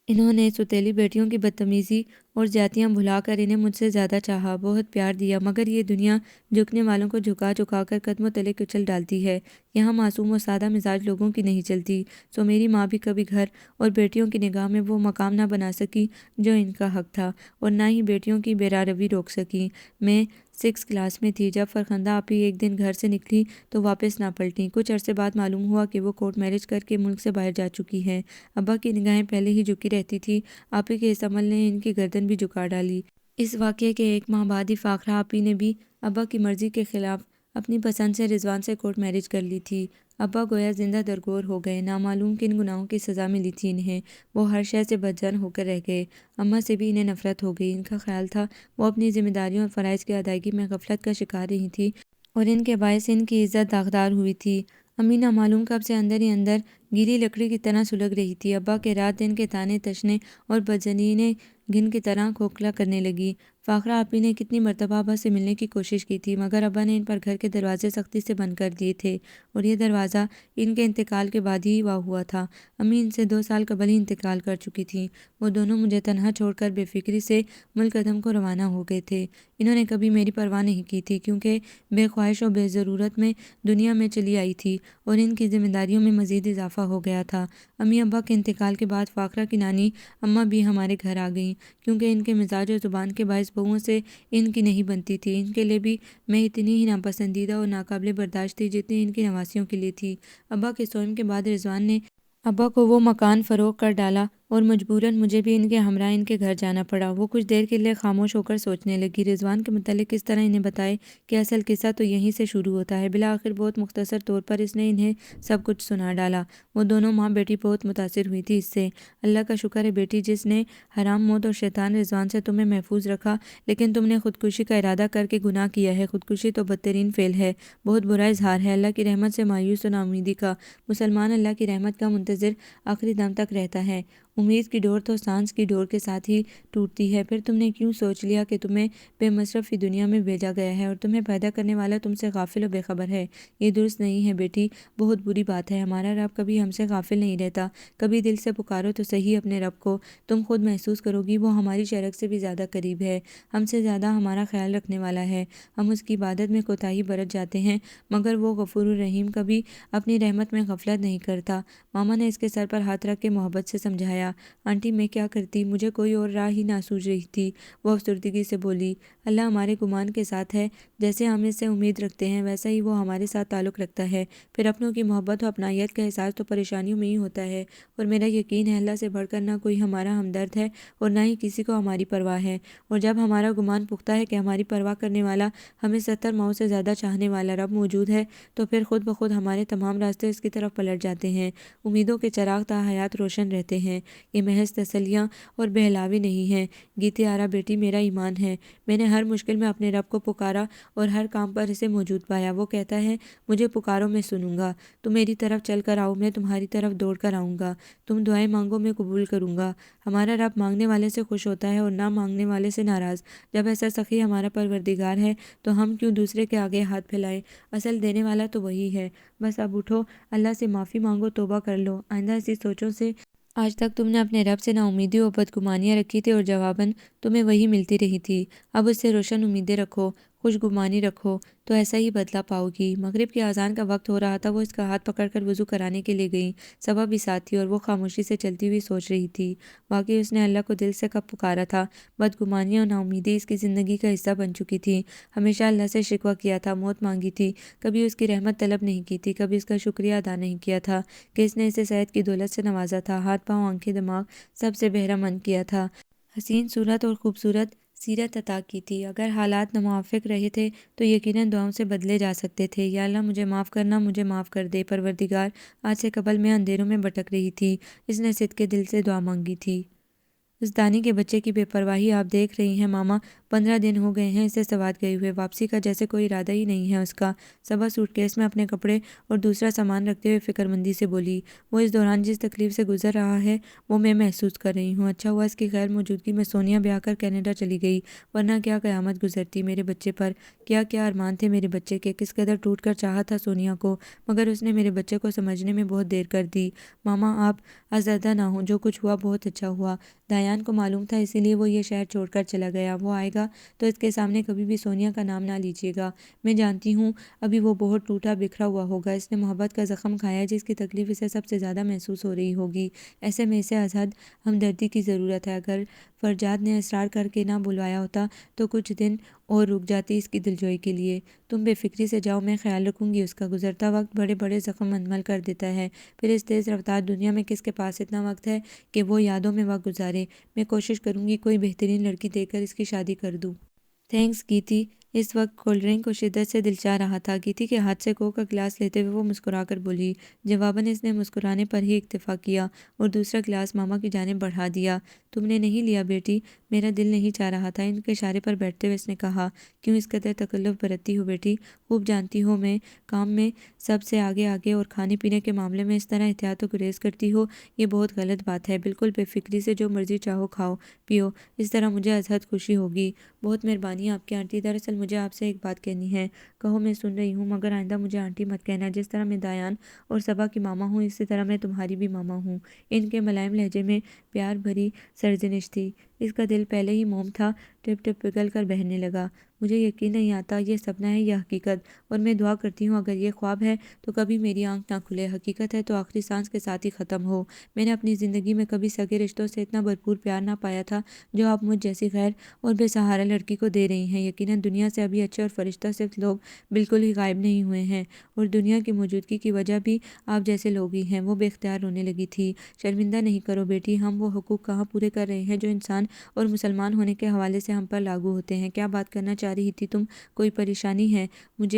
انہوں نے سوتیلی بیٹیوں کی بدتمیزی اور زیادتیاں بھلا کر انہیں مجھ سے زیادہ چاہا، بہت پیار دیا، مگر یہ دنیا جھکنے والوں کو جھکا جھکا کر قدموں تلے کچل ڈالتی ہے، یہاں معصوم و سادہ مزاج لوگوں کی نہیں چلتی۔ سو میری ماں بھی کبھی گھر اور بیٹیوں کی نگاہ میں وہ مقام نہ بنا سکی جو ان کا حق تھا، اور نہ ہی بیٹیوں کی بے روی روک سکی۔ میں 6 کلاس میں تھی جب فرخندہ آپی ایک دن گھر سے نکلی تو واپس نہ پلٹیں۔ کچھ عرصے بعد معلوم ہوا کہ وہ کورٹ میرج کر کے ملک سے باہر جا چکی ہیں۔ ابا کی نگاہیں پہلے ہی جھکی رہتی تھی، آپی کے اس عمل نے ان کی گردن بھی جھکا ڈالی۔ اس واقعے کے 1 ماہ بعد ہی فاخرہ آپی نے بھی ابا کی مرضی کے خلاف اپنی پسند سے رضوان سے کورٹ میرج کر لی تھی۔ ابا گویا زندہ درگور ہو گئے، نامعلوم کن گناہوں کی سزا ملی تھی انہیں، وہ ہر شے سے بدظن ہو کر رہ گئے۔ اماں سے بھی انہیں نفرت ہو گئی، ان کا خیال تھا وہ اپنی ذمہ داریوں اور فرائض کی ادائیگی میں غفلت کا شکار رہی تھی اور ان کے باعث ان کی عزت داغدار ہوئی تھی۔ امی نامعلوم کب سے اندر ہی اندر گیلی لکڑی کی طرح سلگ رہی تھی۔ ابا کے رات دن کے طعنے تشنے اور بدظنی گھن کی طرح کھوکھلا کرنے لگی۔ فاخرہ آپی نے کتنی مرتبہ ابا سے ملنے کی کوشش کی تھی، مگر ابا نے ان پر گھر کے دروازے سختی سے بند کر دیے تھے، اور یہ دروازہ ان کے انتقال کے بعد ہی ہوا ہوا تھا۔ امی ان سے 2 سال قبل ہی انتقال کر چکی تھیں۔ وہ دونوں مجھے تنہا چھوڑ کر بے فکری سے ملک عدم کو روانہ ہو گئے تھے۔ انہوں نے کبھی میری پرواہ نہیں کی تھی، کیونکہ بے خواہش و بے ضرورت میں دنیا میں چلی آئی تھی اور ان کی ذمہ داریوں میں مزید اضافہ ہو گیا تھا۔ امی ابا کے انتقال کے بعد فاخرہ کی نانی اماں بھی ہمارے گھر آ گئیں، کیونکہ ان کے مزاج اور زبان کے باعث بہوؤں سے ان کی نہیں بنتی تھی۔ ان کے لیے بھی میں اتنی ہی ناپسندیدہ اور ناقابل برداشت تھی جتنی ان کی نواسیوں کے لیے تھی۔ ابا کے سوئم کے بعد رضوان نے ابا کو وہ مکان فروخت کر ڈالا اور مجبوراً مجھے بھی ان کے ہمراہ ان کے گھر جانا پڑا۔ وہ کچھ دیر کے لیے خاموش ہو کر سوچنے لگی۔ رضوان کے متعلق اس طرح انہیں بتائے کہ اصل قصہ تو یہیں سے شروع ہوتا ہے۔ بالآخر بہت مختصر طور پر اس نے انہیں سب کچھ سنا ڈالا۔ وہ دونوں ماں بیٹی بہت متاثر ہوئی تھی اس سے۔ اللہ کا شکر ہے بیٹی، جس نے حرام موت اور شیطان رضوان سے تمہیں محفوظ رکھا، لیکن تم نے خودکشی کا ارادہ کر کے گناہ کیا ہے۔ خودکشی تو بدترین فعل ہے، بہت برا اظہار ہے اللہ کی رحمت سے مایوس و ناامیدی کا۔ مسلمان اللہ کی رحمت کا منتظر آخری دم تک رہتا ہے۔ امید کی ڈور تو سانس کی ڈور کے ساتھ ہی ٹوٹتی ہے۔ پھر تم نے کیوں سوچ لیا کہ تمہیں بے مصرفی دنیا میں بھیجا گیا ہے اور تمہیں پیدا کرنے والا تم سے غافل و بے خبر ہے؟ یہ درست نہیں ہے بیٹی، بہت بری بات ہے۔ ہمارا رب کبھی ہم سے غافل نہیں رہتا۔ کبھی دل سے پکارو تو صحیح اپنے رب کو، تم خود محسوس کرو گی وہ ہماری شرک سے بھی زیادہ قریب ہے، ہم سے زیادہ ہمارا خیال رکھنے والا ہے۔ ہم اس کی عبادت میں کوتاہی برت جاتے ہیں، مگر وہ غفور الرحیم کبھی اپنی رحمت میں غفلت نہیں کرتا۔ ماما نے اس کے سر پر ہاتھ رکھ کے محبت سے سمجھایا۔ آنٹی میں کیا کرتی، مجھے کوئی اور راہ ہی نہ سوج رہی تھی، وہ افسردگی سے بولی۔ اللہ ہمارے گمان کے ساتھ ہے، جیسے ہم اس سے امید رکھتے ہیں ویسا ہی وہ ہمارے ساتھ تعلق رکھتا ہے۔ پھر اپنوں کی محبت و اپنائیت کا احساس تو پریشانیوں میں ہی ہوتا ہے، اور میرا یقین ہے اللہ سے بڑھ کر نہ کوئی ہمارا ہمدرد ہے اور نہ ہی کسی کو ہماری پرواہ ہے، اور جب ہمارا گمان پختہ ہے کہ ہماری پرواہ کرنے والا، ہمیں 70 ماؤں سے زیادہ چاہنے والا رب موجود ہے، تو پھر خود بخود ہمارے تمام راستے اس کی طرف پلٹ جاتے ہیں، امیدوں کے چراغ تا حیات روشن رہتے ہیں۔ یہ محض تسلیاں اور بہلاوے نہیں ہیں۔ گیتی آرا بیٹی میرا ایمان ہے، میں نے ہر مشکل میں اپنے رب کو پکارا اور ہر کام پر اسے موجود پایا۔ وہ کہتا ہے مجھے پکارو میں سنوں گا، تم میری طرف چل کر آؤ میں تمہاری طرف دوڑ کر آؤں گا، تم دعائیں مانگو میں قبول کروں گا۔ ہمارا رب مانگنے والے سے خوش ہوتا ہے اور نہ مانگنے والے سے ناراض۔ جب ایسا سخی ہمارا پروردگار ہے تو ہم کیوں دوسرے کے آگے ہاتھ پھیلائیں؟ اصل دینے والا تو وہی ہے۔ بس اب اٹھو، اللہ سے معافی مانگو، توبہ کر لو۔ آئندہ ایسی سوچوں سے آج تک تم نے اپنے رب سے نا امیدی و بدگمانیاں رکھی تھی اور جواباً تمہیں وہی ملتی رہی تھی۔ اب اس سے روشن امیدیں رکھو، خوش گمانی رکھو، تو ایسا ہی بدلہ پاؤ گی۔ مغرب کی اذان کا وقت ہو رہا تھا، وہ اس کا ہاتھ پکڑ کر وضو کرانے کے لیے گئیں۔ صبا بھی ساتھ تھی اور وہ خاموشی سے چلتی ہوئی سوچ رہی تھی، واقعی اس نے اللہ کو دل سے کب پکارا تھا۔ بدگمانیاں اور نا امیدی اس کی زندگی کا حصہ بن چکی تھیں۔ ہمیشہ اللہ سے شکوہ کیا تھا، موت مانگی تھی، کبھی اس کی رحمت طلب نہیں کی تھی، کبھی اس کا شکریہ ادا نہیں کیا تھا کہ اس نے اسے صحت کی دولت سے نوازا تھا، ہاتھ پاؤں آنکھیں دماغ سب سے بہرہ مند کیا تھا، حسین صورت اور خوبصورت سیرت عطا کی تھی۔ اگر حالات ناموافق رہے تھے تو یقیناً دعاؤں سے بدلے جا سکتے تھے۔ یا اللہ مجھے معاف کرنا، مجھے معاف کر دے پروردگار۔ آج سے قبل میں اندھیروں میں بھٹک رہی تھی، اس نے صدقے دل سے دعا مانگی تھی۔ اس دانی کے بچے کی بے پرواہی آپ دیکھ رہی ہیں ماما، 15 دن ہو گئے ہیں اسے سوات گئے ہوئے، واپسی کا جیسے کوئی ارادہ ہی نہیں ہے اس کا۔ صبا سوٹ کیس میں اپنے کپڑے اور دوسرا سامان رکھتے ہوئے فکر مندی سے بولی، وہ اس دوران جس تکلیف سے گزر رہا ہے وہ میں محسوس کر رہی ہوں۔ اچھا ہوا اس کی غیر موجودگی میں سونیا بیاہ کر کینیڈا چلی گئی، ورنہ کیا قیامت گزرتی میرے بچے پر۔ کیا کیا ارمان تھے میرے بچے کے، کس قدر ٹوٹ کر چاہا تھا سونیا کو، مگر اس نے میرے بچے کو سمجھنے میں بہت دیر کر دی۔ ماما آپ آزردہ نہ ہوں، جو کچھ ہوا بہت اچھا ہوا۔ دایان کو معلوم تھا، اسی لیے وہ یہ شہر چھوڑ کر چلا گیا۔ وہ آئے گا تو اس کے سامنے کبھی بھی سونیا کا نام نہ لیجیے گا۔ میں جانتی ہوں ابھی وہ بہت ٹوٹا بکھرا ہوا ہوگا، اس نے محبت کا زخم کھایا ہے جس کی تکلیف اسے سب سے زیادہ محسوس ہو رہی ہوگی۔ ایسے میں اسے ازحد ہمدردی کی ضرورت ہے۔ اگر فرجاد نے اصرار کر کے نہ بلوایا ہوتا تو کچھ دن اور رک جاتی اس کی دلجوئی کے لیے۔ تم بے فکری سے جاؤ، میں خیال رکھوں گی اس کا۔ گزرتا وقت بڑے بڑے زخم منمل کر دیتا ہے، پھر اس تیز رفتار دنیا میں کس کے پاس اتنا وقت ہے کہ وہ یادوں میں وقت گزارے۔ میں کوشش کروں گی کوئی بہترین لڑکی دیکھ کر اس کی شادی کر دوں۔ تھینکس گیتی۔ اس وقت کولڈ ڈرنک کو شدت سے دل چاہ رہا تھا۔ گیتی کے ہاتھ سے کوک کا گلاس لیتے ہوئے وہ مسکرا کر بولی۔ جواباً اس نے مسکرانے پر ہی اکتفا کیا اور دوسرا گلاس ماما کی جانب بڑھا دیا۔ تم نے نہیں لیا بیٹی؟ میرا دل نہیں چاہ رہا تھا، ان کے اشارے پر بیٹھتے ہوئے اس نے کہا۔ کیوں اس قدر تکلف برتتی ہو بیٹی؟ خوب جانتی ہو میں کام میں سب سے آگے آگے اور کھانے پینے کے معاملے میں اس طرح احتیاط و گریز کرتی ہو، یہ بہت غلط بات ہے۔ بالکل بے فکری سے جو مرضی چاہو کھاؤ پیو، اس طرح مجھے ازحد خوشی ہوگی۔ بہت مہربانی آپ کی آنٹی، دراصل مجھے آپ سے ایک بات کہنی ہے۔ کہو میں سن رہی ہوں، مگر آئندہ مجھے آنٹی مت کہنا۔ جس طرح میں دایان اور صبا کی ماما ہوں اسی طرح میں تمہاری بھی ماما ہوں۔ ان کے ملائم لہجے میں پیار بھری سرزنش تھی۔ اس کا دل پہلے ہی موم تھا، ٹپ ٹپ پگھل کر بہنے لگا۔ مجھے یقین نہیں آتا یہ سپنا ہے یا حقیقت، اور میں دعا کرتی ہوں اگر یہ خواب ہے تو کبھی میری آنکھ نہ کھلے، حقیقت ہے تو آخری سانس کے ساتھ ہی ختم ہو۔ میں نے اپنی زندگی میں کبھی سگے رشتوں سے اتنا بھرپور پیار نہ پایا تھا جو آپ مجھ جیسی غیر اور بے سہارا لڑکی کو دے رہی ہیں۔ یقیناً دنیا سے ابھی اچھے اور فرشتہ صرف لوگ بالکل ہی غائب نہیں ہوئے ہیں، اور دنیا کی موجودگی کی وجہ بھی آپ جیسے لوگ ہی ہیں۔ وہ بے اختیار رونے لگی تھی۔ شرمندہ نہیں کرو بیٹی، ہم وہ حقوق کہاں پورے کر رہے ہیں جو انسان اور مسلمان ہونے کے حوالے سے ہم پر لاگو ہوتے ہیں۔ کیا بات کرنا چاہ رہی تھی تم؟ کوئی پریشانی ہے؟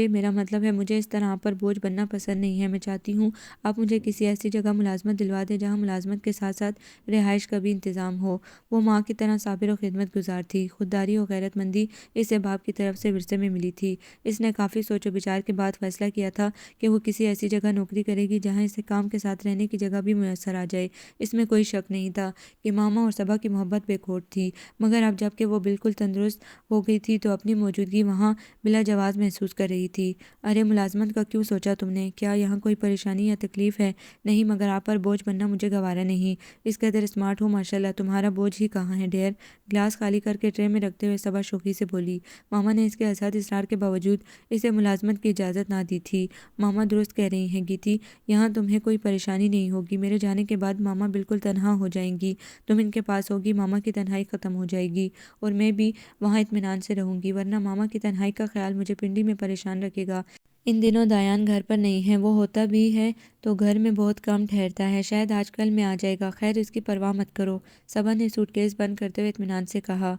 میرا مطلب ہے مجھے اس طرح آپ پر بوجھ بننا پسند نہیں ہے۔ میں چاہتی ہوں آپ مجھے کسی ایسی جگہ ملازمت دلوا دیں جہاں ملازمت کے ساتھ ساتھ رہائش کا بھی انتظام ہو۔ وہ ماں کی طرح صابر و خدمت گزار تھی۔ خودداری اور غیرت مندی اسے باپ کی طرف سے ورثے میں ملی تھی۔ اس نے کافی سوچ و بچار کے بعد فیصلہ کیا تھا کہ وہ کسی ایسی جگہ نوکری کرے گی جہاں اسے کام کے ساتھ رہنے کی جگہ بھی میسر آ جائے۔ اس میں کوئی شک نہیں تھا کہ ماما اور صبا کی محبت بے کھوٹ تھی، مگر اب جب کہ وہ بالکل تندرست ہو گئی تھی تو اپنی موجودگی وہاں بلا جواز محسوس کر رہی تھی۔ ارے ملازمت کا کیوں سوچا تم نے؟ کیا یہاں کوئی پریشانی یا تکلیف ہے؟ نہیں، مگر آپ پر بوجھ بننا مجھے گوارا نہیں۔ اس قدر اسمارٹ ہو ماشاءاللہ، تمہارا بوجھ ہی کہاں ہے ڈیئر؟ گلاس خالی کر کے ٹرے میں رکھتے ہوئے صبا شوخی سے بولی۔ ماما نے اس کے ازحد اصرار کے باوجود اسے ملازمت کی اجازت نہ دی تھی۔ ماما درست کہہ رہی ہیں گیتی، یہاں تمہیں کوئی پریشانی نہیں ہوگی۔ میرے جانے کے بعد ماما بالکل تنہا ہو جائیں گی، تم ان کے پاس ہوگی، ماما کی تنہائی ختم ہو جائے گی اور میں بھی وہاں اطمینان سے رہوں گی، ورنہ ماما کی تنہائی کا خیال مجھے پنڈی میں پریشان رکھے گا۔ ان دنوں دایان گھر پر نہیں ہے، وہ ہوتا بھی ہے تو گھر میں بہت کم ٹھہرتا ہے، شاید آج کل میں آ جائے گا۔ خیر اس کی پرواہ مت کرو، صبا نے سوٹ کیس بند کرتے ہوئے اطمینان سے کہا۔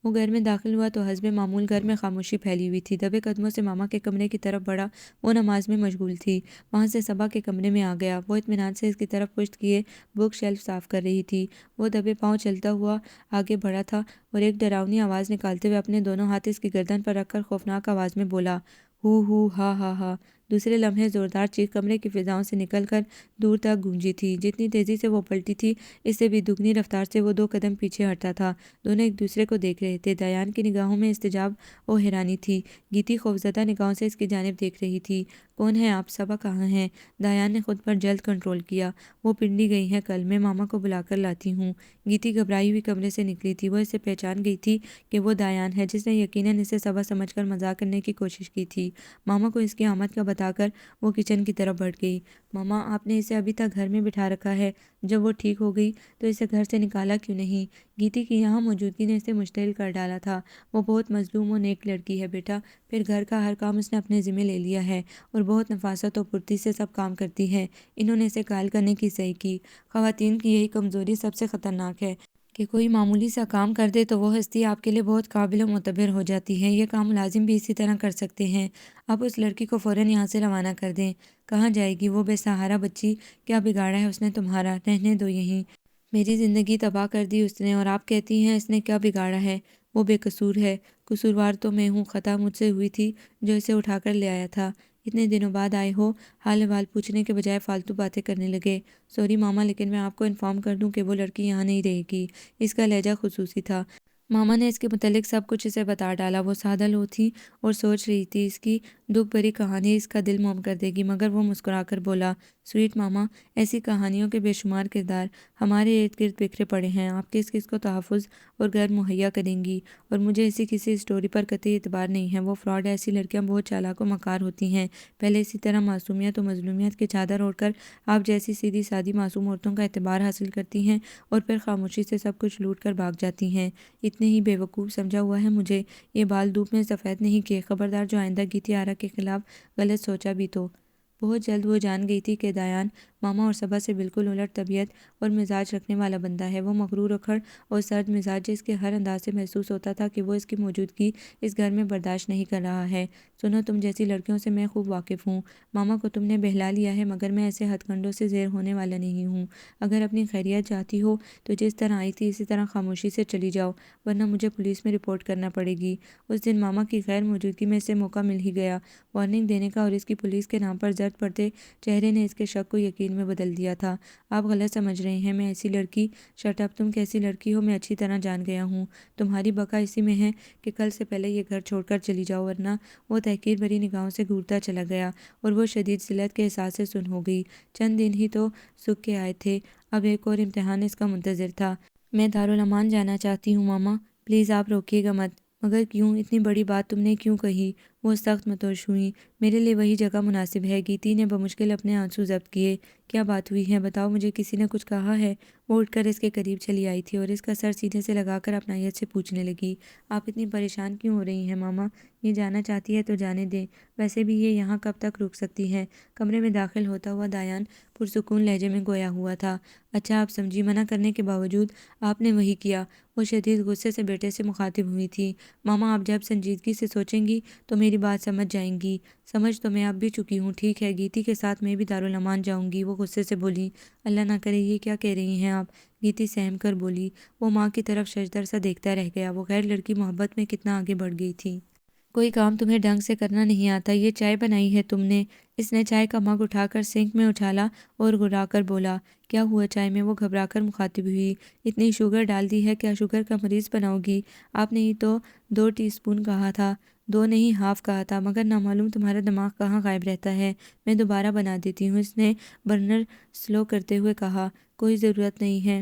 وہ گھر میں داخل ہوا تو حسب معمول گھر میں خاموشی پھیلی ہوئی تھی۔ دبے قدموں سے ماما کے کمرے کی طرف بڑھا، وہ نماز میں مشغول تھی۔ وہاں سے صبا کے کمرے میں آ گیا، وہ اطمینان سے اس کی طرف پشت کیے بک شیلف صاف کر رہی تھی۔ وہ دبے پاؤں چلتا ہوا آگے بڑھا تھا اور ایک ڈراؤنی آواز نکالتے ہوئے اپنے دونوں ہاتھ اس کی گردن پر رکھ کر خوفناک آواز میں بولا، ہو ہا ہا ہا۔ دوسرے لمحے زوردار چیخ کمرے کی فضاؤں سے نکل کر دور تک گونجی تھی۔ جتنی تیزی سے وہ پلٹی تھی، اس سے بھی دگنی رفتار سے وہ 2 قدم پیچھے ہٹتا تھا۔ دونوں ایک دوسرے کو دیکھ رہے تھے۔ دیان کی نگاہوں میں استجاب و حیرانی تھی۔ گیتی خوفزدہ نگاہوں سے اس کی جانب دیکھ رہی تھی۔ کون ہے آپ؟ صبا کہاں ہیں؟ دیان نے خود پر جلد کنٹرول کیا۔ وہ پنڈی گئی ہیں کل، میں ماما کو بلا کر لاتی ہوں۔ گیتی گھبرائی ہوئی کمرے سے نکلی تھی۔ وہ اسے پہچان گئی تھی کہ وہ دیان ہے، جس نے یقیناً اسے صبا سمجھ کر مذاق کرنے کی کوشش کی تھی۔ ماما کو اس کی آمد کا بتا کر وہ کچن کی طرف بڑھ گئی۔ ماما، آپ نے اسے ابھی تک گھر میں بٹھا رکھا ہے، جب وہ ٹھیک ہو گئی تو اسے گھر سے نکالا کیوں نہیں؟ گیتی کی یہاں موجودگی نے اسے مشتعل کر ڈالا تھا۔ وہ بہت مظلوم و نیک لڑکی ہے بیٹا، پھر گھر کا ہر کام اس نے اپنے ذمہ لے لیا ہے اور بہت نفاست و پھرتی سے سب کام کرتی ہے۔ انہوں نے اسے قائل کرنے کی صحیح کی۔ خواتین کی یہی کمزوری سب سے خطرناک ہے کہ کوئی معمولی سا کام کر دے تو وہ ہستی آپ کے لیے بہت قابل و معتبر ہو جاتی ہے۔ یہ کام ملازم بھی اسی طرح کر سکتے ہیں۔ آپ اس لڑکی کو فوراً یہاں سے روانہ کر دیں۔ کہاں جائے گی وہ بے سہارا بچی؟ کیا بگاڑا ہے اس نے تمہارا؟ رہنے دو یہیں۔ میری زندگی تباہ کر دی اس نے، اور آپ کہتی ہیں اس نے کیا بگاڑا ہے؟ وہ بے قصور ہے۔ قصوروار تو میں ہوں، خطا مجھ سے ہوئی تھی جو اسے اٹھا کر لے آیا تھا۔ اتنے دنوں بعد آئے ہو، حال احوال پوچھنے کے بجائے فالتو باتیں کرنے لگے۔ سوری ماما، لیکن میں آپ کو انفارم کر دوں کہ وہ لڑکی یہاں نہیں رہے گی۔ اس کا لہجہ خصوصی تھا۔ ماما نے اس کے متعلق سب کچھ اسے بتا ڈالا۔ وہ سادہ لو تھی اور سوچ رہی تھی اس کی دکھ بھری کہانی اس کا دل موم کر دے گی، مگر وہ مسکرا کر بولا، سویٹ ماما، ایسی کہانیوں کے بے شمار کردار ہمارے ارد گرد بکھرے پڑے ہیں۔ آپ کس کس کو تحفظ اور گھر مہیا کریں گی؟ اور مجھے ایسی کسی اسٹوری پر قطعی اعتبار نہیں ہے، وہ فراڈ ہے۔ ایسی لڑکیاں بہت چالاک و مکار ہوتی ہیں۔ پہلے اسی طرح معصومیت و مظلومیت کی چادر اوڑھ کر آپ جیسی سیدھی سادی معصوم عورتوں کا اعتبار حاصل کرتی ہیں اور پھر خاموشی سے سب کچھ لوٹ کر بھاگ جاتی ہیں۔ اتنے ہی بے وقوف سمجھا ہوا ہے مجھے۔ یہ بال دھوپ میں سفید نہیں کیے۔ خبردار جو آئندہ گیتی آرا کے خلاف غلط سوچا بھی تو۔ بہت جلد وہ جان گئی تھی کہ دیان ماما اور صبا سے بالکل الٹ طبیعت اور مزاج رکھنے والا بندہ ہے۔ وہ مغرور اکھڑ اور سرد مزاج اس کے ہر انداز سے محسوس ہوتا تھا کہ وہ اس کی موجودگی اس گھر میں برداشت نہیں کر رہا ہے۔ سنو، تم جیسی لڑکیوں سے میں خوب واقف ہوں۔ ماما کو تم نے بہلا لیا ہے، مگر میں ایسے ہتھ کنڈوں سے زیر ہونے والا نہیں ہوں۔ اگر اپنی خیریت چاہتی ہو تو جس طرح آئی تھی اسی طرح خاموشی سے چلی جاؤ، ورنہ مجھے پولیس میں رپورٹ کرنا پڑے گی۔ اس دن ماما کی غیر موجودگی میں اسے موقع مل ہی گیا وارننگ دینے کا، اور اس کی پولیس کے نام پر زرد پڑتے چہرے نے اس کے شک کو یقین میں بدل دیا تھا۔ آپ غلط سمجھ رہے ہیں، میں ایسی لڑکی… شٹ اپ، تم کیسی لڑکی ہو میں اچھی طرح جان گیا ہوں۔ تمہاری بقا اسی میں ہے کہ کل سے پہلے یہ گھر چھوڑ کر چلی جاؤ، ورنہ… وہ تحقیر بھری نگاہوں سے گھورتا چلا گیا اور وہ شدید ذلت کے احساس سے سن ہو گئی۔ چند دن ہی تو سکھ کے آئے تھے، اب ایک اور امتحان اس کا منتظر تھا۔ میں دارالامان جانا چاہتی ہوں ماما، پلیز آپ روکیے گا مت۔ مگر کیوں؟ اتنی بڑی بات تم نے کیوں کہی؟ وہ سخت متوش ہوئی۔ میرے لیے وہی جگہ مناسب ہے۔ گیتی نے بمشکل اپنے آنسو ضبط کیے۔ کیا بات ہوئی ہے؟ بتاؤ مجھے، کسی نے کچھ کہا ہے؟ وہ اٹھ کر اس کے قریب چلی آئی تھی اور اس کا سر سینے سے لگا کر اپنائیت سے پوچھنے لگی، آپ اتنی پریشان کیوں ہو رہی ہیں ماما؟ یہ جانا چاہتی ہے تو جانے دیں، ویسے بھی یہ یہاں کب تک رک سکتی ہے؟ کمرے میں داخل ہوتا ہوا دیان پرسکون لہجے میں گویا ہوا تھا۔ اچھا آپ سمجھی، منع کرنے کے باوجود آپ نے وہی کیا۔ وہ شدید غصے سے بیٹے سے مخاطب ہوئی تھی۔ ماما، آپ جب سنجیدگی سے سوچیں گی تو میری بات سمجھ جائیں گی۔ سمجھ تو میں اب بھی چکی ہوں، ٹھیک ہے، گیتی کے ساتھ میں بھی دارالامان جاؤں گی۔ وہ غصے سے بولی۔ اللہ نہ کرے، یہ کیا کہہ رہی ہیں آپ؟ گیتی سہم کر بولی۔ وہ ماں کی طرف ششدر سا دیکھتا رہ گیا۔ وہ غیر لڑکی محبت میں کتنا آگے بڑھ گئی تھی۔ کوئی کام تمہیں ڈھنگ سے کرنا نہیں آتا؟ یہ چائے بنائی ہے تم نے؟ اس نے چائے کا مگ اٹھا کر سنک میں اچھالا اور گرا کر بولا، کیا ہوا چائے میں؟ وہ گھبرا کر مخاطب ہوئی۔ اتنی شوگر ڈال دی ہے، کیا شوگر کا مریض بناؤ گی؟ آپ نے ہی تو 2 ٹی اسپون کہا تھا۔ 2 نہیں، ہاف کہا تھا، مگر نامعلوم تمہارا دماغ کہاں غائب رہتا ہے۔ میں دوبارہ بنا دیتی ہوں، اس نے برنر سلو کرتے ہوئے کہا۔ کوئی ضرورت نہیں ہے،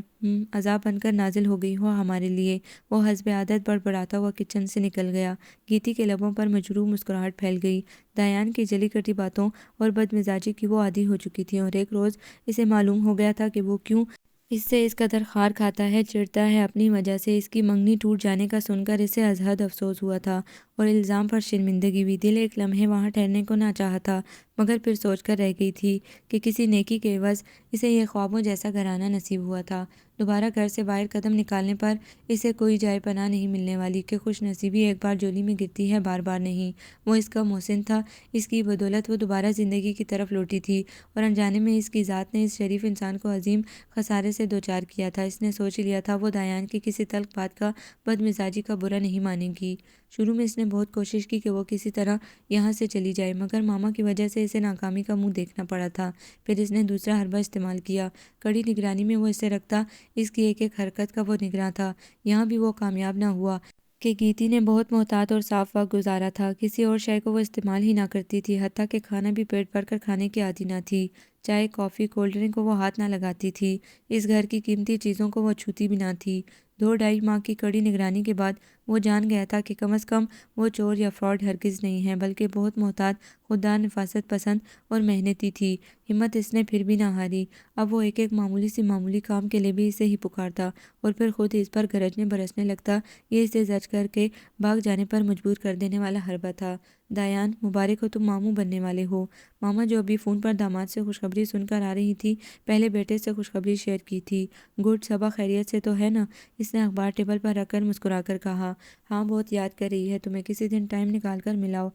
عذاب بن کر نازل ہو گئی ہو ہمارے لیے۔ وہ حسب عادت بڑبڑاتا ہوا کچن سے نکل گیا۔ گیتی کے لبوں پر مجروح مسکراہٹ پھیل گئی۔ دیان کی جلی کٹی باتوں اور بد مزاجی کی وہ عادی ہو چکی تھی، اور ایک روز اسے معلوم ہو گیا تھا کہ وہ کیوں اس سے اس قدر خار کھاتا ہے، چڑھتا ہے اپنی وجہ سے۔ اس کی منگنی ٹوٹ جانے کا سن کر اسے از حد افسوس ہوا تھا اور الزام پر شرمندگی بھی۔ دل ایک لمحے وہاں ٹھہرنے کو نہ چاہا تھا، مگر پھر سوچ کر رہ گئی تھی کہ کسی نیکی کے عوض اسے یہ خوابوں جیسا گھرانہ نصیب ہوا تھا۔ دوبارہ گھر سے باہر قدم نکالنے پر اسے کوئی جائے پناہ نہیں ملنے والی کہ خوش نصیبی ایک بار جولی میں گرتی ہے، بار بار نہیں۔ وہ اس کا محسن تھا، اس کی بدولت وہ دوبارہ زندگی کی طرف لوٹی تھی، اور انجانے میں اس کی ذات نے اس شریف انسان کو عظیم خسارے سے دوچار کیا تھا۔ اس نے سوچ لیا تھا وہ دایان کی کسی تلخ بات کا، بد مزاجی کا برا نہیں مانے گی۔ شروع میں اس نے بہت کوشش کی کہ وہ کسی طرح یہاں سے چلی جائے، مگر ماما کی وجہ سے اسے ناکامی کا منہ دیکھنا پڑا تھا۔ پھر اس نے دوسرا حربہ استعمال کیا۔ کڑی نگرانی میں وہ اسے رکھتا، اس کی ایک ایک حرکت کا وہ نگراں تھا۔ یہاں بھی وہ کامیاب نہ ہوا کہ گیتی نے بہت محتاط اور صاف وقت گزارا تھا۔ کسی اور شے کو وہ استعمال ہی نہ کرتی تھی، حتیٰ کہ کھانا بھی پیٹ بھر کر کھانے کی عادی نہ تھی۔ چائے، کافی، کولڈ ڈرنک کو وہ ہاتھ نہ لگاتی تھی۔ اس گھر کی قیمتی چیزوں کو وہ چھوتی بھی نہ تھی۔ 2 ڈھائی ماہ کی کڑی نگرانی کے بعد وہ جان گیا تھا کہ کم از کم وہ چور یا فراڈ ہرگز نہیں ہے، بلکہ بہت محتاط، خوددار، نفاست پسند اور محنتی تھی۔ ہمت اس نے پھر بھی نہ ہاری۔ اب وہ ایک ایک معمولی سے معمولی کام کے لیے بھی اسے ہی پکارتا اور پھر خود اس پر گرجنے برسنے لگتا۔ یہ اسے زج کر کے بھاگ جانے پر مجبور کر دینے والا حربہ تھا۔ دایان، مبارک ہو، تم ماموں بننے والے ہو۔ ماما جو ابھی فون پر داماد سے خوشخبری سن کر آ رہی تھی، پہلے بیٹے سے خوشخبری شیئر کی تھی۔ گڈ، صبا خیریت سے تو ہے نا؟ اس نے اخبار ٹیبل پر رکھ کر مسکرا کر کہا۔ ہاں، بہت یاد کر رہی ہے تمہیں، کسی دن ٹائم نکال کر ملاؤ۔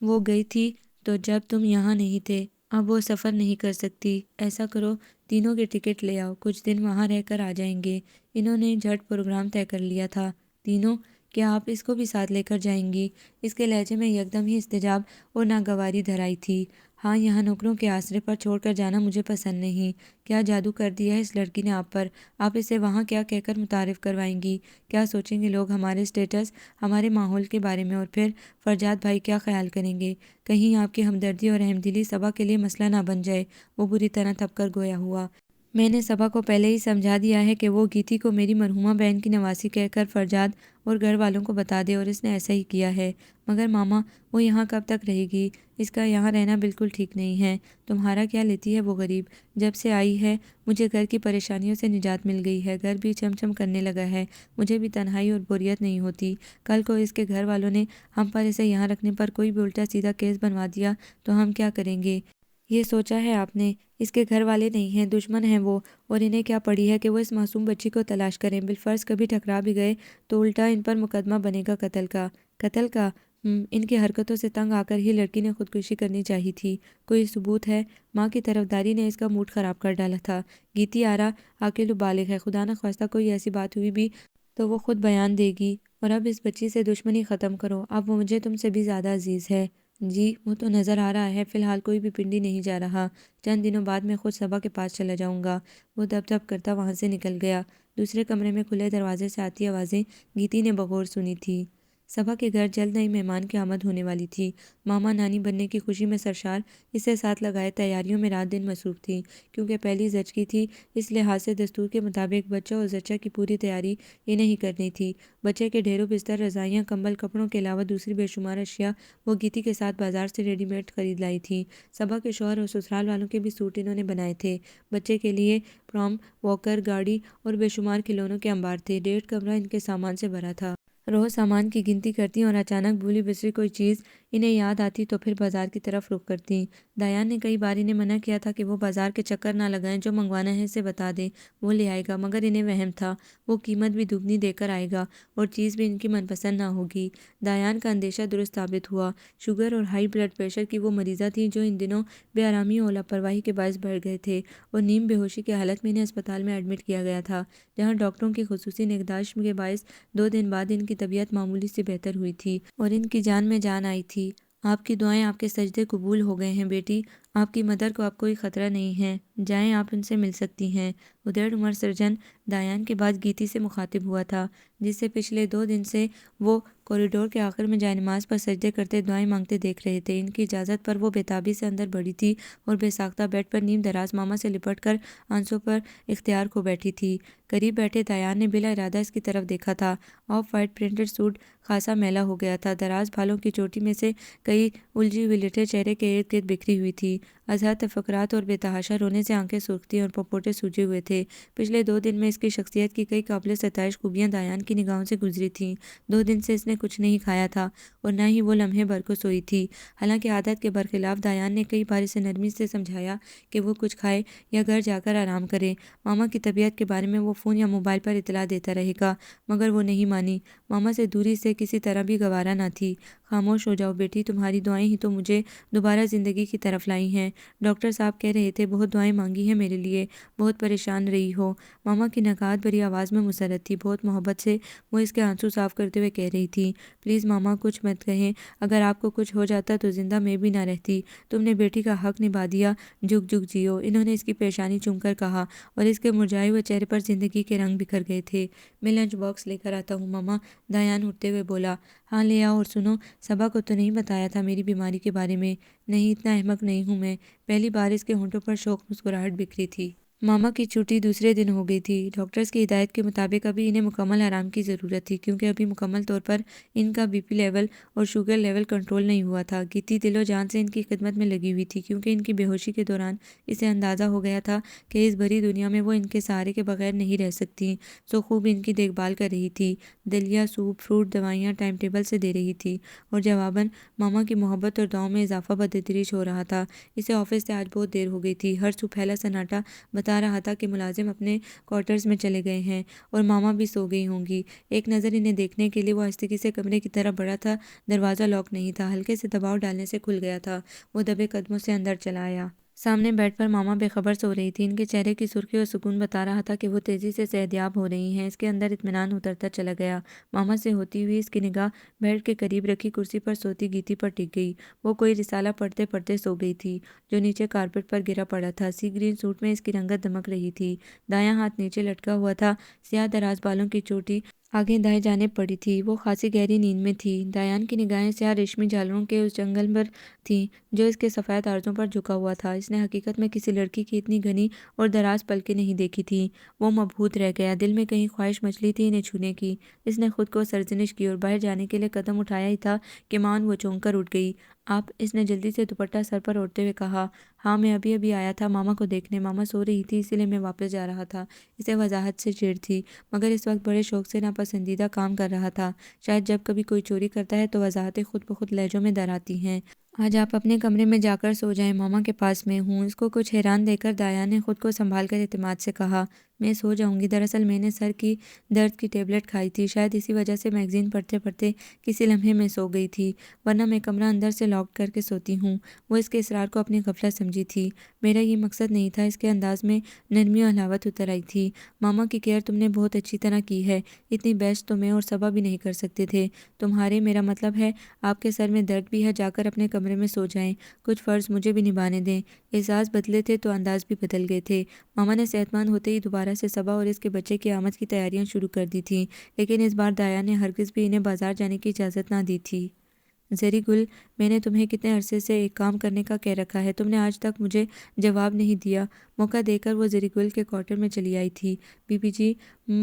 وہ گئی تھی تو جب تم یہاں نہیں تھے، اب وہ سفر نہیں کر سکتی۔ ایسا کرو، تینوں کے ٹکٹ لے آؤ، کچھ دن وہاں رہ کر آ جائیں گے۔ انہوں نے جھٹ پروگرام طے کر لیا تھا۔ تینوں؟ کیا آپ اس کو بھی ساتھ لے کر جائیں گی؟ اس کے لہجے میں یکدم ہی استجاب اور ناگواری دھر آئی تھی۔ ہاں، یہاں نوکروں کے آسرے پر چھوڑ کر جانا مجھے پسند نہیں۔ کیا جادو کر دیا ہے اس لڑکی نے آپ پر؟ آپ اسے وہاں کیا کہہ کر متعارف کروائیں گی؟ کیا سوچیں گے لوگ ہمارے اسٹیٹس، ہمارے ماحول کے بارے میں؟ اور پھر فرجاد بھائی کیا خیال کریں گے؟ کہیں آپ کی ہمدردی اور احمدلی صبا کے لیے مسئلہ نہ بن جائے۔ وہ بری طرح تھپ کر گویا ہوا۔ میں نے صبا کو پہلے ہی سمجھا دیا ہے کہ وہ گیتی کو میری مرحومہ بہن کی نواسی کہہ کر فرجاد اور گھر والوں کو بتا دے، اور اس نے ایسا ہی کیا ہے۔ مگر ماما، وہ یہاں کب تک رہے گی؟ اس کا یہاں رہنا بالکل ٹھیک نہیں ہے۔ تمہارا کیا لیتی ہے وہ غریب؟ جب سے آئی ہے مجھے گھر کی پریشانیوں سے نجات مل گئی ہے، گھر بھی چم چم کرنے لگا ہے، مجھے بھی تنہائی اور بوریت نہیں ہوتی۔ کل کو اس کے گھر والوں نے ہم پر اسے یہاں رکھنے پر کوئی بھی الٹا سیدھا کیس بنوا دیا تو ہم کیا کریں گے؟ یہ سوچا ہے آپ نے؟ اس کے گھر والے نہیں ہیں، دشمن ہیں وہ، اور انہیں کیا پڑی ہے کہ وہ اس معصوم بچی کو تلاش کریں؟ بالفرض کبھی ٹکرا بھی گئے تو الٹا ان پر مقدمہ بنے گا قتل کا۔ قتل کا؟ ان کی حرکتوں سے تنگ آ کر ہی لڑکی نے خودکشی کرنی چاہی تھی۔ کوئی ثبوت ہے؟ ماں کی طرفداری نے اس کا موڈ خراب کر ڈالا تھا۔ گیتی آرا عاقل و بالغ ہے، خدا نخواستہ کوئی ایسی بات ہوئی بھی تو وہ خود بیان دے گی۔ اور اب اس بچی سے دشمنی ختم کرو، اب وہ مجھے تم سے بھی زیادہ عزیز ہے۔ جی، وہ تو نظر آ رہا ہے، فی الحال کوئی بھی پنڈی نہیں جا رہا، چند دنوں بعد میں خود صبا کے پاس چلا جاؤں گا۔ وہ دب دب کرتا وہاں سے نکل گیا۔ دوسرے کمرے میں کھلے دروازے سے آتی آوازیں گیتی نے بغور سنی تھی۔ صبا کے گھر جلد نئی مہمان کی آمد ہونے والی تھی۔ ماما نانی بننے کی خوشی میں سرشار، اسے ساتھ لگائے تیاریوں میں رات دن مصروف تھیں۔ کیونکہ پہلی زچگی تھی، اس لحاظ سے دستور کے مطابق بچہ اور زچہ کی پوری تیاری انہیں ہی کرنی تھی۔ بچے کے ڈھیروں بستر، رضائیاں، کمبل، کپڑوں کے علاوہ دوسری بے شمار اشیاء وہ گیتی کے ساتھ بازار سے ریڈی میڈ خرید لائی تھیں۔ صبا کے شوہر اور سسرال والوں کے بھی سوٹ انہوں نے بنائے تھے۔ بچے کے لیے پرام، واکر، گاڑی اور بے شمار کھلونوں کے انبار تھے۔ 1.5 کمرہ ان کے سامان سے بھرا تھا۔ روز سامان کی گنتی کرتی اور اچانک بھولی بسری کوئی چیز انہیں یاد آتی تو پھر بازار کی طرف رخ کرتی۔ دایان نے کئی بار انہیں منع کیا تھا کہ وہ بازار کے چکر نہ لگائیں، جو منگوانا ہے اسے بتا دیں، وہ لے آئے گا، مگر انہیں وہم تھا وہ قیمت بھی دگنی دے کر آئے گا اور چیز بھی ان کی من پسند نہ ہوگی۔ دایان کا اندیشہ درست ثابت ہوا۔ شوگر اور ہائی بلڈ پریشر کی وہ مریضہ تھی جو ان دنوں بے آرامی اور لاپرواہی کے باعث بڑھ گئے تھے، اور نیم بے ہوشی کی حالت میں انہیں اسپتال میں ایڈمٹ کیا گیا تھا، جہاں ڈاکٹروں کی خصوصی نگہداشت کے باعث 2 دن بعد ان کی طبیعت معمولی سے بہتر ہوئی تھی اور ان کی جان میں جان آئی تھی۔ آپ کی دعائیں، آپ کے سجدے قبول ہو گئے ہیں بیٹی، آپ کی مدر کو اب کوئی خطرہ نہیں ہے، جائیں، آپ ان سے مل سکتی ہیں۔ ادھیڑ عمر سرجن دایان کے بعد گیتی سے مخاطب ہوا تھا، جس سے پچھلے 2 دن سے وہ کوریڈور کے آخر میں جائے نماز پر سجدے کرتے دعائیں مانگتے دیکھ رہے تھے۔ ان کی اجازت پر وہ بےتابی سے اندر بڑھی تھی اور بے ساختہ بیڈ پر نیم دراز ماما سے لپٹ کر آنسوں پر اختیار کھو بیٹھی تھی۔ قریب بیٹھے دایان نے بلا ارادہ اس کی طرف دیکھا تھا۔ آف وائٹ پرنٹڈ سوٹ خاصا میلا ہو گیا تھا، دراز بالوں کی چوٹی میں سے کئی الجھی ہوئی لٹیں چہرے کے ارد گرد بکھری ہوئی تھی۔ اظہر تفکرات اور بے تحاشا رونے سے آنکھیں سرخ تھیں اور پپوٹے سوجے ہوئے تھے۔ پچھلے 2 دن میں اس کی شخصیت کی کئی قابل ستائش خوبیاں دایان کی نگاہوں سے گزری تھیں۔ 2 دن سے اس نے کچھ نہیں کھایا تھا اور نہ ہی وہ لمحے بھر کو سوئی تھی۔ حالانکہ عادت کے برخلاف دایان نے کئی بار اسے نرمی سے سمجھایا کہ وہ کچھ کھائے یا گھر جا کر آرام کرے۔ ماما کی طبیعت کے بارے میں وہ فون یا موبائل پر اطلاع دیتا رہے گا، مگر وہ نہیں مانی۔ ماما سے دوری سے کسی طرح بھی گوارا نہ تھی۔ خاموش ہو جاؤ بیٹی، تمہاری دعائیں ہی تو مجھے دوبارہ زندگی کی طرف لائی ہیں۔ ڈاکٹر صاحب کہہ رہے تھے بہت دعائیں مانگی ہیں میرے لیے، بہت پریشان رہی ہو۔ ماما کی نکات بھری آواز میں مسرت تھی۔ بہت محبت سے وہ اس کے آنسو صاف کرتے ہوئے کہہ رہی تھی، پلیز ماما کچھ مت کہیں، اگر آپ کو کچھ ہو جاتا تو زندہ میں بھی نہ رہتی۔ تم نے بیٹی کا حق نبھا دیا، جھک جھک جیو۔ انہوں نے اس کی پیشانی چوم کر کہا اور اس کے مرجھائے ہوئے چہرے پر زندگی کے رنگ بکھر گئے تھے۔ میں لنچ باکس لے کر آتا ہوں ماما، دایان اٹھتے ہوئے بولا۔ ہاں لے آؤ، اور سنو، صبا کو تو نہیں بتایا تھا میری بیماری کے بارے میں؟ نہیں، اتنا احمق نہیں ہوں میں۔ پہلی بار اس کے ہونٹوں پر شوق مسکراہٹ بکھری تھی۔ ماما کی چھٹی دوسرے دن ہو گئی تھی۔ ڈاکٹرز کی ہدایت کے مطابق ابھی انہیں مکمل آرام کی ضرورت تھی، کیونکہ ابھی مکمل طور پر ان کا بی پی لیول اور شوگر لیول کنٹرول نہیں ہوا تھا۔ گیتی دل و جان سے ان کی خدمت میں لگی ہوئی تھی، کیونکہ ان کی بے ہوشی کے دوران اسے اندازہ ہو گیا تھا کہ اس بھری دنیا میں وہ ان کے سہارے کے بغیر نہیں رہ سکتی، سو خوب ان کی دیکھ بھال کر رہی تھی۔ دلیا، سوپ، فروٹ، دوائیاں ٹائم ٹیبل سے دے رہی تھی، اور جواباً ماما کی محبت اور دعاؤں میں اضافہ بتدریج ہو رہا تھا۔ اسے آفس سے آج بہت دیر ہو گئی تھی۔ ہر سو پھیلا سناٹا بتا رہا تھا کہ ملازم اپنے کوارٹرز میں چلے گئے ہیں اور ماما بھی سو گئی ہوں گی۔ ایک نظر انہیں دیکھنے کے لیے وہ آہستگی سے کمرے کی طرف بڑھا تھا۔ دروازہ لاک نہیں تھا، ہلکے سے دباؤ ڈالنے سے کھل گیا تھا۔ وہ دبے قدموں سے اندر چلا آیا۔ سامنے بیڈ پر ماما بے خبر سو رہی تھی۔ ان کے چہرے کی سرخی اور سکون بتا رہا تھا کہ وہ تیزی سے صحتیاب ہو رہی ہیں۔ اس کے اندر اطمینان اترتا چلا گیا۔ ماما سے ہوتی ہوئی اس کی نگاہ بیڈ کے قریب رکھی کرسی پر سوتی گیتی پر ٹک گئی۔ وہ کوئی رسالہ پڑھتے پڑھتے سو گئی تھی، جو نیچے کارپیٹ پر گرا پڑا تھا۔ سی گرین سوٹ میں اس کی رنگت دمک رہی تھی۔ دایاں ہاتھ نیچے لٹکا ہوا تھا، سیاہ دراز بالوں کی چوٹی آگے دائیں جانب پڑی تھی۔ وہ خاصی گہری نیند میں تھی۔ دایان کی نگاہیں سیاہ ریشمی جھالروں کے اس جنگل پر تھیں جو اس کے سفید عارضوں پر جھکا ہوا تھا۔ اس نے حقیقت میں کسی لڑکی کی اتنی گھنی اور دراز پلکیں نہیں دیکھی تھیں۔ وہ مبہوت رہ گیا۔ دل میں کہیں خواہش مچلی تھی انہیں چھونے کی۔ اس نے خود کو سرزنش کی اور باہر جانے کے لیے قدم اٹھایا ہی تھا کہ مان وہ چونک کر اٹھ گئی۔ آپ، اس نے جلدی سے دوپٹہ سر پر اوڑھتے ہوئے کہا۔ ہاں، میں ابھی ابھی آیا تھا ماما کو دیکھنے۔ ماما سو رہی تھی، اسی لیے میں واپس جا رہا تھا۔ اسے وضاحت سے چڑ تھی، مگر اس وقت بڑے شوق سے ناپسندیدہ کام کر رہا تھا۔ شاید جب کبھی کوئی چوری کرتا ہے تو وضاحتیں خود بخود لہجوں میں در آتی ہیں۔ آج آپ اپنے کمرے میں جا کر سو جائیں، ماما کے پاس میں ہوں۔ اس کو کچھ حیران دیکھ کر دایا نے خود کو سنبھال کر اعتماد سے کہا، میں سو جاؤں گی، دراصل میں نے سر کی درد کی ٹیبلٹ کھائی تھی، شاید اسی وجہ سے میگزین پڑھتے پڑھتے کسی لمحے میں سو گئی تھی، ورنہ میں کمرہ اندر سے لاک کر کے سوتی ہوں۔ وہ اس کے اصرار کو اپنی غفلت سمجھی تھی۔ میرا یہ مقصد نہیں تھا۔ اس کے انداز میں نرمی اور حلاوت اتر آئی تھی۔ ماما کی کیئر تم نے بہت اچھی طرح کی ہے، اتنی بیسٹ تو میں اور صبا بھی نہیں کر سکتے تھے تمہارے۔ میرا مطلب ہے آپ کے سر میں درد بھی ہے، جا کر اپنے کمرے میں سو جائیں، کچھ فرض مجھے بھی نبھانے دیں۔ احساس بدلے تھے تو انداز بھی بدل گئے تھے۔ ماما نے صحت مند ہوتے ہی دوبارہ سے صبا اور اس کے بچے کی آمد کی تیاریاں شروع کر دی تھیں، لیکن اس بار دایا نے ہرگز بھی انہیں بازار جانے کی اجازت نہ دی تھی۔ زری گل، میں نے تمہیں کتنے عرصے سے ایک کام کرنے کا کہہ رکھا ہے، تم نے آج تک مجھے جواب نہیں دیا۔ موقع دے کر وہ زری گل کے کوارٹر میں چلی آئی تھی۔ بی بی جی،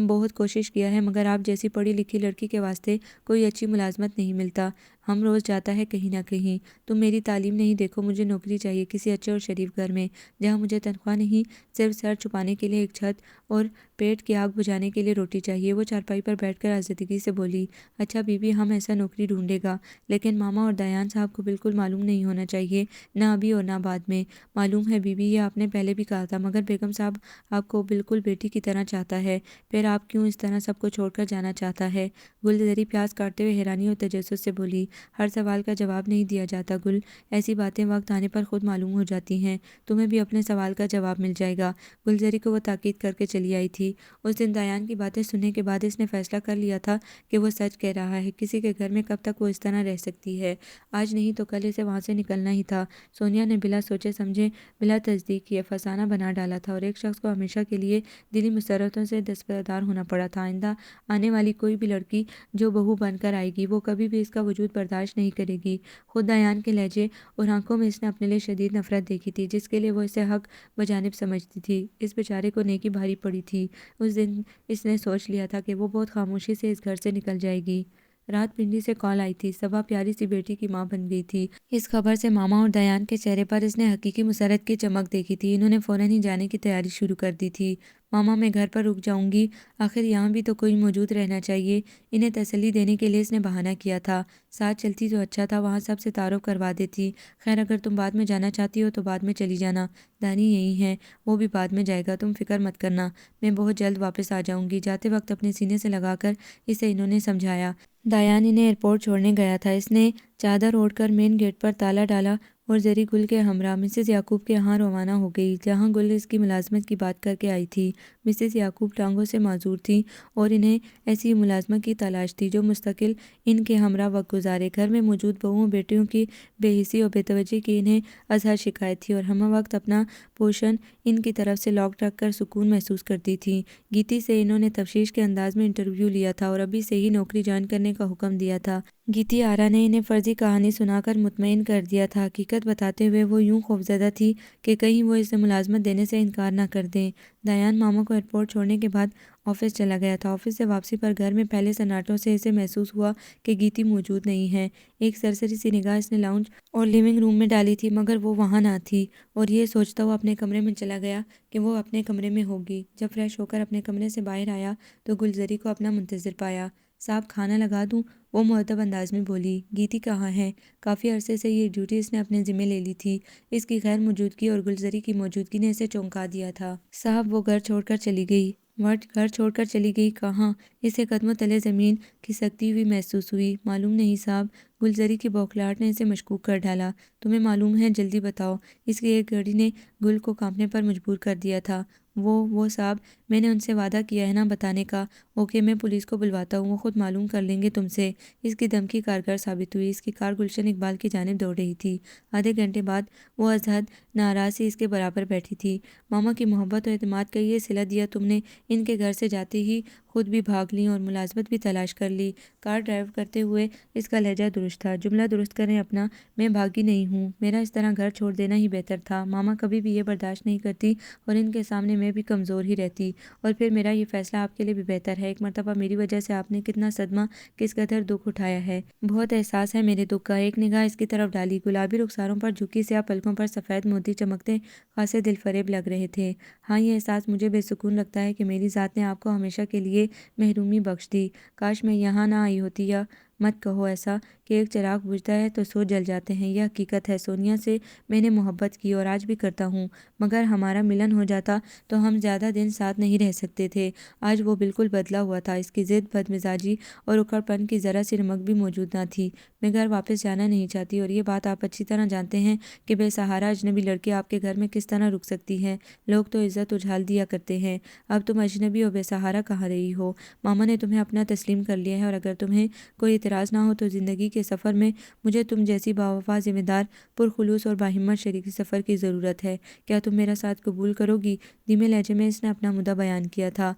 بہت کوشش کیا ہے، مگر آپ جیسی پڑھی لکھی لڑکی کے واسطے کوئی اچھی ملازمت نہیں ملتا۔ ہم روز جاتا ہے کہیں نہ کہیں۔ تم میری تعلیم نہیں دیکھو، مجھے نوکری چاہیے کسی اچھے اور شریف گھر میں، جہاں مجھے تنخواہ نہیں، صرف سر چھپانے کے لیے ایک چھت اور پیٹ کی آگ بجھانے کے لیے روٹی چاہیے۔ وہ چارپائی پر بیٹھ کر آزردگی سے بولی۔ اچھا بی بی، ہم ایسا نوکری ڈھونڈے گا، لیکن ماما اور دایان صاحب کو بالکل معلوم نہیں ہونا چاہیے، نہ ابھی اور نہ بعد میں۔ معلوم ہے بی بی، یہ آپ نے پہلے بھی کہا تھا، مگر بیگم صاحب آپ کو بالکل بیٹی کی طرح چاہتا ہے، پھر آپ کیوں اس طرح سب کو چھوڑ کر جانا چاہتا ہے؟ گلزری پیاز کاٹتے ہوئے حیرانی اور تجسس سے بولی۔ ہر سوال کا جواب نہیں دیا جاتا گل، ایسی باتیں وقت آنے پر خود معلوم ہو جاتی ہیں، تمہیں بھی اپنے سوال کا جواب مل جائے گا۔ گلزری کو وہ تاکید کر کے چلی آئی تھی۔ اس دن دایان کی باتیں سننے کے بعد اس نے فیصلہ کر لیا تھا کہ وہ سچ کہہ رہا ہے۔ کسی کے گھر میں کب تک وہ اس طرح رہ سکتی ہے؟ آج نہیں تو کل اسے وہاں سے نکلنا ہی تھا۔ سونیا نے بلا سوچے سمجھے، بلا تصدیق کیے فسانہ بنا ڈالا تھا، اور ایک شخص کو ہمیشہ کے لیے دلی مسرتوں سے دستبردار ہونا پڑا تھا۔ آئندہ آنے والی کوئی بھی لڑکی جو بہو بن کر آئے گی، وہ کبھی بھی اس کا وجود برداشت نہیں کرے گی۔ خود دایان کے لہجے اور آنکھوں میں اس نے اپنے لیے شدید نفرت دیکھی تھی، جس کے لیے وہ اسے حق بجانب سمجھتی تھی۔ اس بیچارے کو نیکی بھاری پڑی تھی۔ اس دن اس نے سوچ لیا تھا کہ وہ بہت خاموشی سے اس گھر سے نکل جائے گی۔ رات پنڈی سے کال آئی تھی، صبا پیاری سی بیٹی کی ماں بن گئی تھی۔ اس خبر سے ماما اور دیان کے چہرے پر اس نے حقیقی مسرت کی چمک دیکھی تھی۔ انہوں نے فوراً ہی جانے کی تیاری شروع کر دی تھی۔ ماما میں گھر پر رک جاؤں گی، آخر یہاں بھی تو کوئی موجود رہنا چاہیے، انہیں تسلی دینے کے لیے اس نے بہانہ کیا تھا۔ ساتھ چلتی تو اچھا تھا، وہاں سب سے تعارف کروا دیتی۔ خیر اگر تم بعد میں جانا چاہتی ہو تو بعد میں چلی جانا، دانی یہی ہے، وہ بھی بعد میں جائے گا، تم فکر مت کرنا، میں بہت جلد واپس آ جاؤں گی۔ جاتے وقت اپنے سینے سے لگا کر اسے انہوں نے سمجھایا۔ دایان انہیں ایئرپورٹ چھوڑنے گیا تھا۔ اس نے چادر اوڑھ کر مین گیٹ پر تالا ڈالا اور زری گل کے ہمراہ مسز یعقوب کے ہاں روانہ ہو گئی، جہاں گل اس کی ملازمت کی بات کر کے آئی تھی۔ مسز یعقوب ٹانگوں سے معذور تھیں اور انہیں ایسی ملازمت کی تلاش تھی جو مستقل ان کے ہمراہ وقت گزارے۔ گھر میں موجود بہوؤں بیٹیوں کی بے حسی اور بے توجہی کی انہیں ازحد شکایت تھی اور ہمہ وقت اپنا پوشن ان کی طرف سے لاک رکھ کر سکون محسوس کرتی تھیں۔ گیتی سے انہوں نے تفتیش کے انداز میں انٹرویو لیا تھا اور ابھی سے ہی نوکری جوائن کرنے کا حکم دیا تھا۔ گیتی آرا نے انہیں فرضی کہانی سنا کر مطمئن کر دیا تھا۔ حقیقت بتاتے ہوئے وہ یوں خوفزدہ تھی کہ کہیں وہ اسے ملازمت دینے سے انکار نہ کر دیں۔ دیان ماما کو ایئرپورٹ چھوڑنے کے بعد آفس چلا گیا تھا۔ آفس سے واپسی پر گھر میں پھیلے سناٹوں سے اسے محسوس ہوا کہ گیتی موجود نہیں ہے۔ ایک سرسری سی نگاہ اس نے لاؤنج اور لیونگ روم میں ڈالی تھی مگر وہ وہاں نہ تھی، اور یہ سوچتا ہوا اپنے کمرے میں چلا گیا کہ وہ اپنے کمرے میں ہوگی۔ جب فریش ہو کر اپنے کمرے سے باہر آیا تو گلزری کو اپنا منتظر پایا۔ صاحب کھانا لگا دوں؟ وہ مؤدب انداز میں بولی۔ گیتی کہاں ہے؟ کافی عرصے سے یہ ڈیوٹی اس نے اپنے ذمہ لے لی تھی۔ اس کی غیر موجودگی اور گلزری کی موجودگی نے اسے چونکا دیا تھا۔ صاحب وہ گھر چھوڑ کر چلی گئی۔ وٹ گھر چھوڑ کر چلی گئی؟ کہاں؟ اسے قدموں تلے زمین کھسکتی ہوئی محسوس ہوئی۔ معلوم نہیں صاحب۔ گلزری کی بوکھلاہٹ نے اسے مشکوک کر ڈالا۔ تمہیں معلوم ہے؟ جلدی بتاؤ۔ اس کی ایک گھڑی نے گل کو کانپنے پر مجبور کر دیا تھا۔ وہ صاحب میں نے ان سے وعدہ کیا ہے نا بتانے کا۔ اوکے میں پولیس کو بلواتا ہوں، وہ خود معلوم کر لیں گے تم سے۔ اس کی دھمکی کارگر ثابت ہوئی۔ اس کی کار گلشن اقبال کی جانب دوڑ رہی تھی۔ آدھے گھنٹے بعد وہ ازحد ناراض سی اس کے برابر بیٹھی تھی۔ ماما کی محبت اور اعتماد کا یہ صلہ دیا تم نے ان کے گھر سے جاتے ہی خود بھی بھاگ لیں اور ملازمت بھی تلاش کر لی۔ کار ڈرائیو کرتے ہوئے اس کا لہجہ درست تھا۔ جملہ درست کریں اپنا، میں بھاگی نہیں ہوں، میرا اس طرح گھر چھوڑ دینا ہی بہتر تھا۔ ماما کبھی بھی یہ برداشت نہیں کرتی اور ان کے سامنے میں بھی کمزور ہی رہتی، اور پھر میرا یہ فیصلہ آپ کے لیے بھی بہتر ہے۔ ایک مرتبہ میری وجہ سے آپ نے کتنا صدمہ، کس قدر دکھ اٹھایا ہے، بہت احساس ہے میرے دکھ کا۔ ایک نگاہ اس کی طرف ڈالی۔ گلابی رخساروں پر جھکی سیاہ پلکوں پر سفید موتی چمکتے خاصے دل فریب لگ رہے تھے۔ ہاں یہ احساس مجھے بے سکون رکھتا ہے کہ میری ذات نے آپ کو ہمیشہ کے لیے محرومی بخش دی۔ کاش میں یہاں نہ آئی ہوتی۔ یا مت کہو ایسا کہ ایک چراغ بجھتا ہے تو سو جل جاتے ہیں، یہ حقیقت ہے۔ سونیا سے میں نے محبت کی اور آج بھی کرتا ہوں، مگر ہمارا ملن ہو جاتا تو ہم زیادہ دن ساتھ نہیں رہ سکتے تھے۔ آج وہ بالکل بدلا ہوا تھا، اس کی ضد، بد مزاجی اور اکڑ پن کی ذرا سی رمق بھی موجود نہ تھی۔ میں گھر واپس جانا نہیں چاہتی، اور یہ بات آپ اچھی طرح جانتے ہیں کہ بے سہارا اجنبی لڑکی آپ کے گھر میں کس طرح رک سکتی ہے۔ لوگ تو عزت اچھال دیا کرتے ہیں۔ اب تم اجنبی اور بے سہارا کہاں رہی ہو؟ ماما نے تمہیں اپنا تسلیم کر لیا ہے، اور اگر تمہیں کوئی اعتراض نہ ہو تو زندگی کے سفر میں مجھے تم جیسی باوفا، ذمہ دار، پرخلوص اور باہمت شریک سفر کی ضرورت ہے۔ کیا تم میرا ساتھ قبول کرو گی؟ دھیمے لہجے میں اس نے اپنا مدعا بیان کیا تھا۔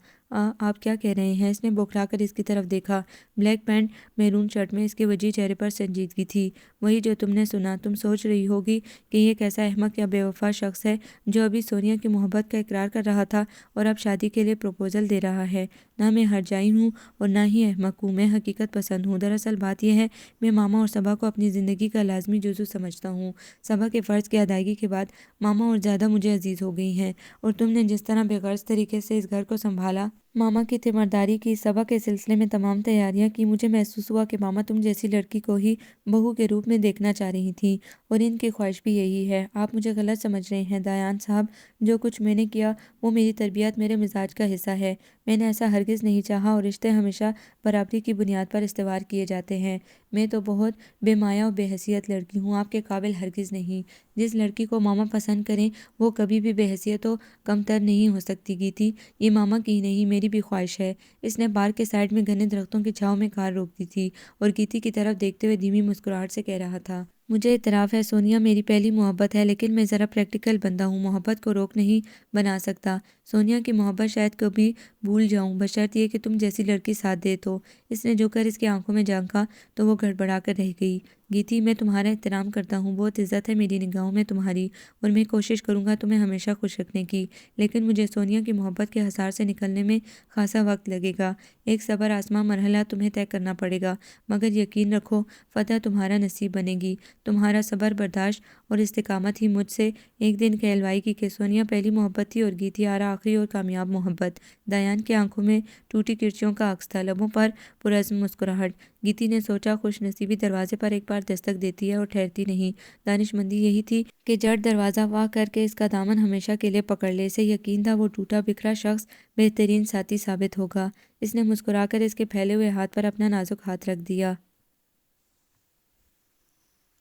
آپ کیا کہہ رہے ہیں؟ اس نے بوکھلا کر اس کی طرف دیکھا۔ بلیک پینٹ میرون شرٹ میں اس کے وجیح چہرے پر سنجیدگی تھی۔ وہی جو تم نے سنا۔ تم سوچ رہی ہوگی کہ یہ کیسا احمق یا بے وفا شخص ہے جو ابھی سونیا کی محبت کا اقرار کر رہا تھا اور اب شادی کے لیے پروپوزل دے رہا ہے۔ نہ میں ہرجائی ہوں اور نہ ہی احمق ہوں، میں حقیقت پسند ہوں۔ دراصل بات یہ ہے، میں ماما اور صبا کو اپنی زندگی کا لازمی جزو سمجھتا ہوں۔ صبا کے فرض کی ادائیگی کے بعد ماما اور زیادہ مجھے عزیز ہو گئی ہیں، اور تم نے جس طرح بے غرض طریقے سے اس گھر کو سنبھالا، ماما کی تیمارداری کی، صبا کے سلسلے میں تمام تیاریاں کی، مجھے محسوس ہوا کہ ماما تم جیسی لڑکی کو ہی بہو کے روپ میں دیکھنا چاہ رہی تھیں، اور ان کی خواہش بھی یہی ہے۔ آپ مجھے غلط سمجھ رہے ہیں دیان صاحب، جو کچھ میں نے کیا وہ میری تربیت، میرے مزاج کا حصہ ہے۔ میں نے ایسا ہرگز نہیں چاہا، اور رشتے ہمیشہ برابری کی بنیاد پر استوار کیے جاتے ہیں۔ میں تو بہت بے مایہ اور بے حیثیت لڑکی ہوں، آپ کے قابل ہرگز نہیں۔ جس لڑکی کو ماما پسند کریں وہ کبھی بھی بے حیثیت و کم تر نہیں ہو سکتی گیتی، یہ ماما کی ہی نہیں میری بھی خواہش ہے۔ اس نے پارک کے سائڈ میں گھنے درختوں کی چھاؤں میں کار روک دی تھی اور گیتی کی طرف دیکھتے ہوئے دھیمی مسکراہٹ سے کہہ رہا تھا، مجھے اعتراف ہے سونیا میری پہلی محبت ہے، لیکن میں ذرا پریکٹیکل بندہ ہوں، محبت کو روک نہیں بنا سکتا۔ سونیا کی محبت شاید کبھی بھول جاؤں، بشرط یہ کہ تم جیسی لڑکی ساتھ دے تو۔ اس نے جو کر اس کی آنکھوں میں جھانکا تو وہ گڑبڑا کر رہ گئی۔ گیتی، میں تمہارا احترام کرتا ہوں، بہت عزت ہے میری نگاہوں میں تمہاری، اور میں کوشش کروں گا تمہیں ہمیشہ خوش رکھنے کی، لیکن مجھے سونیا کی محبت کے حصار سے نکلنے میں خاصا وقت لگے گا۔ ایک صبر آزما مرحلہ تمہیں طے کرنا پڑے گا، مگر یقین رکھو فتح تمہارا نصیب بنے گی۔ تمہارا صبر، برداشت اور استقامت ہی مجھ سے ایک دن کہلوائے گی کہ سونیا پہلی محبت تھی اور گیتی آرا آخری اور کامیاب محبت۔ دیان کی آنکھوں میں ٹوٹی کرچیوں کا عکس تھا، لبوں پر پرعزم مسکراہٹ۔ گیتی نے سوچا، خوش نصیبی دروازے پر ایک بار دستک دیتی ہے اور ٹھہرتی نہیں۔ دانش مندی یہی تھی کہ جڑ دروازہ واہ کر کے اس کا دامن ہمیشہ کے لیے پکڑ لے۔ اسے یقین تھا وہ ٹوٹا بکھرا شخص بہترین ساتھی ثابت ہوگا۔ اس نے مسکرا کر اس کے پھیلے ہوئے ہاتھ پر اپنا نازک ہاتھ رکھ دیا۔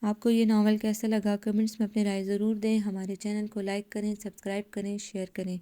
آپ کو یہ ناول کیسا لگا؟ کمنٹس میں اپنی رائے ضرور دیں۔ ہمارے چینل کو لائک کریں، سبسکرائب کریں، شیئر کریں۔